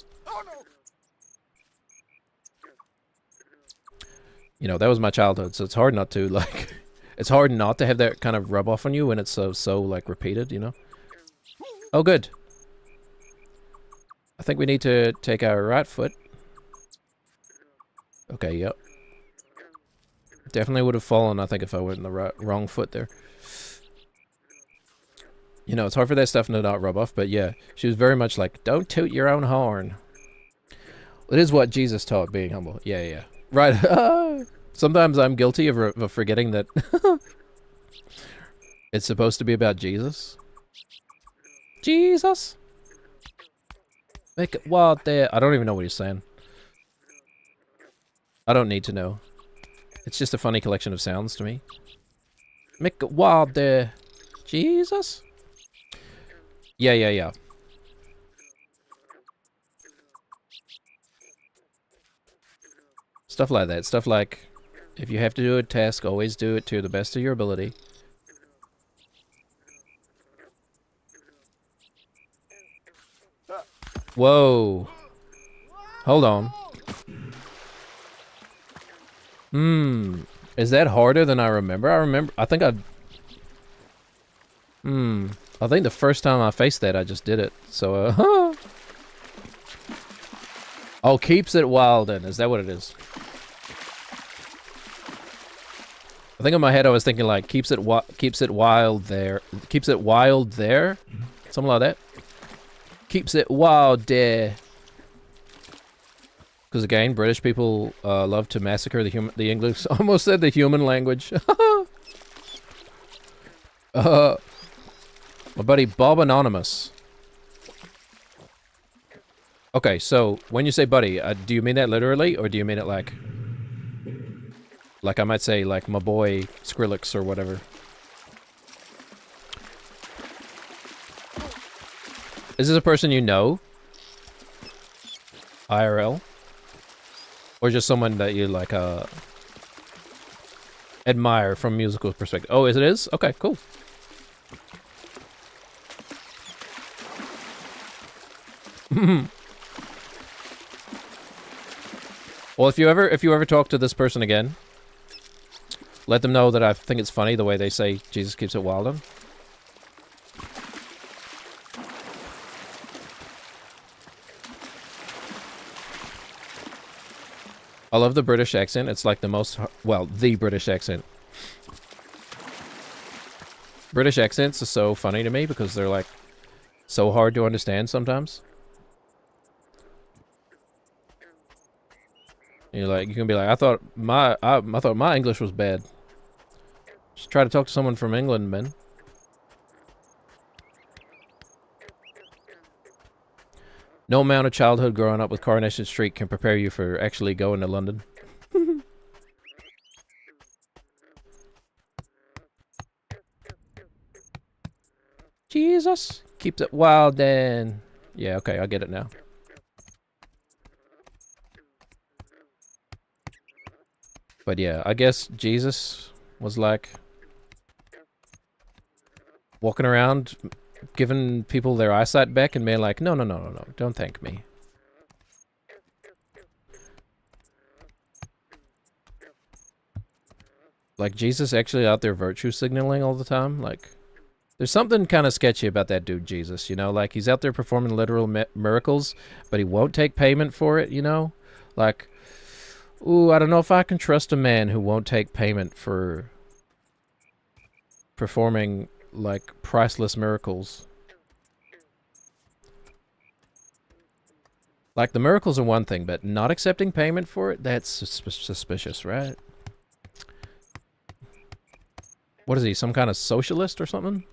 You know, that was my childhood, so it's hard not to, like, it's hard not to have that kind of rub off on you when it's so like, repeated, you know? Oh, good. I think we need to take our right foot. Okay, yep. Definitely would have fallen, I think, if I went in the wrong foot there. You know, it's hard for that stuff to not rub off, but yeah, she was very much like, don't toot your own horn. It is what Jesus taught, being humble. Yeah, yeah. Right. Sometimes I'm guilty of forgetting that it's supposed to be about Jesus. Jesus! Make it wild there. I don't even know what he's saying. I don't need to know. It's just a funny collection of sounds to me. Make it wild there. Jesus? Yeah, yeah, yeah. Stuff like that. Stuff like, if you have to do a task, always do it to the best of your ability. Whoa. Hold on. Is that harder than I remember? I think I think the first time I faced that, I just did it. So, Oh, keeps it wild then. Is that what it is? I think in my head I was thinking like, keeps it wild there. Keeps it wild there? Something like that. Keeps it wild there. Because again, British people love to massacre the English. Almost said the human language. My buddy Bob Anonymous. Okay, so when you say buddy, do you mean that literally, or do you mean it like I might say like my boy Skrillex or whatever? Is this a person you know? IRL? Or just someone that you like admire from a musical perspective? Oh, it is? Okay, cool. Well, if you ever talk to this person again, let them know that I think it's funny the way they say Jesus keeps it wild on. I love the British accent. It's like the most, well, the British accent. British accents are so funny to me because they're like so hard to understand sometimes. You're like, you can be like, I thought my English was bad. Just try to talk to someone from England, man. No amount of childhood growing up with Coronation Street can prepare you for actually going to London. Jesus keeps it wild, then. Yeah, okay, I get it now. But yeah, I guess Jesus was like walking around giving people their eyesight back and being like, no, no, no, no, no, don't thank me. Like, Jesus actually out there virtue signaling all the time? Like, there's something kind of sketchy about that dude, Jesus, you know? Like, he's out there performing literal miracles, but he won't take payment for it, you know? Like, ooh, I don't know if I can trust a man who won't take payment for performing, like, priceless miracles. Like, the miracles are one thing, but not accepting payment for it, that's suspicious, right? What is he, some kind of socialist or something?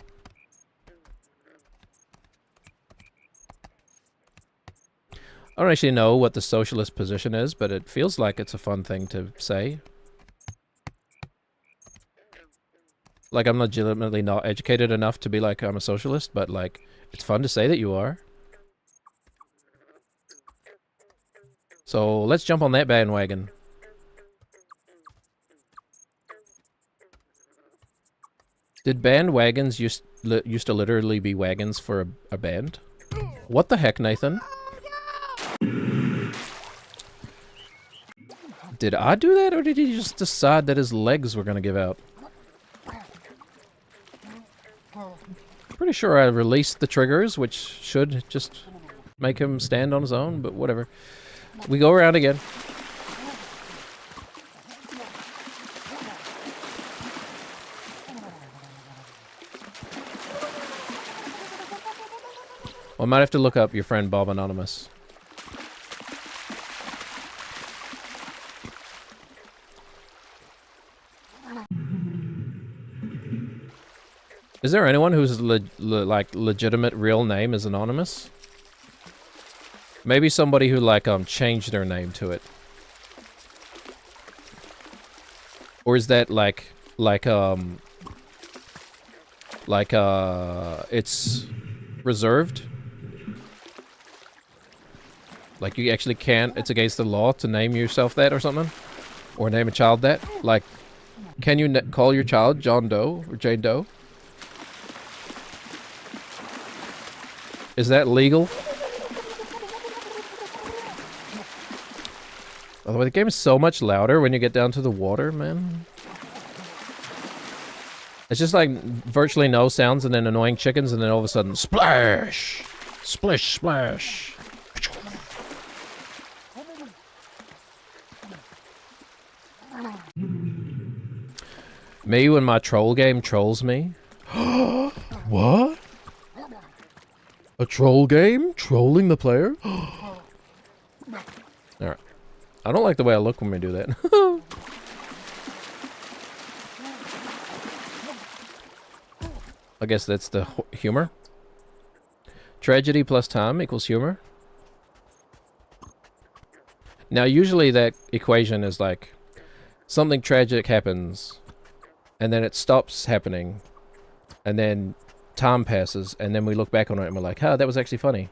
I don't actually know what the socialist position is, but it feels like it's a fun thing to say. Like, I'm legitimately not educated enough to be like, I'm a socialist, but, like, it's fun to say that you are. So, let's jump on that bandwagon. Did bandwagons used to literally be wagons for a band? What the heck, Nathan? Did I do that, or did he just decide that his legs were gonna give out? Pretty sure I released the triggers, which should just make him stand on his own, but whatever. We go around again. Well, I might have to look up your friend Bob Anonymous. Is there anyone whose like legitimate real name is anonymous? Maybe somebody who like changed their name to it. Or is that it's reserved? Like you actually can't, it's against the law to name yourself that or something? Or name a child that? Like, can you call your child John Doe or Jane Doe? Is that legal? By the way, the game is so much louder when you get down to the water, man. It's just like virtually no sounds and then annoying chickens and then all of a sudden, splash! Splish, splash! Me when my troll game trolls me. What? A troll game? Trolling the player? Alright. I don't like the way I look when we do that. I guess that's the humor. Tragedy plus time equals humor. Now, usually that equation is like something tragic happens, and then it stops happening, and then time passes, and then we look back on it and we're like, "Huh, that was actually funny."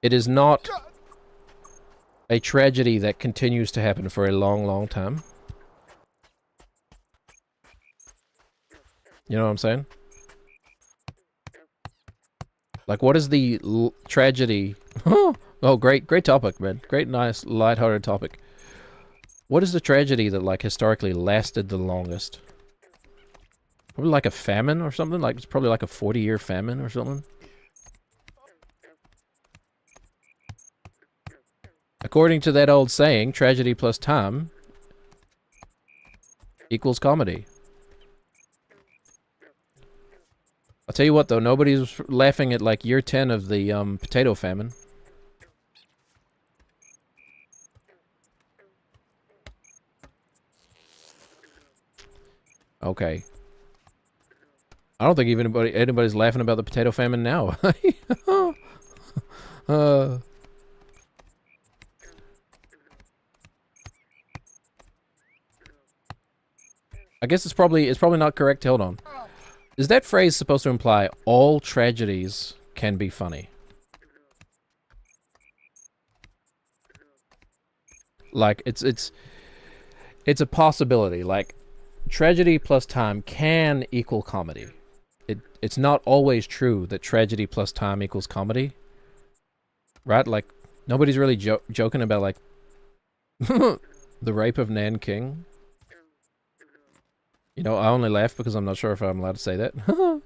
It is not a tragedy that continues to happen for a long, long time. You know what I'm saying? Like, what is the tragedy? Oh, great topic, man. Great, nice, lighthearted topic. What is the tragedy that, like, historically lasted the longest? Probably like a famine or something? Like, it's probably like a 40-year famine or something? According to that old saying, tragedy plus time equals comedy. I'll tell you what, though, nobody's laughing at, like, year 10 of the, potato famine. Okay. I don't think even anybody's laughing about the potato famine now. uh, I guess it's probably not correct. Hold on. Is that phrase supposed to imply all tragedies can be funny? Like it's a possibility. Like tragedy plus time can equal comedy. It's not always true that tragedy plus time equals comedy, right? Like nobody's really joking about like the rape of Nan King. You know, I only laugh because I'm not sure if I'm allowed to say that.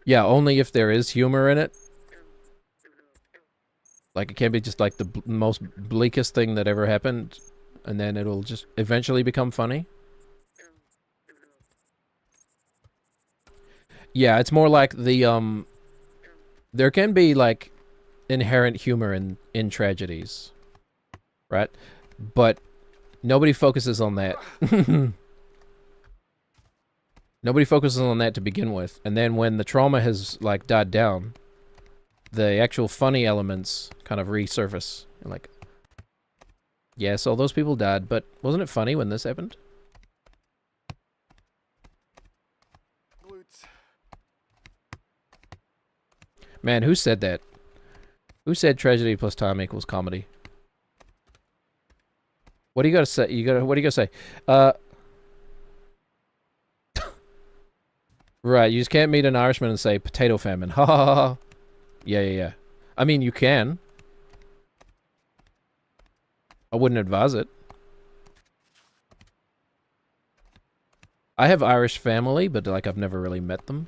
Yeah, only if there is humor in it. Like it can't be just like the most bleakest thing that ever happened, and then it'll just eventually become funny. Yeah, it's more like the there can be like inherent humor in tragedies, right? But nobody focuses on that. Nobody focuses on that to begin with, and then when the trauma has like died down, the actual funny elements kind of resurface. You're like, yes, all those people died, but wasn't it funny when this happened? Man, who said that? Who said tragedy plus time equals comedy? What do you gotta say? What do you gotta say? Right, you just can't meet an Irishman and say potato famine. Ha ha ha ha. Yeah. I mean, you can. I wouldn't advise it. I have Irish family, but like I've never really met them.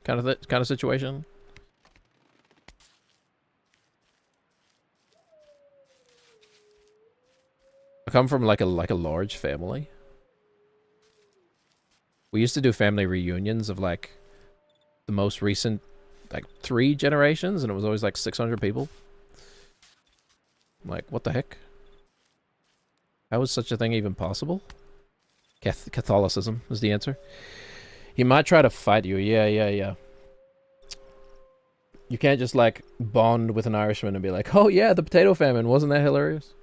Kind of situation. I come from like a large family. We used to do family reunions of like the most recent like 3 generations, and it was always like 600 people. I'm like, what the heck? How is such a thing even possible? Catholicism is the answer. He might try to fight you. Yeah. You can't just like bond with an Irishman and be like, oh yeah, the potato famine, wasn't that hilarious?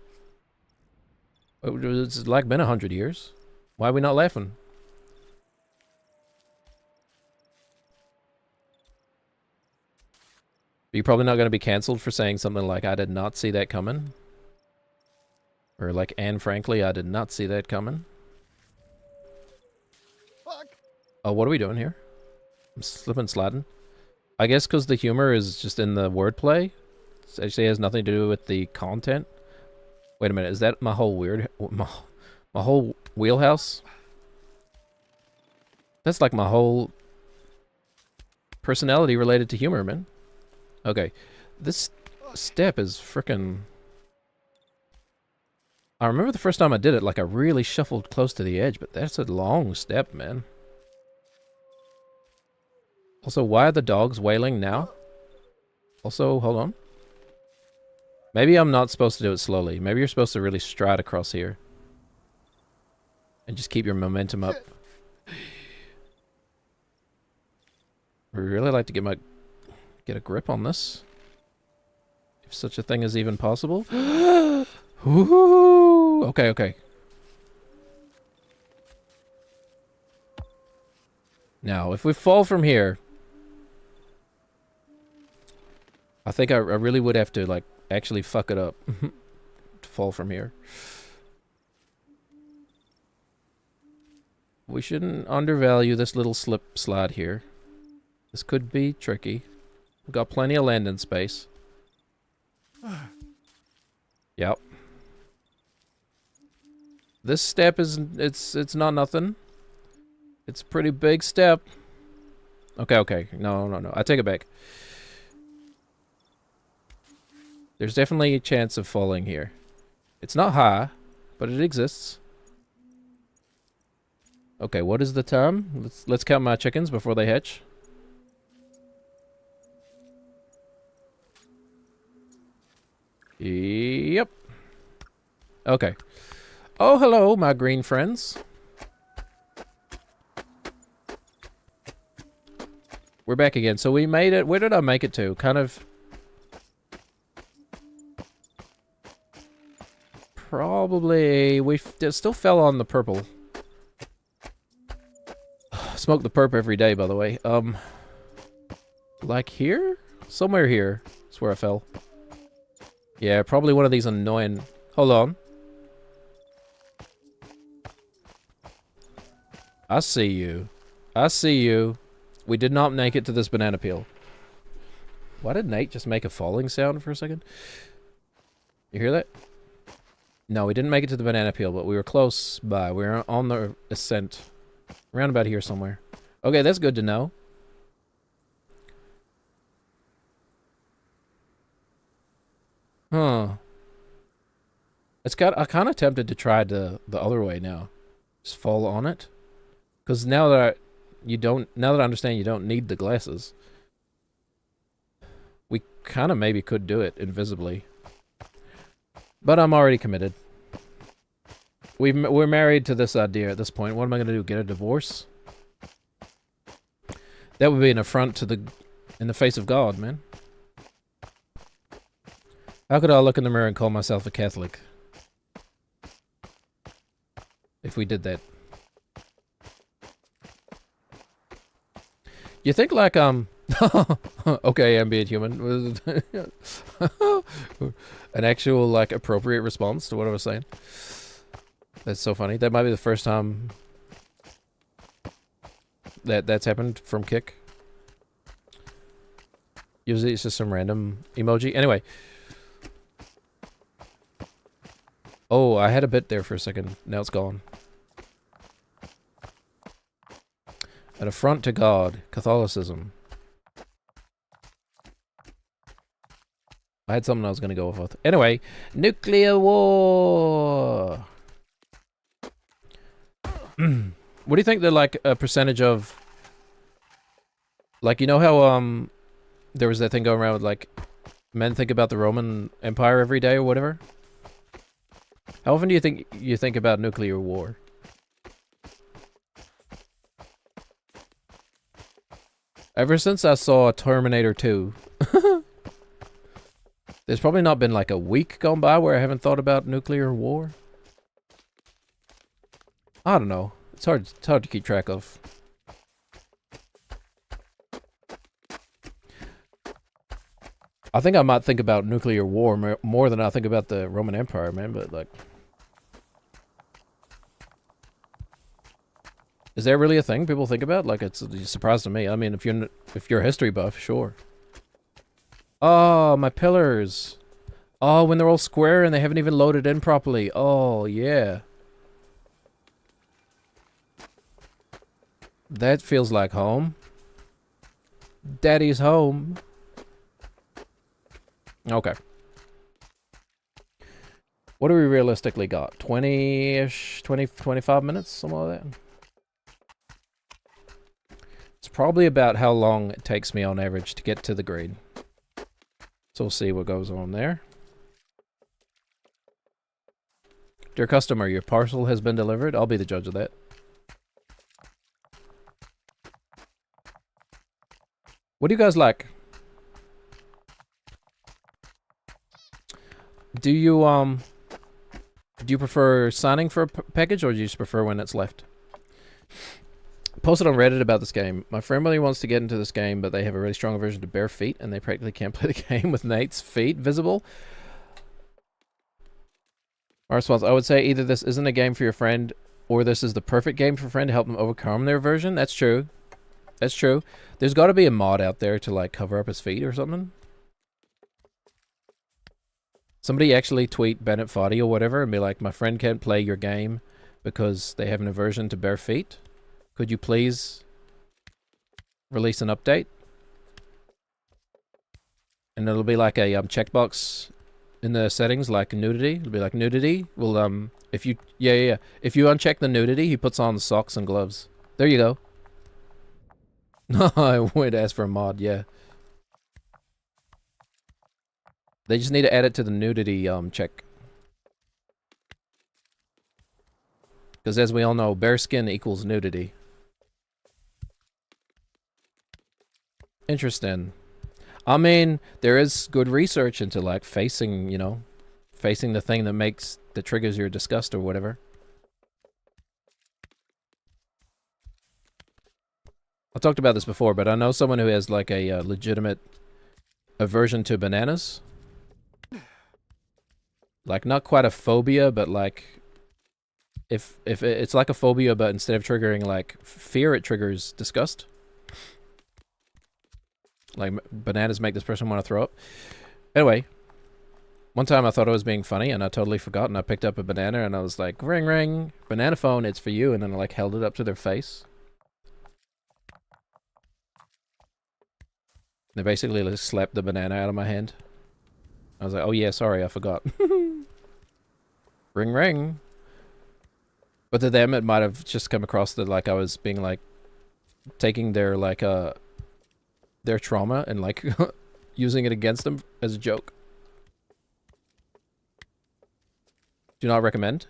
It's like been 100 years. Why are we not laughing? You're probably not going to be cancelled for saying something like, I did not see that coming. Or like, and frankly, I did not see that coming. Fuck. Oh, what are we doing here? I'm slipping sliding. I guess because the humor is just in the wordplay. It actually has nothing to do with the content. Wait a minute, is that my whole my whole wheelhouse? That's like my whole personality related to humor, man. Okay, this step is frickin'... I remember the first time I did it, like I really shuffled close to the edge, but that's a long step, man. Also, why are the dogs wailing now? Also, hold on. Maybe I'm not supposed to do it slowly. Maybe you're supposed to really stride across here. And just keep your momentum up. I would really like to get a grip on this. If such a thing is even possible. Ooh, okay. Now, if we fall from here, I think I really would have to, like, actually fuck it up to fall from here. We shouldn't undervalue this little slide here. This could be tricky. We've got plenty of landing space. Yep. This step is it's not nothing. It's a pretty big step. Okay. No. I take it back. There's definitely a chance of falling here. It's not high, but it exists. Okay, what is the time? Let's count my chickens before they hatch. Yep. Okay. Oh, hello, my green friends. We're back again. So we made it. Where did I make it to? Kind of... Probably... We still fell on the purple. Smoke the perp every day, by the way. Like here? Somewhere here. That's where I fell. Yeah, probably one of these annoying... Hold on. I see you. I see you. We did not make it to this banana peel. Why did Nate just make a falling sound for a second? You hear that? No, we didn't make it to the banana peel, but we were close by. We were on the ascent. Around about here somewhere. Okay, that's good to know. Huh. I'm kind of tempted to try the other way now. Just fall on it. Because now that I understand you don't need the glasses. We kind of maybe could do it invisibly. But I'm already committed. We're married to this idea at this point. What am I going to do? Get a divorce? That would be an affront to in the face of God, man. How could I look in the mirror and call myself a Catholic? If we did that. You think like, okay, ambient human. An actual, like, appropriate response to what I was saying. That's so funny. That might be the first time that's happened from Kick. Usually it's just some random emoji. Anyway. Oh, I had a bit there for a second. Now it's gone. An affront to God. Catholicism. I had something I was going to go off with. Anyway. Nuclear war! What do you think the, like, a percentage of... Like, you know how, there was that thing going around with, like, men think about the Roman Empire every day or whatever? How often do you think about nuclear war? Ever since I saw Terminator 2, there's probably not been like a week gone by where I haven't thought about nuclear war. I don't know. It's hard to keep track of. I think I might think about nuclear war more than I think about the Roman Empire, man, but like... Is that really a thing people think about? Like, it's a surprise to me. I mean, if you're a history buff, sure. Oh, my pillars. Oh, when they're all square and they haven't even loaded in properly. Oh, yeah. That feels like home. Daddy's home. Okay. What do we realistically got? 20-ish, 20, 25 minutes? Something like that. It's probably about how long it takes me on average to get to the green. So we'll see what goes on there. Dear customer, your parcel has been delivered. I'll be the judge of that. What do you guys like? Do you prefer signing for a package, or do you just prefer when it's left? Posted on Reddit about this game. My friend really wants to get into this game, but they have a really strong aversion to bare feet, and they practically can't play the game with Nate's feet visible. My response, I would say either this isn't a game for your friend, or this is the perfect game for a friend to help them overcome their aversion. That's true. That's true. There's got to be a mod out there to, like, cover up his feet or something. Somebody actually tweet Bennett Foddy or whatever and be like, my friend can't play your game because they have an aversion to bare feet. Could you please release an update? And it'll be like a checkbox in the settings, like nudity. It'll be like nudity. Well, if you if you uncheck the nudity, he puts on socks and gloves. There you go. I would ask for a mod, yeah. They just need to add it to the nudity check. Because as we all know, bare skin equals nudity. Interesting. I mean, there is good research into like facing, you know, facing the thing that triggers your disgust or whatever. I talked about this before, but I know someone who has like a legitimate aversion to bananas. Like not quite a phobia, but like if it's like a phobia, but instead of triggering like fear, it triggers disgust. Like bananas make this person want to throw up. Anyway, one time I thought I was being funny and I totally forgot, and I picked up a banana and I was like, ring ring, banana phone, it's for you, and then I like held it up to their face. They basically like slapped the banana out of my hand. I was like, oh yeah, sorry, I forgot. Ring ring. But to them, it might have just come across that like I was being like taking their like their trauma and like using it against them as a joke. Do not recommend.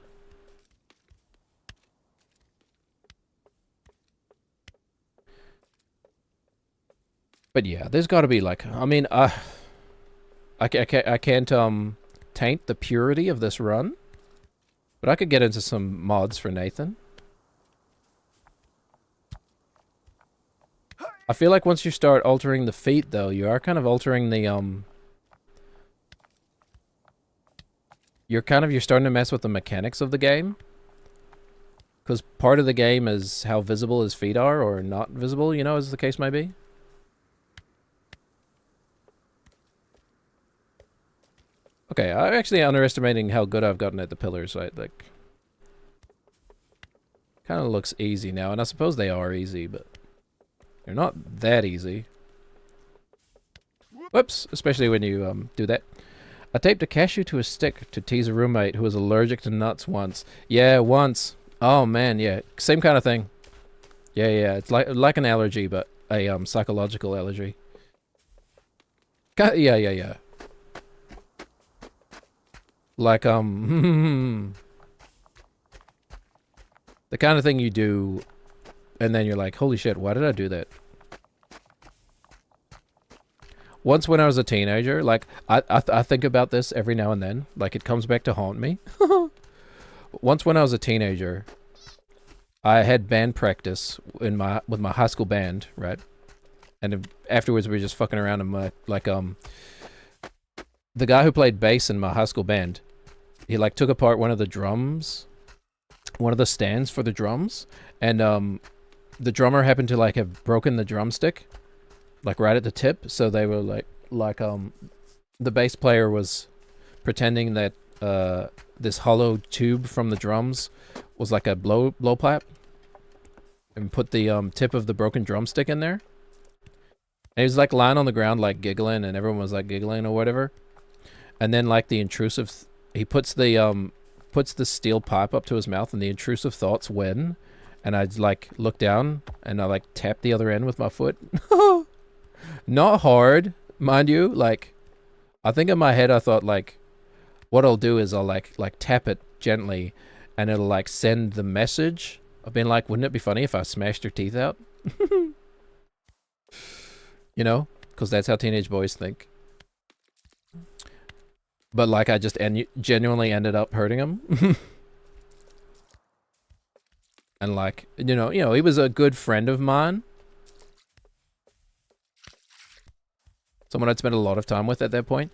But yeah, there's got to be like, I mean, I can't taint the purity of this run, but I could get into some mods for Nathan. I feel like once you start altering the feet, though, you are kind of altering the you're starting to mess with the mechanics of the game. Because part of the game is how visible his feet are, or not visible, you know, as the case may be. Okay, I'm actually underestimating how good I've gotten at the pillars, right? Like, kind of looks easy now, and I suppose they are easy, but they're not that easy. Whoops, especially when you do that. I taped a cashew to a stick to tease a roommate who was allergic to nuts once. Yeah, once. Oh man, yeah, same kind of thing. Yeah, yeah, it's like an allergy, but a psychological allergy. Yeah, yeah, yeah. Like the kind of thing you do, and then you're like, holy shit, why did I do that? Once when I was a teenager, like, I think about this every now and then. Like, it comes back to haunt me. Once when I was a teenager, I had band practice with my high school band, right? And afterwards we were just fucking around, and the guy who played bass in my high school band, he like took apart one of the drums, one of the stands for the drums, and the drummer happened to like have broken the drumstick, like right at the tip. So they were the bass player was pretending that this hollow tube from the drums was like a blow pipe, and put the tip of the broken drumstick in there. And he was like lying on the ground like giggling, and everyone was like giggling or whatever. And then like the intrusive, he puts the steel pipe up to his mouth, and the intrusive thoughts win. And I'd like look down and I like tap the other end with my foot. Not hard, mind you. Like, I think in my head I thought like, what I'll do is I'll like tap it gently, and it'll like send the message. I've been like, wouldn't it be funny if I smashed your teeth out? You know, because that's how teenage boys think. But like, I just genuinely ended up hurting him. And like, you know, he was a good friend of mine. Someone I'd spent a lot of time with at that point.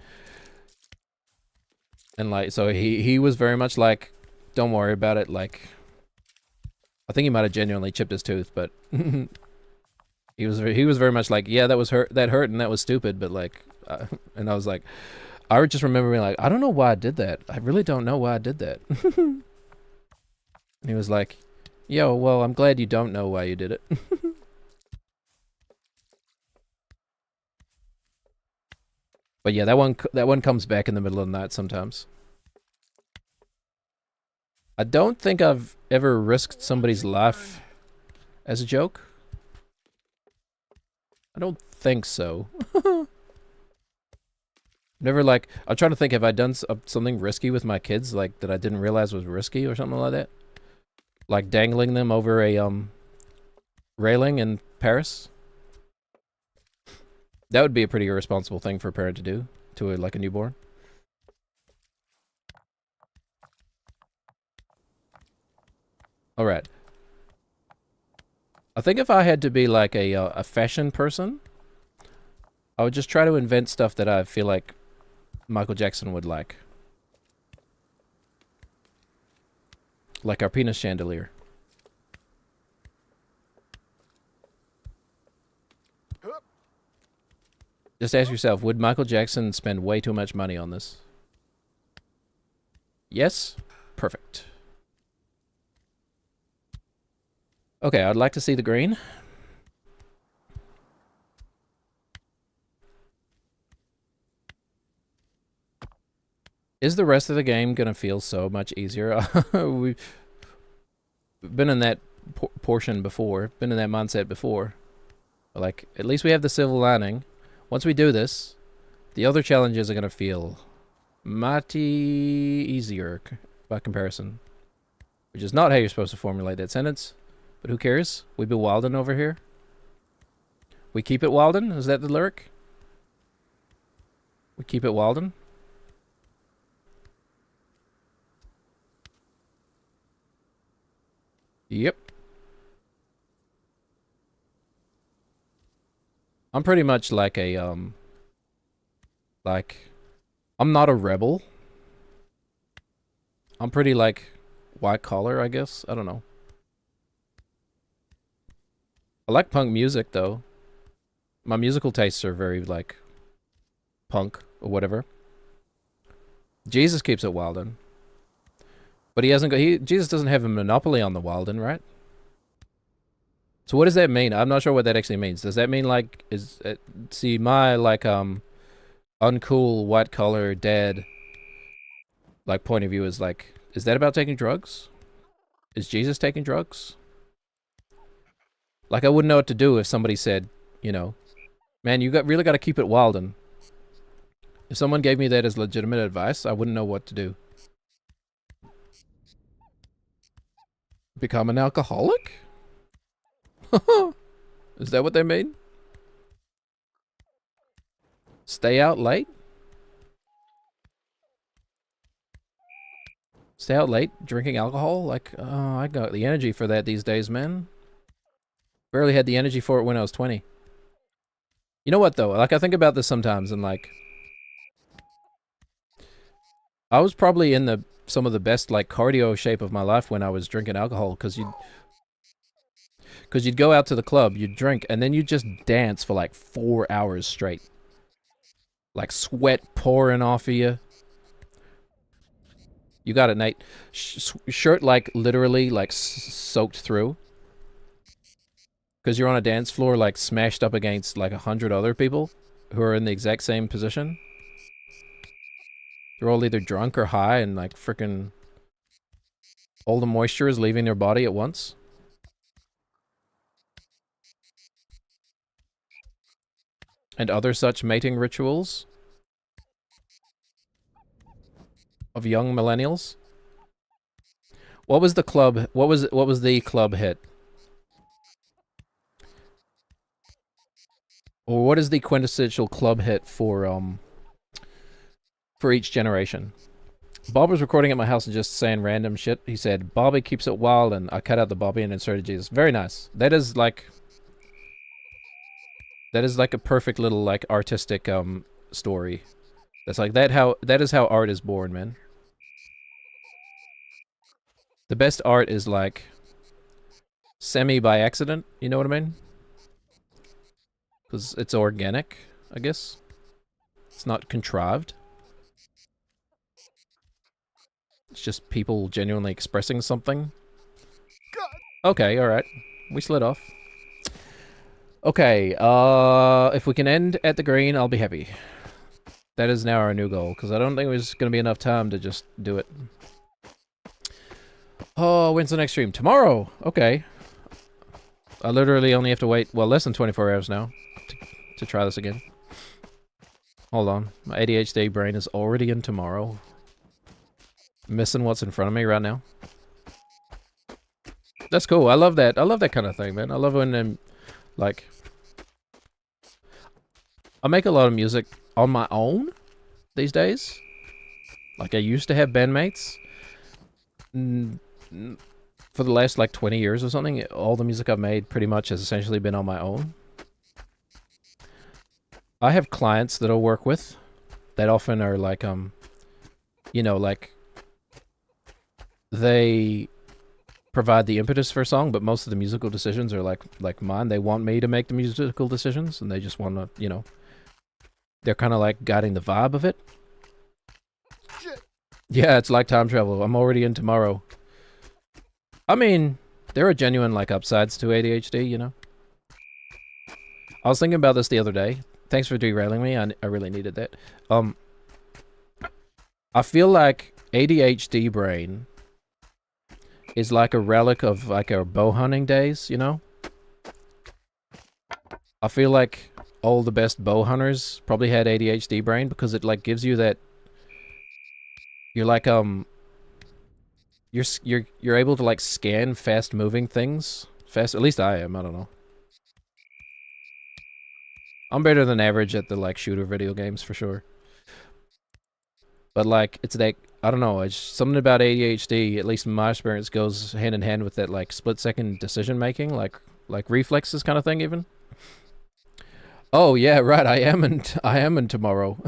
And like, so he was very much like, don't worry about it. Like, I think he might have genuinely chipped his tooth, but he was very much like, yeah, that hurt, and that was stupid. But like, and I was like, I just remember being like, I don't know why I did that. I really don't know why I did that. And he was like, yo, well, I'm glad you don't know why you did it. But yeah, that one comes back in the middle of the night sometimes. I don't think I've ever risked somebody's life as a joke. I don't think so. Never like, I'm trying to think, have I done something risky with my kids, like that I didn't realize was risky or something like that? Like dangling them over a railing in Paris? That would be a pretty irresponsible thing for a parent to do to like a newborn. All right. I think if I had to be like a fashion person, I would just try to invent stuff that I feel like Michael Jackson would like. Like our penis chandelier. Just ask yourself, would Michael Jackson spend way too much money on this? Yes? Perfect. Okay, I'd like to see the green. Is the rest of the game gonna feel so much easier? We've been in that portion before, been in that mindset before. Like, at least we have the silver lining. Once we do this, the other challenges are gonna feel mighty easier by comparison. Which is not how you're supposed to formulate that sentence. But who cares? We be wildin' over here. We keep it wildin'? Is that the lyric? We keep it wildin'? Yep. I'm pretty much like a, I'm not a rebel. I'm pretty, like, white collar, I guess. I don't know. I like punk music, though. My musical tastes are very, like, punk or whatever. Jesus keeps it wildin'. But he hasn't got, Jesus doesn't have a monopoly on the wildin', right? So what does that mean? I'm not sure what that actually means. Does that mean, like, see, my, like, uncool, white-collar dad, like, point of view is, like, is that about taking drugs? Is Jesus taking drugs? Like, I wouldn't know what to do if somebody said, you know, man, you really got to keep it wildin'. If someone gave me that as legitimate advice, I wouldn't know what to do. Become an alcoholic? Is that what they mean? Stay out late? Stay out late drinking alcohol? Like, oh, I got the energy for that these days, man. Barely had the energy for it when I was 20. You know what, though? Like, I think about this sometimes, and, like, I was probably in some of the best, like, cardio shape of my life when I was drinking alcohol, because you'd go out to the club, you'd drink, and then you'd just dance for, like, 4 hours straight. Like, sweat pouring off of you. You got it, Nate. Shirt, like, literally, like, soaked through. Because you're on a dance floor, like, smashed up against, like, 100 other people who are in the exact same position. They're all either drunk or high, and, like, freaking all the moisture is leaving their body at once. And other such mating rituals of young millennials. What was the club? What was the club hit? Or what is the quintessential club hit for each generation? Bob was recording at my house and just saying random shit. He said, Bobby keeps it wild, and I cut out the Bobby and inserted Jesus. Very nice. That is like a perfect little, like, artistic story. That's like that is how art is born, man. The best art is, like, semi by accident, you know what I mean? Because it's organic, I guess. It's not contrived. It's just people genuinely expressing something. Okay, alright. We slid off. Okay, if we can end at the green, I'll be happy. That is now our new goal, because I don't think there's going to be enough time to just do it. Oh, when's the next stream? Tomorrow! Okay. I literally only have to wait, well, less than 24 hours now to try this again. Hold on. My ADHD brain is already in tomorrow. Missing what's in front of me right now. That's cool. I love that. I love that kind of thing, man. I love when, like... I make a lot of music on my own these days. Like I used to have bandmates. For the last like 20 years or something, all the music I've made pretty much has essentially been on my own. I have clients that I'll work with that often are like, you know, like they provide the impetus for a song, but most of the musical decisions are like mine. They want me to make the musical decisions, and they just want to, you know, they're kind of like guiding the vibe of it. Shit. Yeah, it's like time travel. I'm already in tomorrow. I mean, there are genuine like upsides to ADHD, you know. I was thinking about this the other day. Thanks for derailing me. I really needed that. I feel like ADHD brain is like a relic of like our bow hunting days, you know? I feel like all the best bow hunters probably had ADHD brain because it like gives you that you're like you're able to like scan fast moving things. Fast, at least I am, I don't know. I'm better than average at the like shooter video games for sure. But like it's that I don't know, it's something about ADHD, at least in my experience, goes hand in hand with that like split second decision making, like reflexes kind of thing even. Oh yeah, right. I am in tomorrow.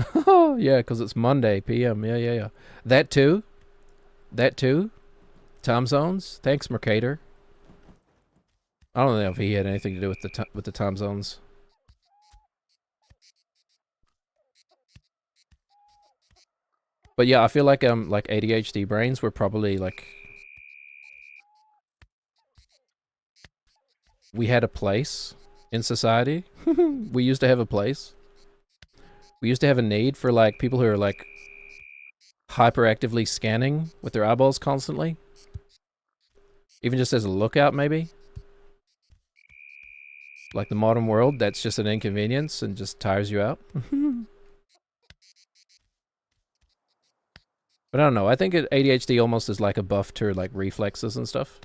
Yeah, because it's Monday PM. Yeah. That too. Time zones. Thanks, Mercator. I don't know if he had anything to do with the time zones. But yeah, I feel like ADHD brains were probably like we had a place in society. We used to have a place. We used to have a need for like people who are like hyperactively scanning with their eyeballs constantly. Even just as a lookout, maybe. Like the modern world, that's just an inconvenience and just tires you out. But I don't know. I think ADHD almost is like a buff to like reflexes and stuff.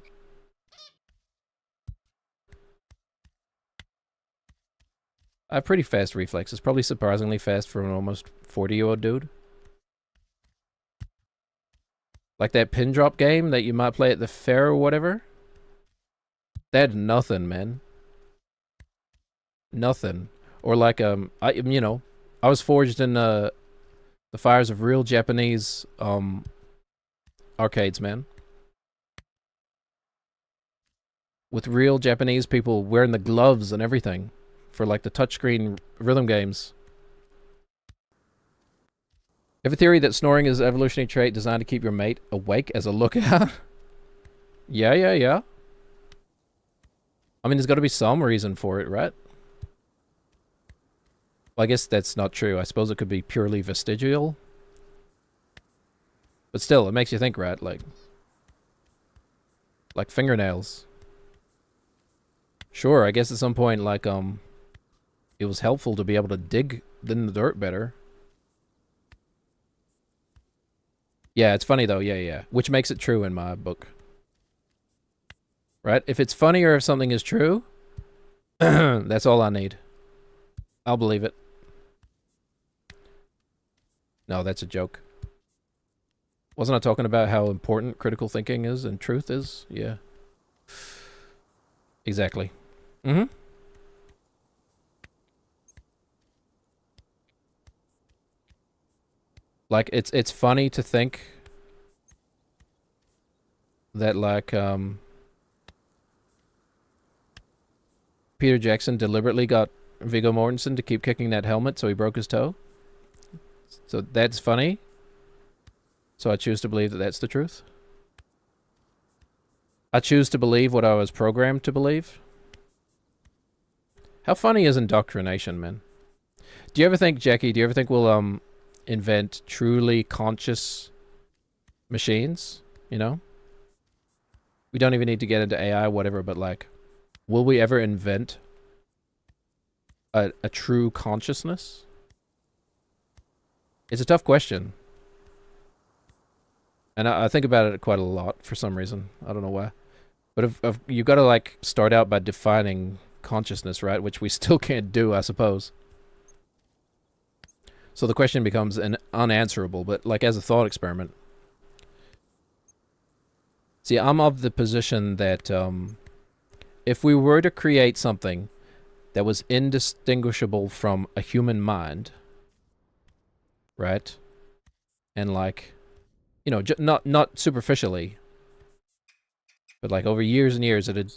I have pretty fast reflexes. Probably surprisingly fast for an almost 40-year-old dude. Like that pin drop game that you might play at the fair or whatever. That nothing, man. Nothing. Or like you know, I was forged in the fires of real Japanese arcades, man. With real Japanese people wearing the gloves and everything for like the touchscreen rhythm games. You have a theory that snoring is an evolutionary trait designed to keep your mate awake as a lookout? Yeah. I mean, there's got to be some reason for it, right? Well, I guess that's not true. I suppose it could be purely vestigial. But still, it makes you think, right? Like fingernails. Sure, I guess at some point, like, it was helpful to be able to dig in the dirt better. Yeah, it's funny though, yeah. Which makes it true in my book. Right? If it's funny or if something is true, that's all I need. I'll believe it. No, that's a joke. Wasn't I talking about how important critical thinking is and truth is? Yeah. Exactly. Mm-hmm. Like, it's funny to think that, like, Peter Jackson deliberately got Viggo Mortensen to keep kicking that helmet so he broke his toe. So that's funny. So I choose to believe that that's the truth. I choose to believe what I was programmed to believe. How funny is indoctrination, man? Do you ever think, Jackie, we'll, invent truly conscious machines, you know? We don't even need to get into AI, whatever, but like, will we ever invent a true consciousness? It's a tough question. And I think about it quite a lot for some reason. I don't know why. But if you've got to like start out by defining consciousness, right? Which we still can't do, I suppose. So the question becomes an unanswerable, but like as a thought experiment. See, I'm of the position that if we were to create something that was indistinguishable from a human mind, right? And like, you know, not superficially, but like over years and years, it had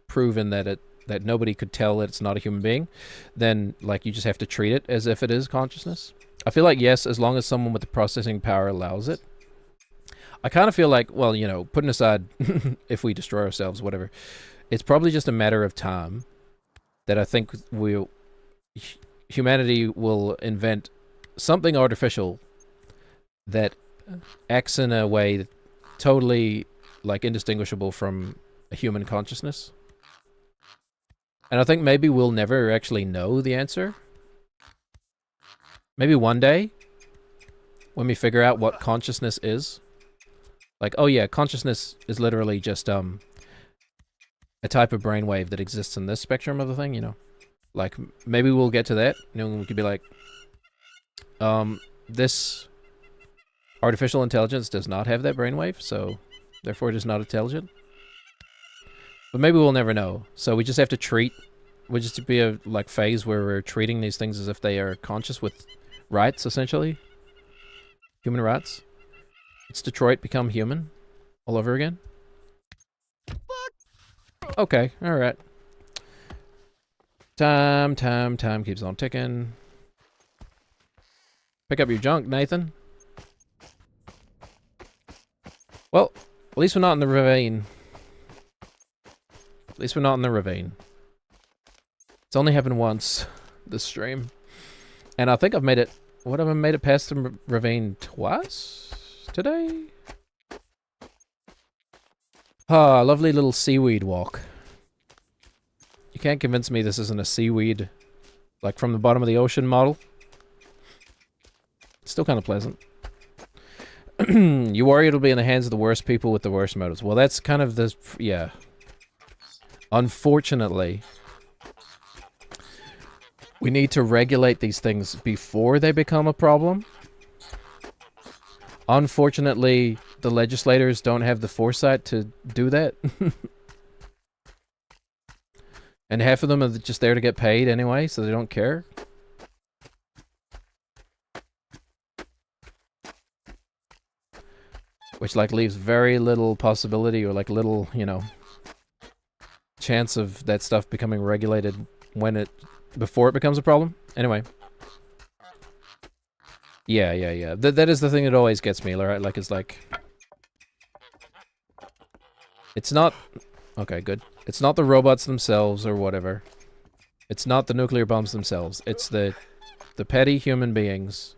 proven that that nobody could tell that it's not a human being, then like you just have to treat it as if it is consciousness. I feel like yes, as long as someone with the processing power allows it. I kind of feel like, well, you know, putting aside if we destroy ourselves, whatever, it's probably just a matter of time that I think humanity will invent something artificial that acts in a way totally like indistinguishable from a human consciousness. And I think maybe we'll never actually know the answer. Maybe one day, when we figure out what consciousness is, like, oh yeah, consciousness is literally just a type of brainwave that exists in this spectrum of the thing, you know. Like, maybe we'll get to that, you know, we could be like, this artificial intelligence does not have that brainwave, so therefore it is not intelligent. But maybe we'll never know. So we just have to treat, we just be a like phase where we're treating these things as if they are conscious with rights, essentially. Human rights. It's Detroit become human all over again. Okay, alright. Time keeps on ticking. Pick up your junk, Nathan. Well, at least we're not in the ravine. At least we're not in the ravine. It's only happened once, this stream. And I think I've made it... What, have I made it past the ravine twice today? Ah, lovely little seaweed walk. You can't convince me this isn't a seaweed, like from the bottom of the ocean model. It's still kind of pleasant. You worry it'll be in the hands of the worst people with the worst motives. Well, that's kind of the... Yeah. Unfortunately, we need to regulate these things before they become a problem. Unfortunately, the legislators don't have the foresight to do that. And half of them are just there to get paid anyway, so they don't care. Which, like, leaves very little possibility or, like, little, you know, chance of that stuff becoming regulated when before it becomes a problem. Anyway. Yeah. That is the thing that always gets me, right? Like, it's like... It's not... Okay, good. It's not the robots themselves or whatever. It's not the nuclear bombs themselves. It's the petty human beings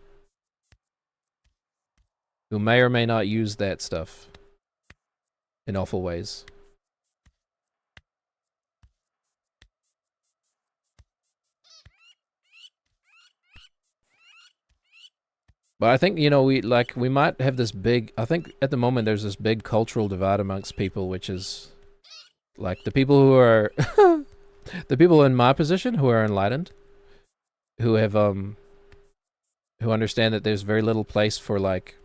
who may or may not use that stuff in awful ways. But I think, you know, we might have this big... I think at the moment there's this big cultural divide amongst people, which is... Like, the people who are... the people in my position who are enlightened, who have, who understand that there's very little place for, like,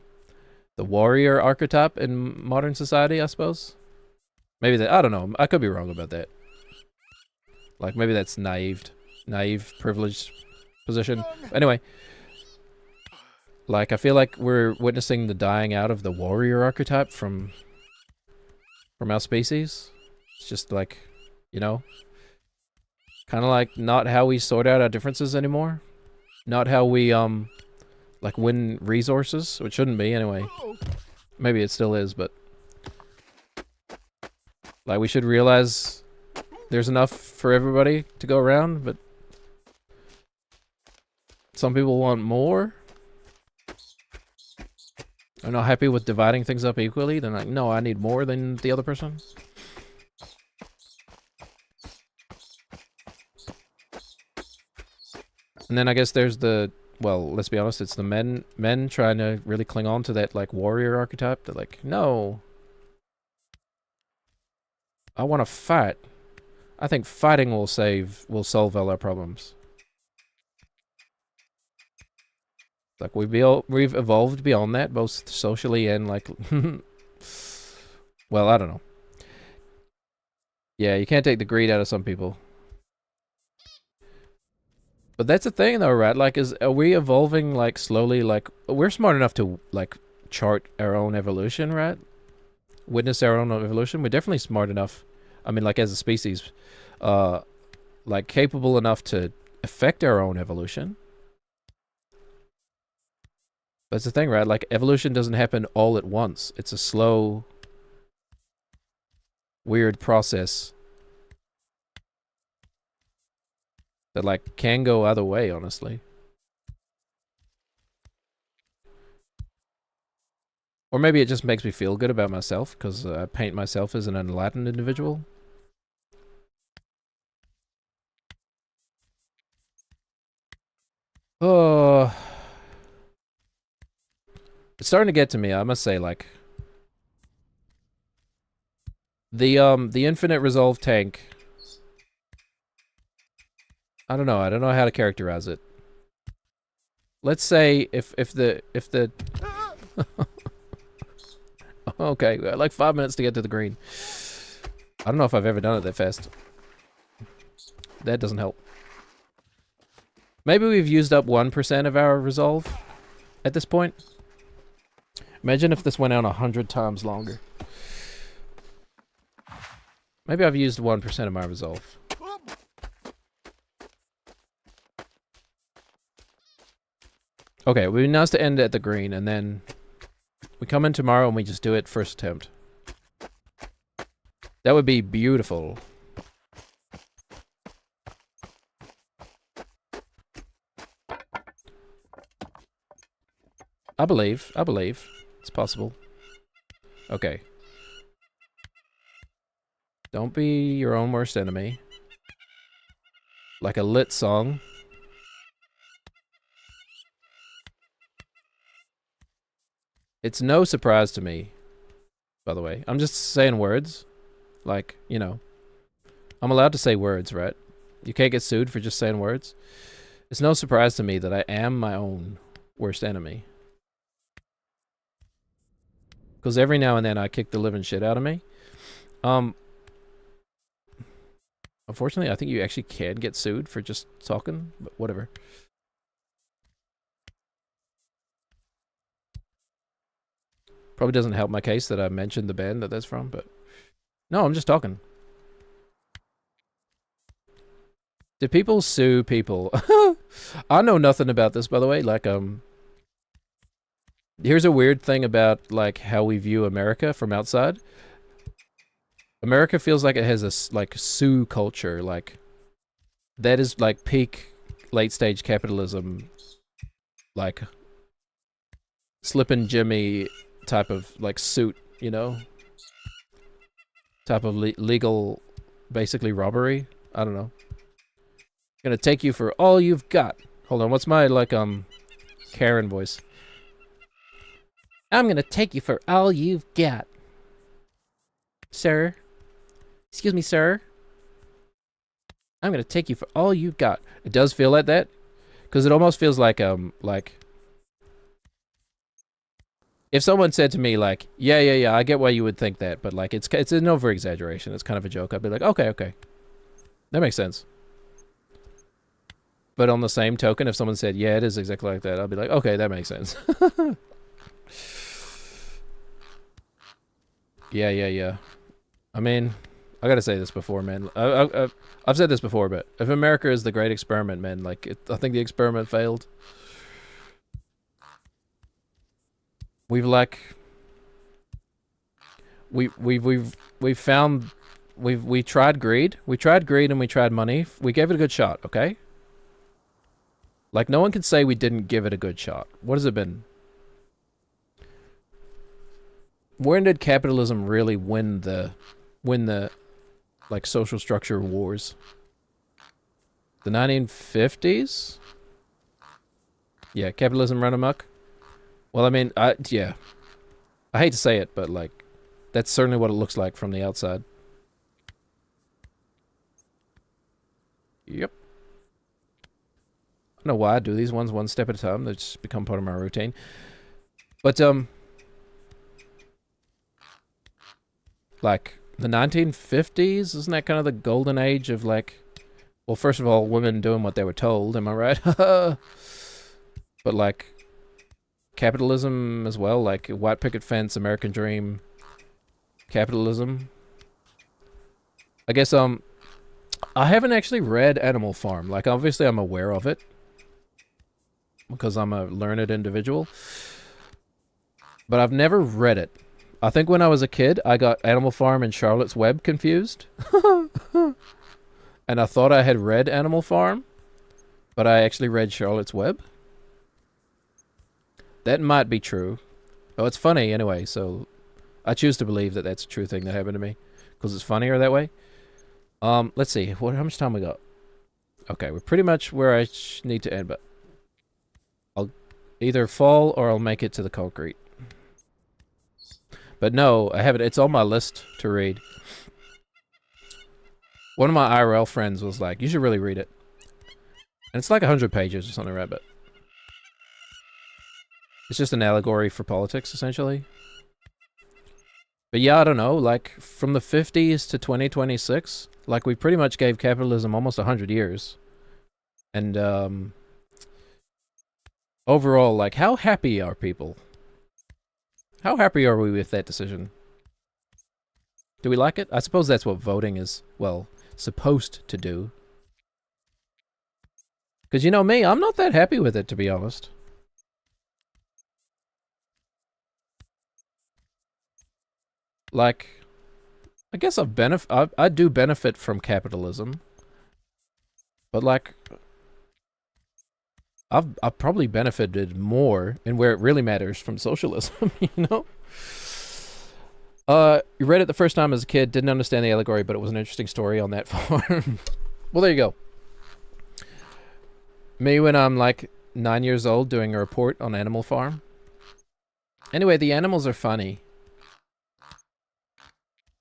the warrior archetype in modern society, I suppose. Maybe that... I don't know. I could be wrong about that. Like, maybe that's naive, privileged position. Anyway... Like, I feel like we're witnessing the dying out of the warrior archetype from our species. It's just like, you know, kind of like not how we sort out our differences anymore. Not how we, like win resources, which shouldn't be anyway. Maybe it still is, but like we should realize there's enough for everybody to go around, but some people want more. I'm not happy with dividing things up equally. Then like, no, I need more than the other person. And then I guess there's the, well, let's be honest, it's the men trying to really cling on to that like warrior archetype. They're like, no, I want to fight. I think fighting will solve all our problems. Like we've evolved beyond that, both socially and like, well, I don't know. Yeah, you can't take the greed out of some people. But that's the thing, though, right? Like, are we evolving like slowly? Like, we're smart enough to like chart our own evolution, right? Witness our own evolution. We're definitely smart enough. I mean, like as a species, like capable enough to affect our own evolution. That's the thing, right? Like evolution doesn't happen all at once. It's a slow, weird process that like can go either way, honestly. Or maybe it just makes me feel good about myself because I paint myself as an enlightened individual. Oh, it's starting to get to me, I must say. Like the infinite resolve tank. I don't know how to characterize it. Let's say if the okay, like 5 minutes to get to the green. I don't know if I've ever done it that fast. That doesn't help. Maybe we've used up 1% of our resolve at this point. Imagine if this went on 100 times longer. Maybe I've used 1% of my resolve. Okay, we announced to end at the green, and then we come in tomorrow and we just do it first attempt. That would be beautiful. I believe. It's possible. Okay. Don't be your own worst enemy. Like a lit song. It's no surprise to me, by the way. I'm just saying words. Like, you know. I'm allowed to say words, right? You can't get sued for just saying words. It's no surprise to me that I am my own worst enemy. Because every now and then I kick the living shit out of me. Unfortunately, I think you actually can get sued for just talking, but whatever. Probably doesn't help my case that I mentioned the band that's from, but... No, I'm just talking. Do people sue people? I know nothing about this, by the way. Like, here's a weird thing about, like, how we view America from outside. America feels like it has a, like, sue culture. Like, that is, like, peak late-stage capitalism. Like, Slippin' Jimmy type of, like, suit, you know? Type of legal, basically, robbery. I don't know. Gonna take you for all you've got. Hold on, what's my, like, Karen voice? I'm gonna take you for all you've got. Sir? Excuse me, sir? I'm gonna take you for all you've got. It does feel like that. Because it almost feels like, if someone said to me, like, yeah, I get why you would think that, but, like, it's an over-exaggeration. It's kind of a joke. I'd be like, okay. That makes sense. But on the same token, if someone said, yeah, it is exactly like that, I'll be like, okay, that makes sense. Yeah. I mean, I gotta say this before, man. I've said this before, but if America is the great experiment, man, like, I think the experiment failed. We've, like... We tried greed. We tried greed and we tried money. We gave it a good shot, okay? Like, no one can say we didn't give it a good shot. What has it been? When did capitalism really win the, like, social structure wars? The 1950s? Yeah, capitalism run amok? Well, I mean, yeah. I hate to say it, but, like, that's certainly what it looks like from the outside. Yep. know why I do these ones one step at a time. They just become part of my routine. But, like, the 1950s, isn't that kind of the golden age of, like, well, first of all, women doing what they were told, am I right? But, like, capitalism as well, like white picket fence, American dream, capitalism. I guess, I haven't actually read Animal Farm. Like, obviously I'm aware of it, because I'm a learned individual. But I've never read it. I think when I was a kid, I got Animal Farm and Charlotte's Web confused. And I thought I had read Animal Farm, but I actually read Charlotte's Web. That might be true. Oh, it's funny anyway, so I choose to believe that that's a true thing that happened to me, because it's funnier that way. Let's see. How much time we got? Okay, we're pretty much where I need to end, but I'll either fall or I'll make it to the concrete. But no, I haven't. It's on my list to read. One of my IRL friends was like, you should really read it. And it's like 100 pages or something, right? But it's just an allegory for politics, essentially. But yeah, I don't know. Like, from the 50s to 2026, like, we pretty much gave capitalism almost 100 years. And, overall, like, how happy are people? How happy are we with that decision? Do we like it? I suppose that's what voting is, well, supposed to do. Because, you know me, I'm not that happy with it, to be honest. Like, I guess I do benefit from capitalism. But, like, I've probably benefited more, and where it really matters, from socialism, you know? You read it the first time as a kid, didn't understand the allegory, but it was an interesting story on that farm. Well, there you go. Me when I'm like 9 years old doing a report on Animal Farm. Anyway, the animals are funny.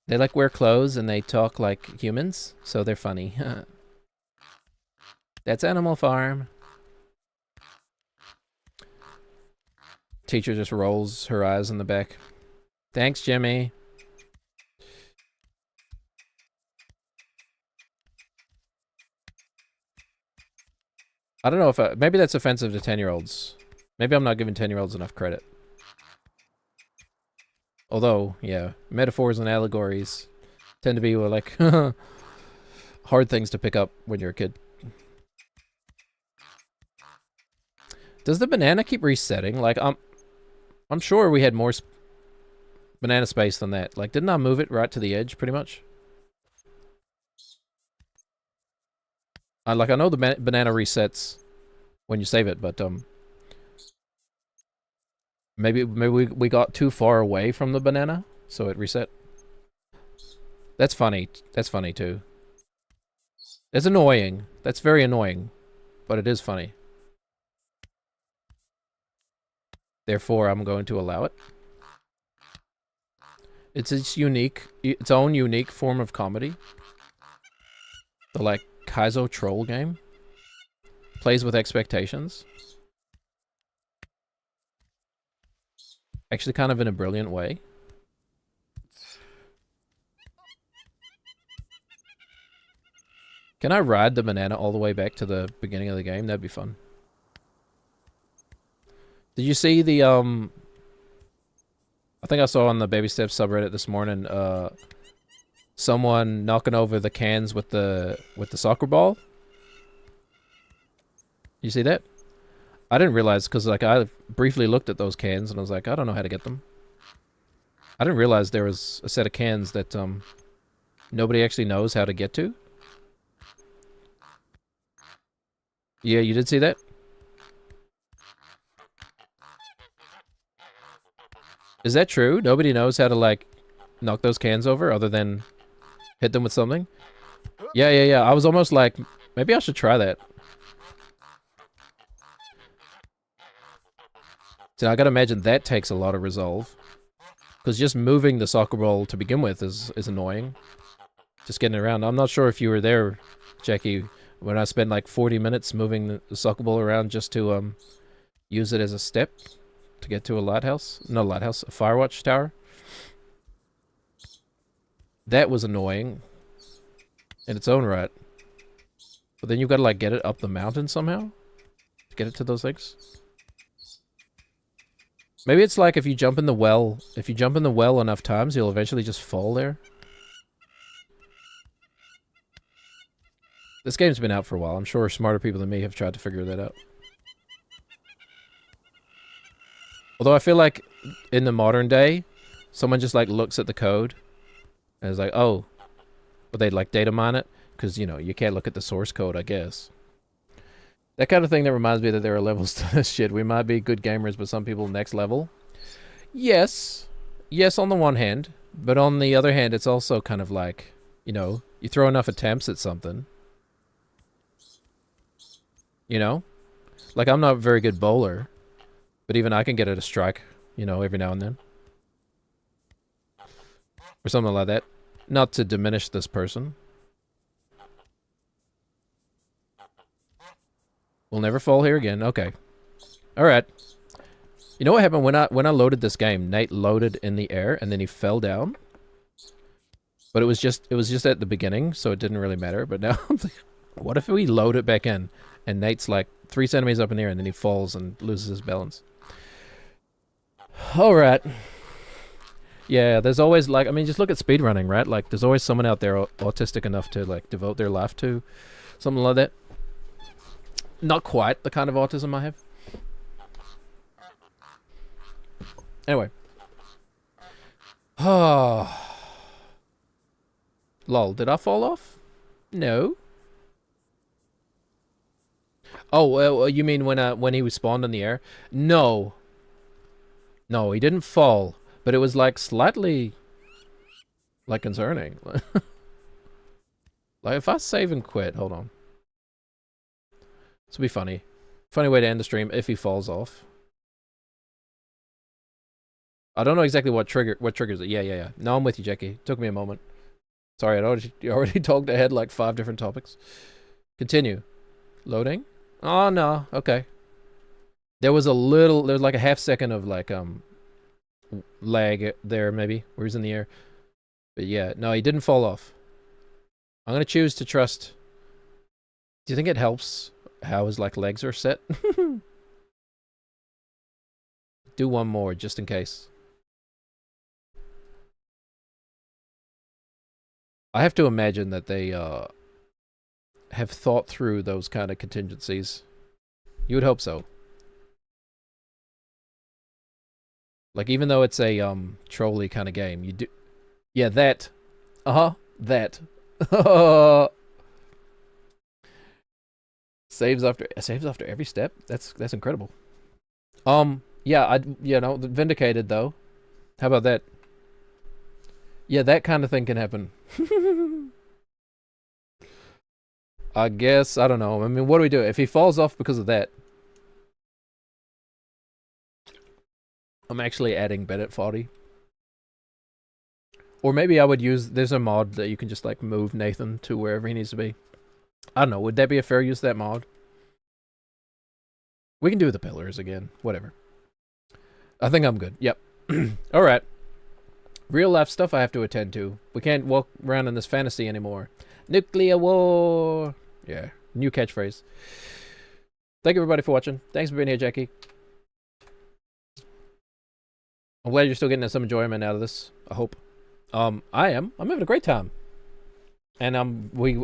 They like wear clothes and they talk like humans, so they're funny. That's Animal Farm. Teacher just rolls her eyes in the back. Thanks, Jimmy. I don't know if maybe that's offensive to 10-year-olds. Maybe I'm not giving 10-year-olds enough credit. Although, yeah, metaphors and allegories tend to be like hard things to pick up when you're a kid. Does the banana keep resetting? Like, I'm sure we had more banana space than that. Like, didn't I move it right to the edge, pretty much? I know the banana resets when you save it, but maybe we got too far away from the banana, so it reset. That's funny. That's funny too. It's annoying. That's very annoying, but it is funny. Therefore, I'm going to allow it. It's its own unique form of comedy. The, like, Kaizo troll game. Plays with expectations. Actually, kind of in a brilliant way. Can I ride the banana all the way back to the beginning of the game? That'd be fun. Did you see the, I think I saw on the Baby Steps subreddit this morning, someone knocking over the cans with the soccer ball? You see that? I didn't realize, because, like, I briefly looked at those cans, and I was like, I don't know how to get them. I didn't realize there was a set of cans that, nobody actually knows how to get to. Yeah, you did see that? Is that true? Nobody knows how to, like, knock those cans over other than hit them with something? Yeah. I was almost like, maybe I should try that. So I gotta imagine that takes a lot of resolve. Because just moving the soccer ball to begin with is annoying. Just getting around. I'm not sure if you were there, Jackie, when I spend like 40 minutes moving the soccer ball around just to use it as a step to get to a lighthouse. No lighthouse, a firewatch tower. That was annoying in its own right. But then you've got to like get it up the mountain somehow to get it to those things. Maybe it's like if you jump in the well enough times, you'll eventually just fall there. This game's been out for a while. I'm sure smarter people than me have tried to figure that out. Although I feel like in the modern day, someone just like looks at the code and is like, oh, but they'd like data mine it because, you know, you can't look at the source code, I guess. That kind of thing that reminds me that there are levels to this shit. We might be good gamers, but some people next level. Yes. Yes, on the one hand. But on the other hand, it's also kind of like, you know, you throw enough attempts at something. You know? Like, I'm not a very good bowler. But even I can get it a strike, you know, every now and then. Or something like that. Not to diminish this person. We'll never fall here again. Okay. Alright. You know what happened when I loaded this game? Nate loaded in the air and then he fell down. But it was just at the beginning, so it didn't really matter. But now I'm like, what if we load it back in and Nate's like 3 centimeters up in the air and then he falls and loses his balance? Alright. Yeah, there's always like, I mean, just look at speedrunning, right? Like, there's always someone out there autistic enough to like devote their life to something like that. Not quite the kind of autism I have. Anyway. Oh. Lol, did I fall off? No. Oh, well, you mean when he was spawned in the air? No. No, he didn't fall. But it was like slightly like concerning. Like if I save and quit, hold on. This will be funny. Funny way to end the stream if he falls off. I don't know exactly what triggers it. Yeah. No, I'm with you, Jackie. Took me a moment. Sorry, I already talked ahead like 5 different topics. Continue. Loading? Oh no, okay. There was like a half second of like lag there maybe, where he's in the air. But yeah, no, he didn't fall off. I'm gonna choose to trust. Do you think it helps how his like legs are set? Do one more just in case. I have to imagine that they have thought through those kind of contingencies. You would hope so. Like, even though it's a trolly kind of game, you do. Yeah, that. That. Saves after every step. That's incredible. Yeah, vindicated though. How about that? Yeah, that kind of thing can happen. I guess, I don't know. I mean, what do we do? If he falls off because of that, I'm actually adding Bennett 40. Or maybe I would use, there's a mod that you can just like move Nathan to wherever he needs to be. I don't know, would that be a fair use of that mod? We can do the pillars again, whatever. I think I'm good, yep. Alright. Real life stuff I have to attend to. We can't walk around in this fantasy anymore. Nuclear war! Yeah, new catchphrase. Thank you everybody for watching. Thanks for being here, Jackie. I'm glad you're still getting some enjoyment out of this. I hope. I am. I'm having a great time. And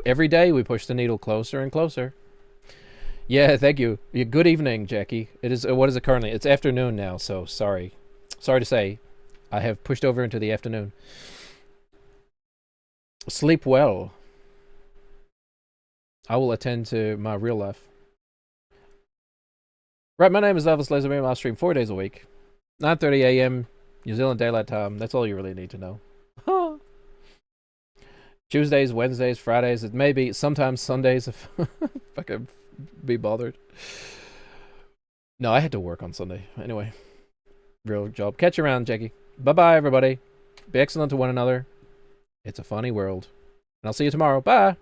every day we push the needle closer and closer. Yeah, thank you. Good evening, Jackie. It is. What is it currently? It's afternoon now. So sorry. Sorry to say, I have pushed over into the afternoon. Sleep well. I will attend to my real life. Right, my name is Elvis Laserbeam. I stream 4 days a week. 9:30 a.m. New Zealand Daylight Time. That's all you really need to know. Tuesdays, Wednesdays, Fridays. It may be sometimes Sundays if I could be bothered. No, I had to work on Sunday. Anyway, real job. Catch you around, Jackie. Bye-bye, everybody. Be excellent to one another. It's a funny world. And I'll see you tomorrow. Bye.